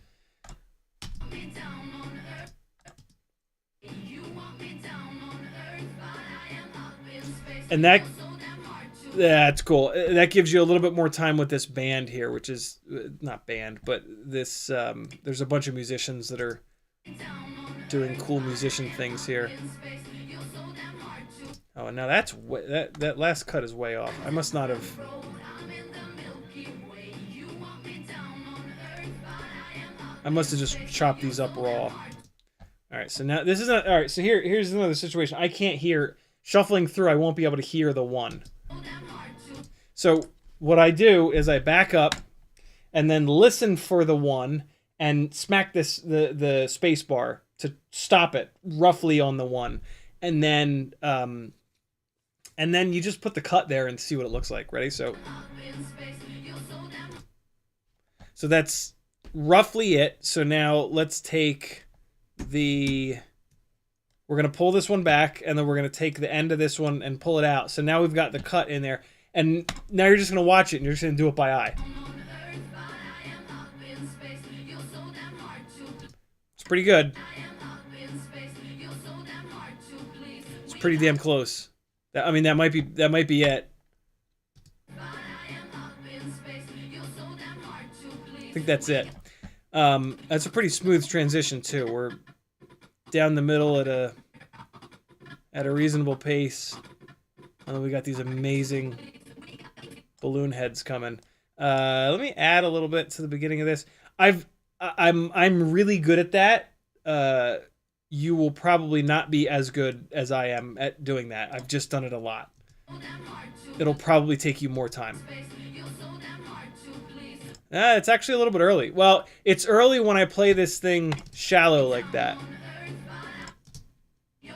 And that's cool. That gives you a little bit more time with this band here, which is not band, but this, there's a bunch of musicians that are doing cool musician things here. Oh, and now that's that last cut is way off. I must not have. I must have just chopped these up raw. All right, so now this is not all right. So here's another situation. I can't hear shuffling through. I won't be able to hear the 1. So what I do is I back up and then listen for the 1 and smack the space bar to stop it roughly on the 1, and then you just put the cut there and see what it looks like. Ready? So that's roughly it. So now let's take we're gonna pull this one back, and then we're gonna take the end of this one and pull it out. So now we've got the cut in there, and now you're just gonna watch it and you're just gonna do it by eye. It's pretty good. It's pretty damn close. I mean, that might be it. I think that's it. That's a pretty smooth transition too. We're down the middle at a reasonable pace. And then we got these amazing balloon heads coming. Let me add a little bit to the beginning of this. I'm really good at that. You will probably not be as good as I am at doing that. I've just done it a lot. It'll probably take you more time. It's actually a little bit early. Well, it's early when I play this thing shallow like that. What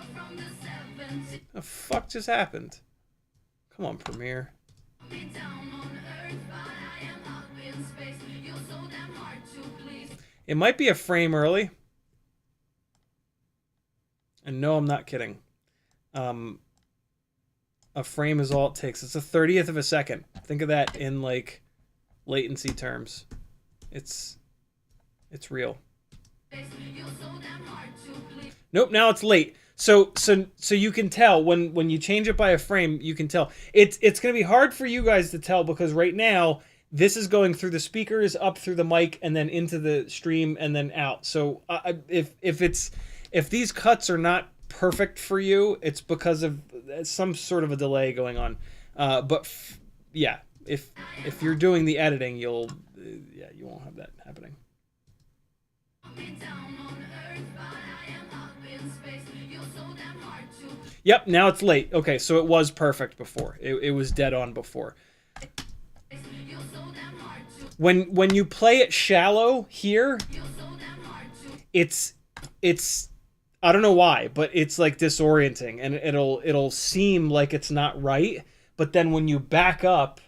the fuck just happened? Come on, Premiere. It might be a frame early. And no, I'm not kidding. A frame is all it takes. It's a 30th of a second. Think of that in like latency terms. It's real. Nope, now it's late. So you can tell when you change it by a frame, you can tell. It's going to be hard for you guys to tell because right now this is going through the speakers, up through the mic, and then into the stream, and then out. So if these cuts are not perfect for you, it's because of some sort of a delay going on. Yeah, if you're doing the editing, you won't have that happening. Yep, now it's late. Okay, so it was perfect before. It was dead on before. When you play it shallow here, it's I don't know why, but it's like disorienting, and it'll seem like it's not right. But then when you back up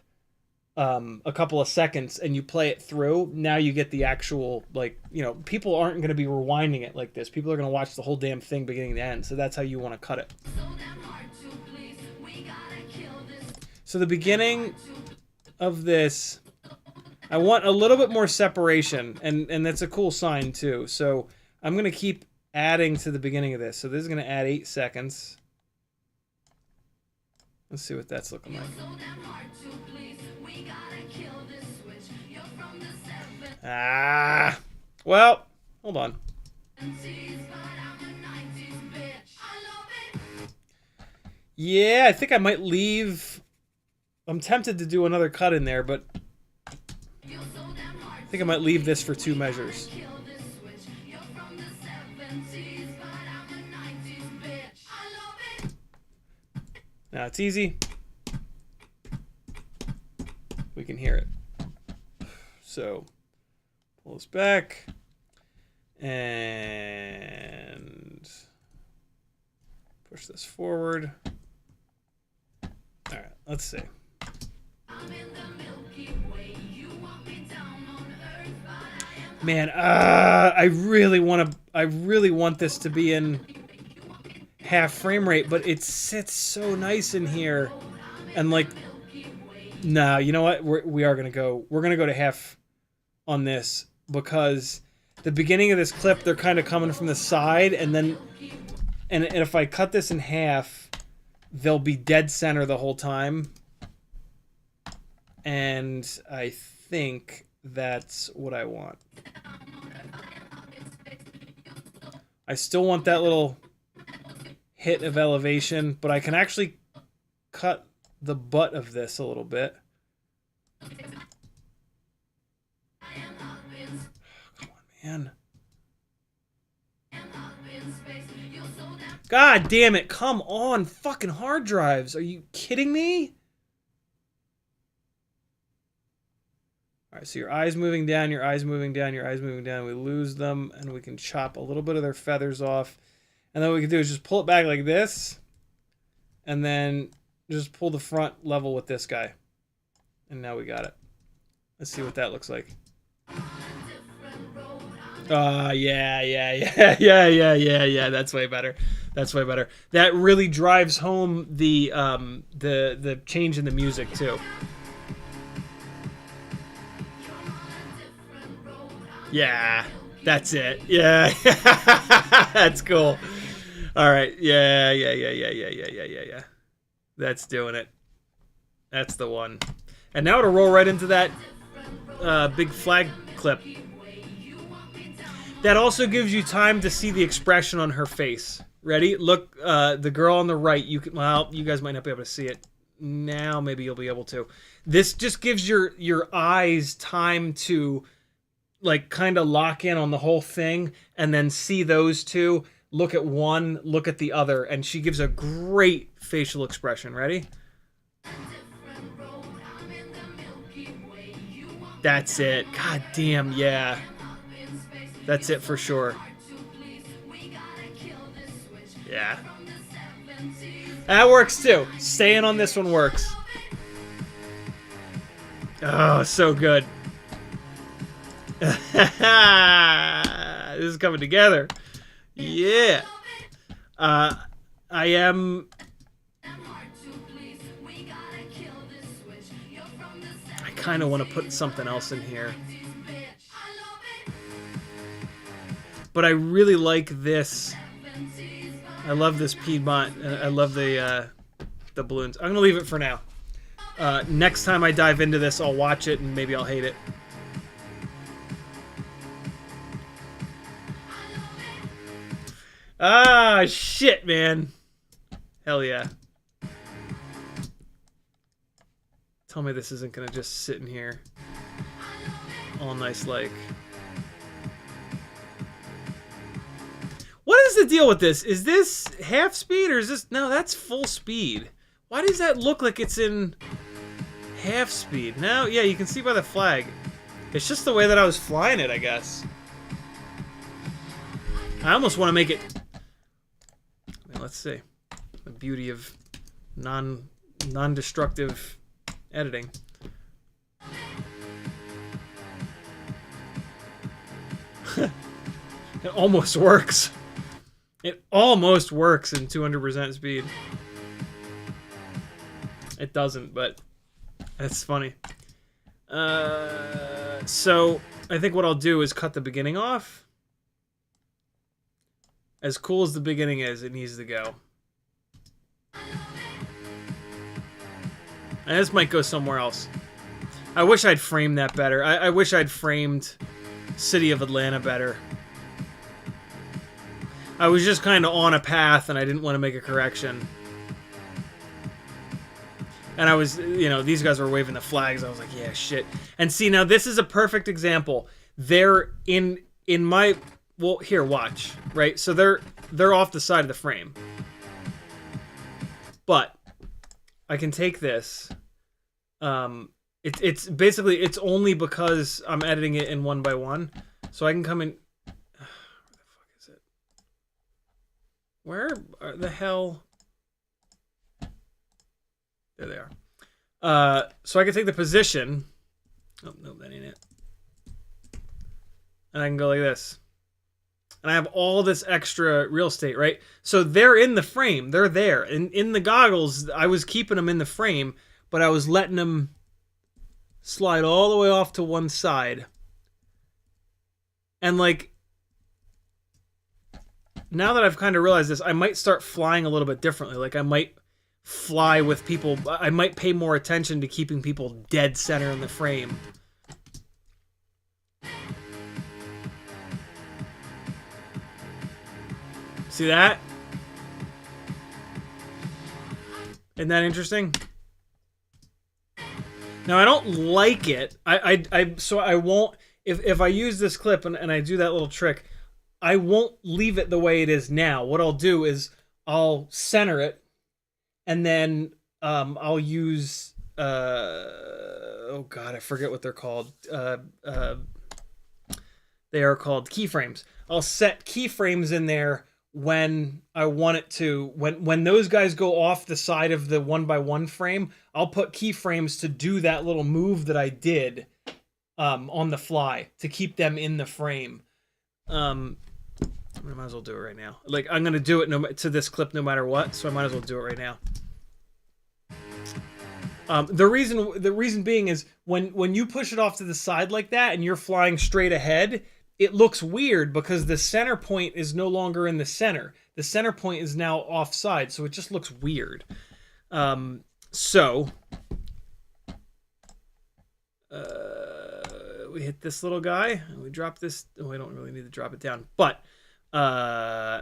a couple of seconds and you play it through, now you get the actual, like, you know, people aren't going to be rewinding it like this. People are going to watch the whole damn thing beginning to end. So that's how you want to cut it. So the beginning of this, I want a little bit more separation, and that's a cool sign too. So I'm going to keep adding to the beginning of this. So this is going to add 8 seconds. Let's see what that's looking like. Ah, well, hold on. Yeah, I think I might leave. I'm tempted to do another cut in there, but I think I might leave this for 2 measures. Now it's easy. We can hear it. So pull this back and push this forward. All right, let's see. Man, I really want this to be in half frame rate, but it sits so nice in here. And like, nah, you know what? We're gonna go to half on this, because the beginning of this clip, they're kind of coming from the side, and then and if I cut this in half, they'll be dead center the whole time. And I think that's what I want. I still want that little hit of elevation, but I can actually cut the butt of this a little bit. Come on, man. God damn it, come on, fucking hard drives. Are you kidding me? Alright, so your eyes moving down, your eyes moving down, your eyes moving down. We lose them, and we can chop a little bit of their feathers off. And then what we can do is just pull it back like this, and then just pull the front level with this guy. And now we got it. Let's see what that looks like. Yeah. That's way better. That's way better. That really drives home the change in the music too. Yeah, that's it. Yeah, that's cool. All right. Yeah. That's doing it. That's the one. And now it'll roll right into that big flag clip. That also gives you time to see the expression on her face. Ready? Look, the girl on the right. Well, you guys might not be able to see it now. Maybe you'll be able to. This just gives your eyes time to, like, kind of lock in on the whole thing, and then see those two. Look at one, look at the other, and she gives a great facial expression. Ready? That's it. God damn, yeah. That's it for sure. Yeah. That works too. Staying on this one works. Oh, so good. This is coming together. Yeah. I am... I kind of want to put something else in here. But I really like this. I love this Piedmont. I love the balloons. I'm going to leave it for now. Next time I dive into this, I'll watch it and maybe I'll hate it. Ah, shit, man. Hell yeah. Tell me this isn't going to just sit in here all nice like... What is the deal with this? Is this half speed or is this... No, that's full speed. Why does that look like it's in half speed? No, yeah, you can see by the flag. It's just the way that I was flying it, I guess. I almost want to make it... I mean, let's see. The beauty of non-destructive editing. It almost works. It almost works in 200% speed. It doesn't, but it's funny. So I think what I'll do is cut the beginning off. As cool as the beginning is, it needs to go. And this might go somewhere else. I wish I'd framed that better. I wish I'd framed City of Atlanta better. I was just kind of on a path and I didn't want to make a correction. And I was, you know, these guys were waving the flags. I was like, yeah, shit. And see, now this is a perfect example. They're in my, well, here, watch, right? So they're off the side of the frame. But I can take this. It's basically, it's only because I'm editing it in 1x1. So I can come in. Where the fuck is it? Where the hell? There they are. So I can take the position. Oh, no, that ain't it. And I can go like this. And I have all this extra real estate, right? So they're in the frame. They're there. And in the goggles, I was keeping them in the frame, but I was letting them slide all the way off to one side. And like, now that I've kind of realized this, I might start flying a little bit differently. Like I might fly with people. I might pay more attention to keeping people dead center in the frame. See that? Isn't that interesting? Now I don't like it. So I won't, if I use this clip and I do that little trick, I won't leave it the way it is now. What I'll do is I'll center it, and then I'll use oh god, I forget what they're called. They are called keyframes. I'll set keyframes in there when I want it to. When those guys go off the side of the 1x1 frame, I'll put keyframes to do that little move that I did on the fly to keep them in the frame. I might as well do it right now. Like I'm gonna do it to this clip no matter what, so I might as well do it right now. The reason being is when you push it off to the side like that and you're flying straight ahead, it looks weird because the center point is no longer in the center. The center point is now offside, so it just looks weird. So we hit this little guy and we drop this. Oh, we don't really need to drop it down, but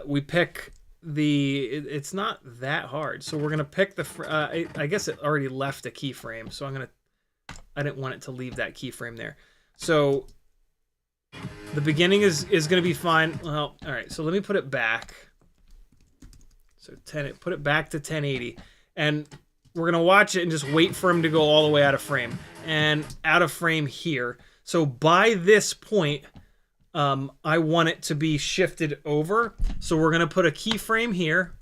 we pick it's not that hard. So we're gonna pick I guess it already left a keyframe, so I didn't want it to leave that keyframe there. So the beginning is gonna be fine. Well, all right. So let me put it back. So put it back to 1080, and we're gonna watch it and just wait for him to go all the way out of frame and out of frame here. So by this point, I want it to be shifted over. So we're gonna put a keyframe here,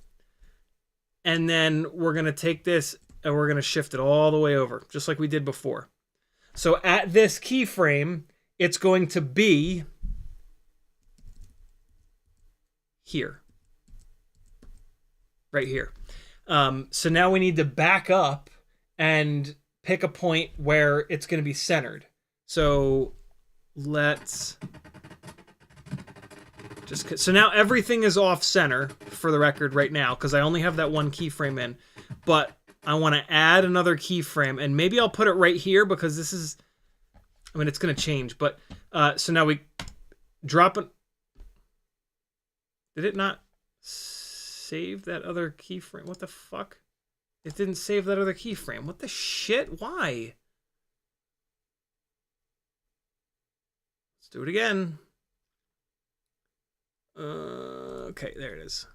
and then we're gonna take this and we're gonna shift it all the way over, just like we did before. So at this keyframe, it's going to be here. Right here. So now we need to back up and pick a point where it's going to be centered. So let's so now everything is off center for the record right now because I only have that one keyframe in, but I want to add another keyframe, and maybe I'll put it right here because this is, I mean, it's going to change, but so now we drop it. Did it not save that other keyframe? What the fuck? It didn't save that other keyframe. What the shit? Why? Let's do it again. Okay, there it is.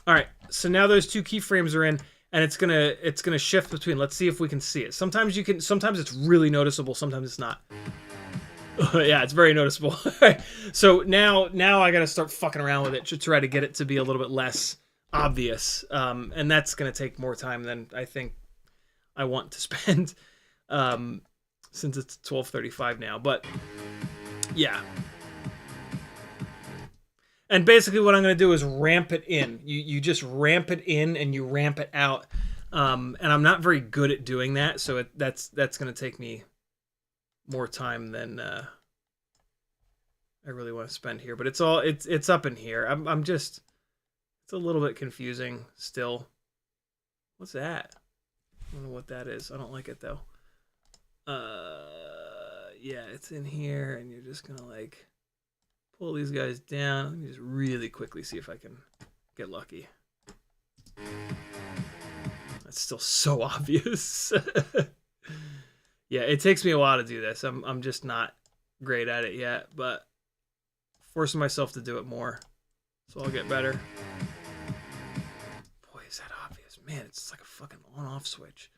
All right, so now those two keyframes are in, and it's gonna shift between. Let's see if we can see it. Sometimes you can. Sometimes it's really noticeable. Sometimes it's not. Yeah, it's very noticeable. So now I got to start fucking around with it to try to get it to be a little bit less obvious, and that's gonna take more time than I think I want to spend, since it's 12:35 now. But Yeah. And basically what I'm going to do is ramp it in. You just ramp it in and you ramp it out. And I'm not very good at doing that, so that's going to take me more time than I really want to spend here. But it's up in here. I'm just, it's a little bit confusing still. What's that? I don't know what that is. I don't like it though. Yeah, it's in here, and you're just gonna like pull these guys down. Let me just really quickly see if I can get lucky. That's still so obvious. Yeah, it takes me a while to do this. I'm just not great at it yet, but forcing myself to do it more, so I'll get better. Boy, is that obvious. Man, it's like a fucking on-off switch.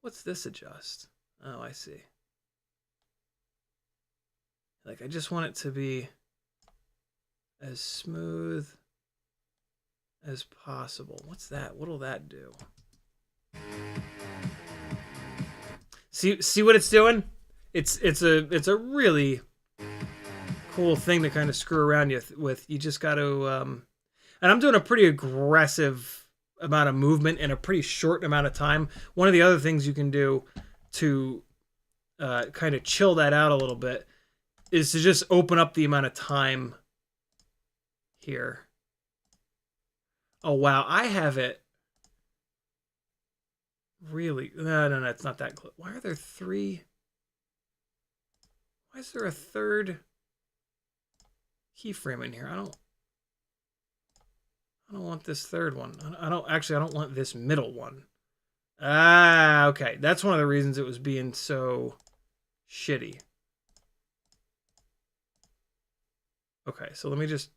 What's this adjust? Oh, I see. Like, I just want it to be as smooth as possible. What's that? What'll that do? See what it's doing? It's a really cool thing to kind of screw around with. You just got to and I'm doing a pretty aggressive amount of movement in a pretty short amount of time. One of the other things you can do to kind of chill that out a little bit is to just open up the amount of time here. Oh, wow. I have it really... No, it's not that close. Why are there three? Why is there a third keyframe in here? I don't want this third one. I don't want this middle one. Ah, okay. That's one of the reasons it was being so shitty. Okay, so let me just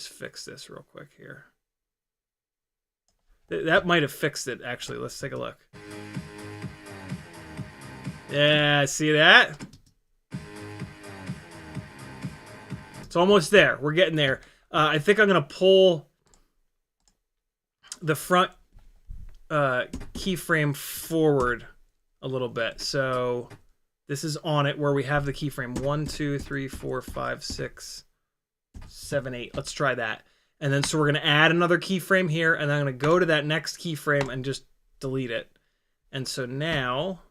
fix this real quick here. That might have fixed it, actually. Let's take a look. Yeah, see that? It's almost there. We're getting there. I think I'm going to pull the front keyframe forward a little bit. So this is on it where we have the keyframe. 1, 2, 3, 4, 5, 6, 7, 8. Let's try that. And then so we're going to add another keyframe here, and I'm going to go to that next keyframe and just delete it. And so now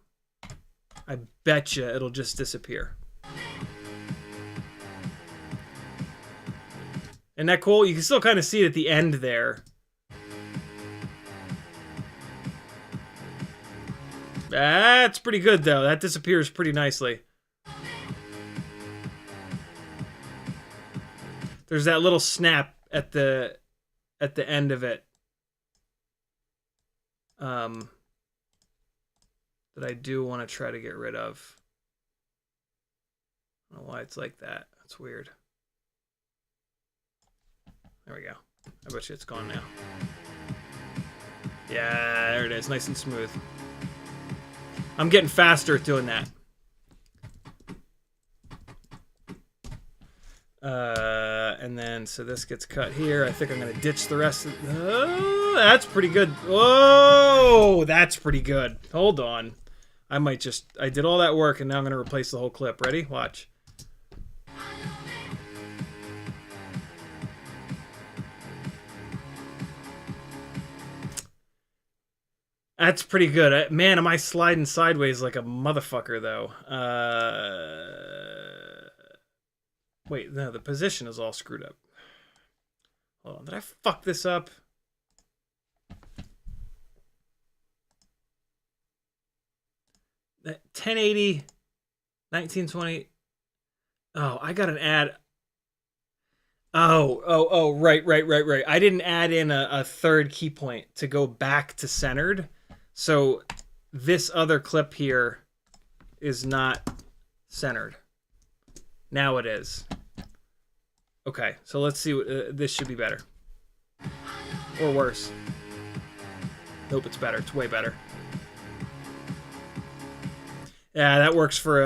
I betcha it'll just disappear. Isn't that cool? You can still kind of see it at the end there. That's pretty good, though. That disappears pretty nicely. There's that little snap at the end of it. That I do want to try to get rid of. I don't know why it's like that. That's weird. There we go. I bet you it's gone now. Yeah, there it is. Nice and smooth. I'm getting faster at doing that. And then, so this gets cut here. I think I'm going to ditch the rest of... Oh, that's pretty good. Oh, that's pretty good. Hold on. I might just... I did all that work, and now I'm going to replace the whole clip. Ready? Watch. That's pretty good. Man, am I sliding sideways like a motherfucker, though. Wait, no, the position is all screwed up. Hold on, did I fuck this up? That 1080, 1920. Oh, I got an ad. Oh, right. I didn't add in a third key point to go back to centered. So this other clip here is not centered. Now it is. Okay, so let's see. This should be better. Or worse. Nope, it's better. It's way better. Yeah, that works for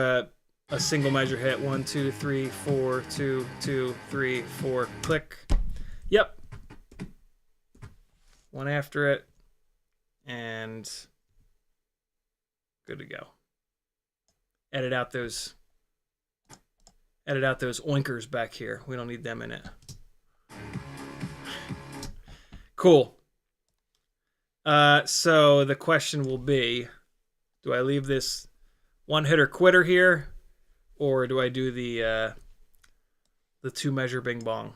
a single measure hit. 1, 2, 3, 4, 2, 2, 3, 4. Click. Yep. One after it. And good to go. edit out those oinkers back here. We don't need them in it. Cool. So the question will be, do I leave this one hitter quitter here, or do I do the 2-measure bing bong?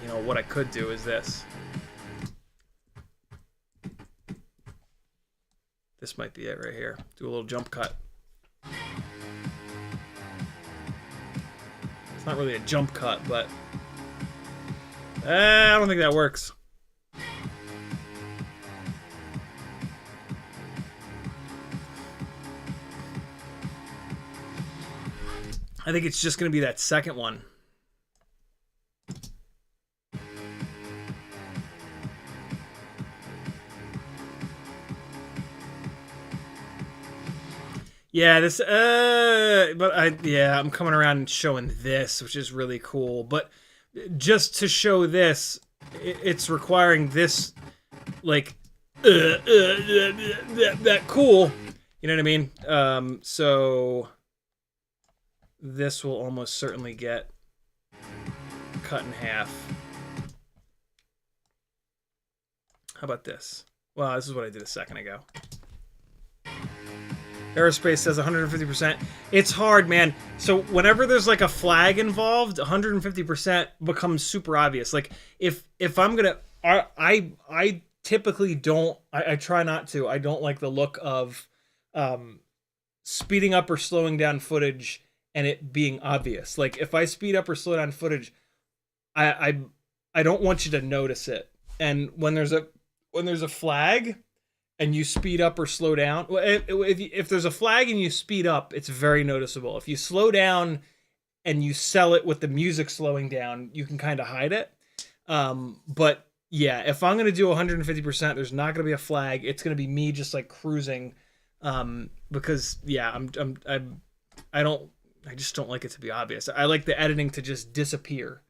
You know, what I could do is this. This might be it right here. Do a little jump cut. It's not really a jump cut, but I don't think that works. I think it's just going to be that second one. Yeah, this, I'm coming around and showing this, which is really cool. But just to show this, it's requiring this, like, that cool. You know what I mean? So this will almost certainly get cut in half. How about this? Well, this is what I did a second ago. Aerospace says 150%. It's hard, man. So whenever there's like a flag involved, 150% becomes super obvious. Like if I'm gonna, I typically don't. I try not to. I don't like the look of speeding up or slowing down footage and it being obvious. Like if I speed up or slow down footage, I don't want you to notice it. And when there's a flag and you speed up or slow down, if there's a flag and you speed up, it's very noticeable. If you slow down and you sell it with the music slowing down, you can kind of hide it. But yeah, if I'm gonna do 150%, there's not gonna be a flag. It's gonna be me just like cruising, because yeah, I just don't like it to be obvious. I like the editing to just disappear.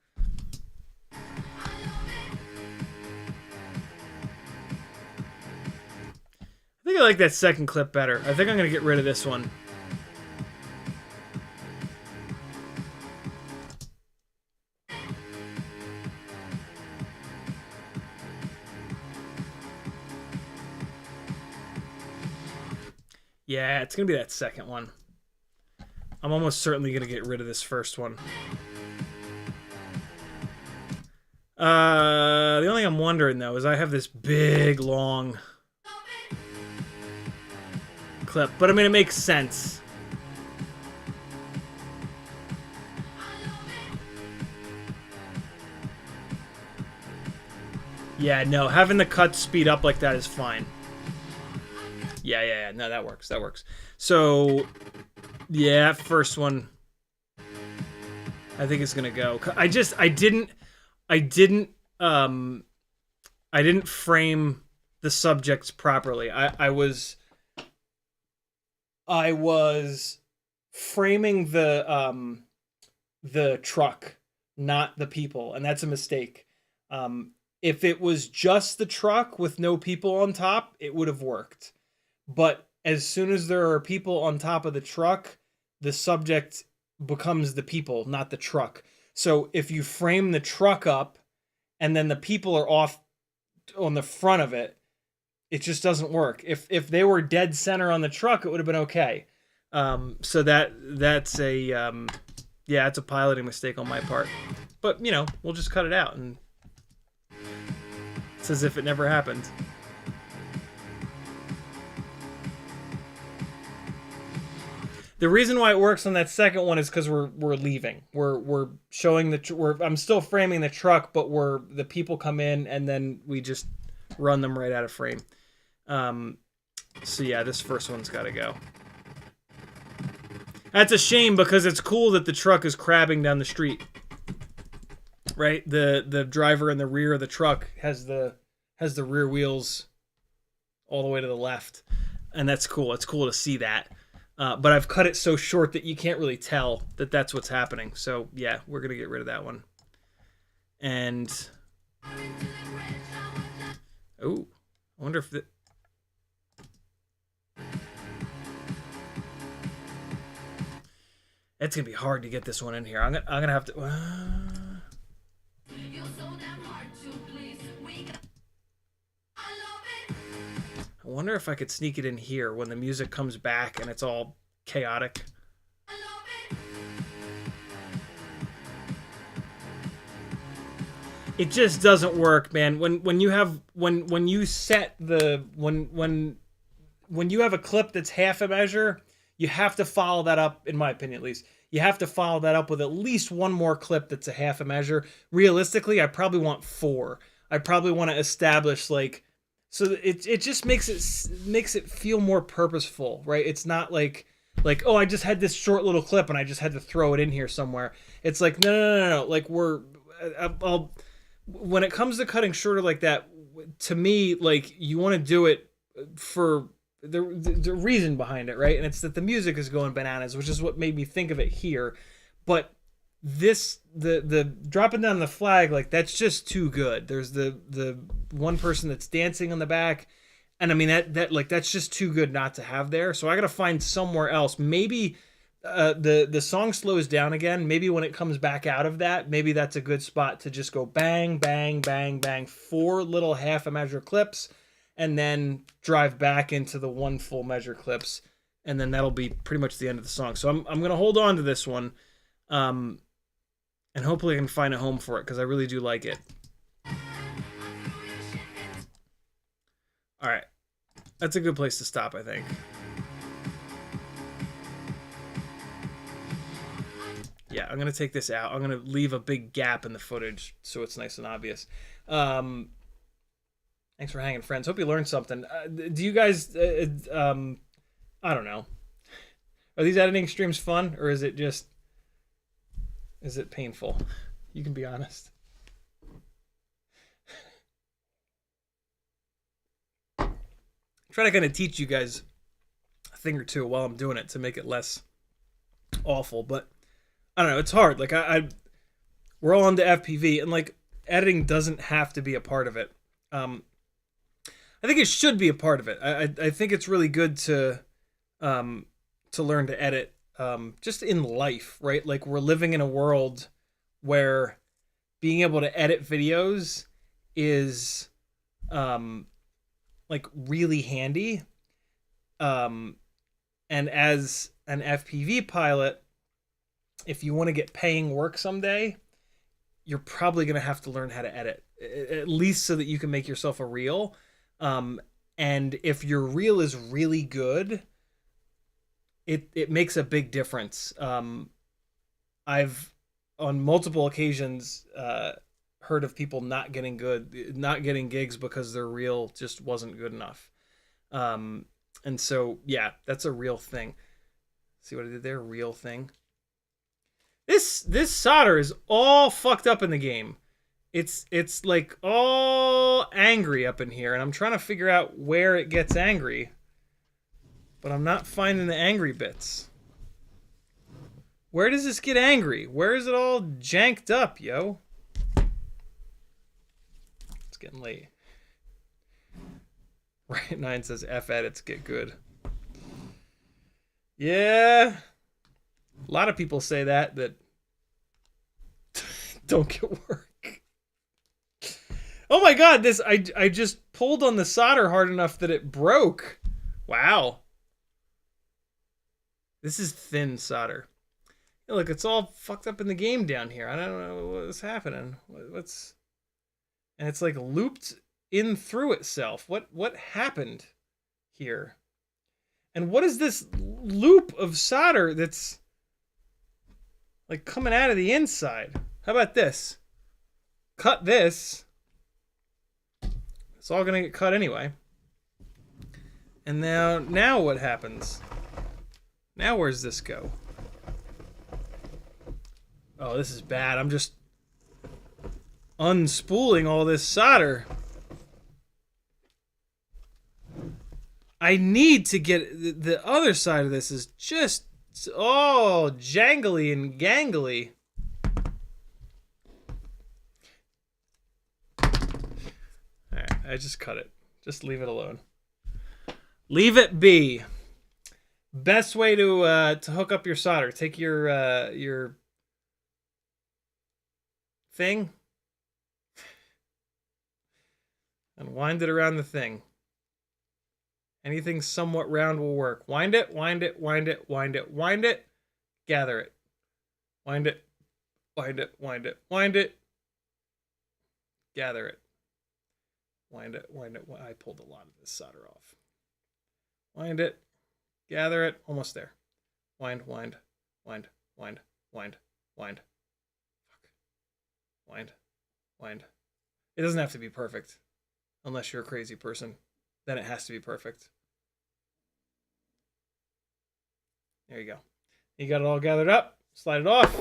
I think I like that second clip better. I think I'm going to get rid of this one. Yeah, it's going to be that second one. I'm almost certainly going to get rid of this first one. The only thing I'm wondering, though, is I have this big, long clip, but I mean, it makes sense. Yeah, no, having the cut speed up like that is fine. Yeah, no, that works, So, yeah, first one, I think it's gonna go. I didn't frame the subjects properly. I was framing the truck, not the people, and that's a mistake. If it was just the truck with no people on top, it would have worked. But as soon as there are people on top of the truck, the subject becomes the people, not the truck. So if you frame the truck up and then the people are off on the front of it, it just doesn't work. If they were dead center on the truck, it would have been okay. So that's a it's a piloting mistake on my part. But you know, we'll just cut it out and it's as if it never happened. The reason why it works on that second one is because we're leaving. We're showing I'm still framing the truck, but the people come in and then we just run them right out of frame. So yeah, this first one's got to go. That's a shame because it's cool that the truck is crabbing down the street. Right? The driver in the rear of the truck has the rear wheels all the way to the left. And that's cool. It's cool to see that. But I've cut it so short that you can't really tell that that's what's happening. So yeah, we're going to get rid of that one. And oh, I wonder if It's gonna be hard to get this one in here. I'm gonna have to. You're so damn hard to please. I love it. I wonder if I could sneak it in here when the music comes back and it's all chaotic. I love it. It just doesn't work, man. When you have when you set the when you have a clip that's half a measure, you have to follow that up, in my opinion at least. You have to follow that up with at least one more clip that's a half a measure. Realistically, I probably want 4. I probably want to establish like, so it just makes it feel more purposeful, right? It's not like oh, I just had this short little clip and I just had to throw it in here somewhere. It's like no. Like I'll when it comes to cutting shorter like that, to me, like you want to do it for the reason behind it, right? And it's that the music is going bananas, which is what made me think of it here. But this the dropping down the flag, like that's just too good. There's the one person that's dancing on the back, and I mean that like that's just too good not to have there. So I gotta find somewhere else. Maybe the song slows down again. Maybe when it comes back out of that, maybe that's a good spot to just go bang, bang, bang, bang, 4 little half a measure clips, and then drive back into the 1 full measure clips, and then that'll be pretty much the end of the song. So I'm gonna hold on to this one, and hopefully I can find a home for it because I really do like it. All right, that's a good place to stop, I think. Yeah, I'm gonna take this out. I'm gonna leave a big gap in the footage so it's nice and obvious. Thanks for hanging, friends. Hope you learned something. Do you guys, I don't know. Are these editing streams fun, or is it painful? You can be honest. Try to kind of teach you guys a thing or two while I'm doing it to make it less awful, but I don't know. It's hard. Like we're all into FPV, and like editing doesn't have to be a part of it. I think it should be a part of it. I think it's really good to learn to edit just in life, right? Like we're living in a world where being able to edit videos is like really handy. And as an FPV pilot, if you want to get paying work someday, you're probably going to have to learn how to edit, at least so that you can make yourself a reel. And if your reel is really good, it makes a big difference. I've on multiple occasions heard of people not getting gigs because their reel just wasn't good enough. And so yeah, that's a real thing. See what I did there? Real thing. This solder is all fucked up in the game. It's like all angry up in here, and I'm trying to figure out where it gets angry, but I'm not finding the angry bits. Where does this get angry? Where is it all janked up, yo? It's getting late. Right 9 says F edits get good. Yeah. A lot of people say that don't get work. Oh my god, this I just pulled on the solder hard enough that it broke. Wow. This is thin solder. Hey, look, it's all fucked up in the game down here. I don't know what's happening. What's and it's like looped in through itself. What happened here? And what is this loop of solder that's like coming out of the inside? How about this? Cut this. It's all gonna get cut anyway. And now what happens? Now where's this go? Oh, this is bad. I'm just unspooling all this solder. I need to get the other side of this is just all jangly and gangly. Alright, I just cut it. Just leave it alone. Leave it be. Best way to hook up your solder. Take your thing and wind it around the thing. Anything somewhat round will work. Wind it, wind it, wind it, wind it, wind it. Gather it. Wind it, wind it, wind it, wind it. Gather it. Wind it, wind it. I pulled a lot of this solder off. Wind it. Gather it. Almost there. Wind, wind, wind, wind, wind, wind. Fuck. Wind, wind. It doesn't have to be perfect. Unless you're a crazy person. Then it has to be perfect. There you go. You got it all gathered up. Slide it off.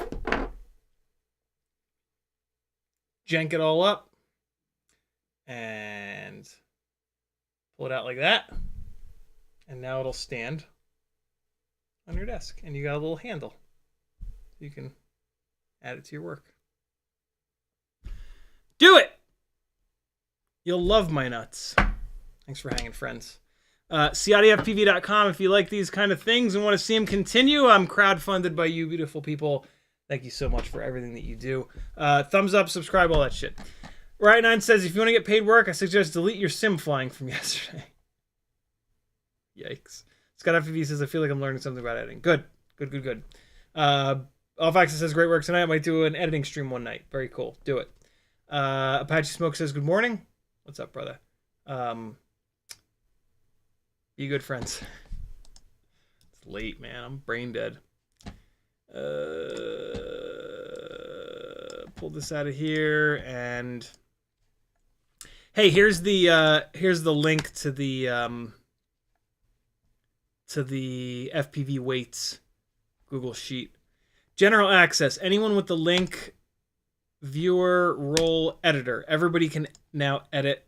Jank it all up. And pull it out like that. And now it'll stand on your desk. And you got a little handle. You can add it to your work. Do it! You'll love my nuts. Thanks for hanging, friends. CiottiFPV.com if you like these kind of things and want to see them continue. I'm crowdfunded by you beautiful people. Thank you so much for everything that you do. Thumbs up, subscribe, all that shit. Right9 says, if you want to get paid work, I suggest delete your sim flying from yesterday. Yikes. ScottFPV says, I feel like I'm learning something about editing. Good. Good, good, good. Alfax says, great work tonight. I might do an editing stream one night. Very cool. Do it. Apache Smoke says, good morning. What's up, brother? Be good friends. It's late, man. I'm brain dead. Pull this out of here and hey, here's the link to the FPV weights Google Sheet. General access. Anyone with the link, viewer, role, editor. Everybody can now edit.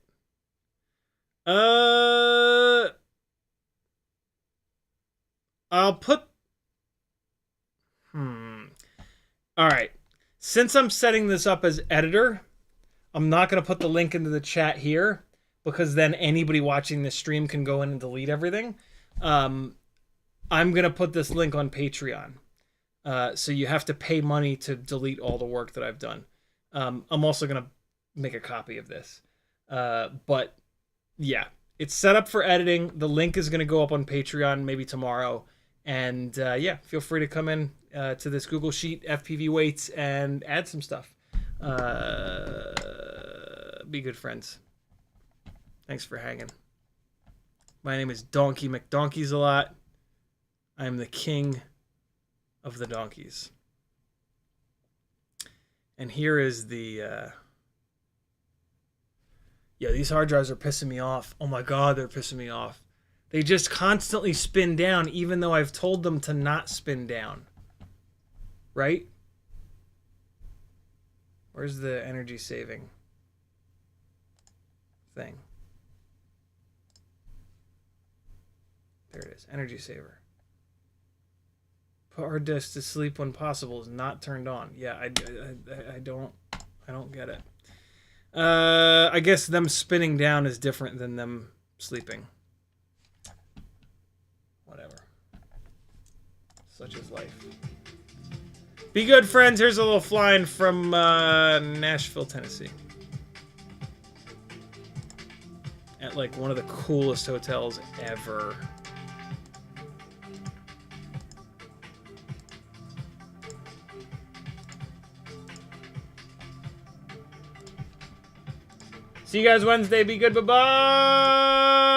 I'll put... Alright. Since I'm setting this up as editor, I'm not going to put the link into the chat here, because then anybody watching this stream can go in and delete everything. I'm going to put this link on Patreon. So you have to pay money to delete all the work that I've done. I'm also going to make a copy of this. But yeah, it's set up for editing. The link is going to go up on Patreon maybe tomorrow. And yeah, feel free to come in to this Google Sheet, FPV weights, and add some stuff. Be good friends. Thanks for hanging. My name is Donkey McDonkeys a lot. I am the king of the donkeys. And here is the... Yeah, these hard drives are pissing me off. Oh my god, they're pissing me off. They just constantly spin down, even though I've told them to not spin down. Right? Where's the energy saving thing? There it is. Energy saver. Put hard disk to sleep when possible is not turned on. Yeah, I don't get it. I guess them spinning down is different than them sleeping. Whatever. Such is life. Be good, friends. Here's a little flying from Nashville, Tennessee. At like one of the coolest hotels ever. See you guys Wednesday. Be good. Bye-bye.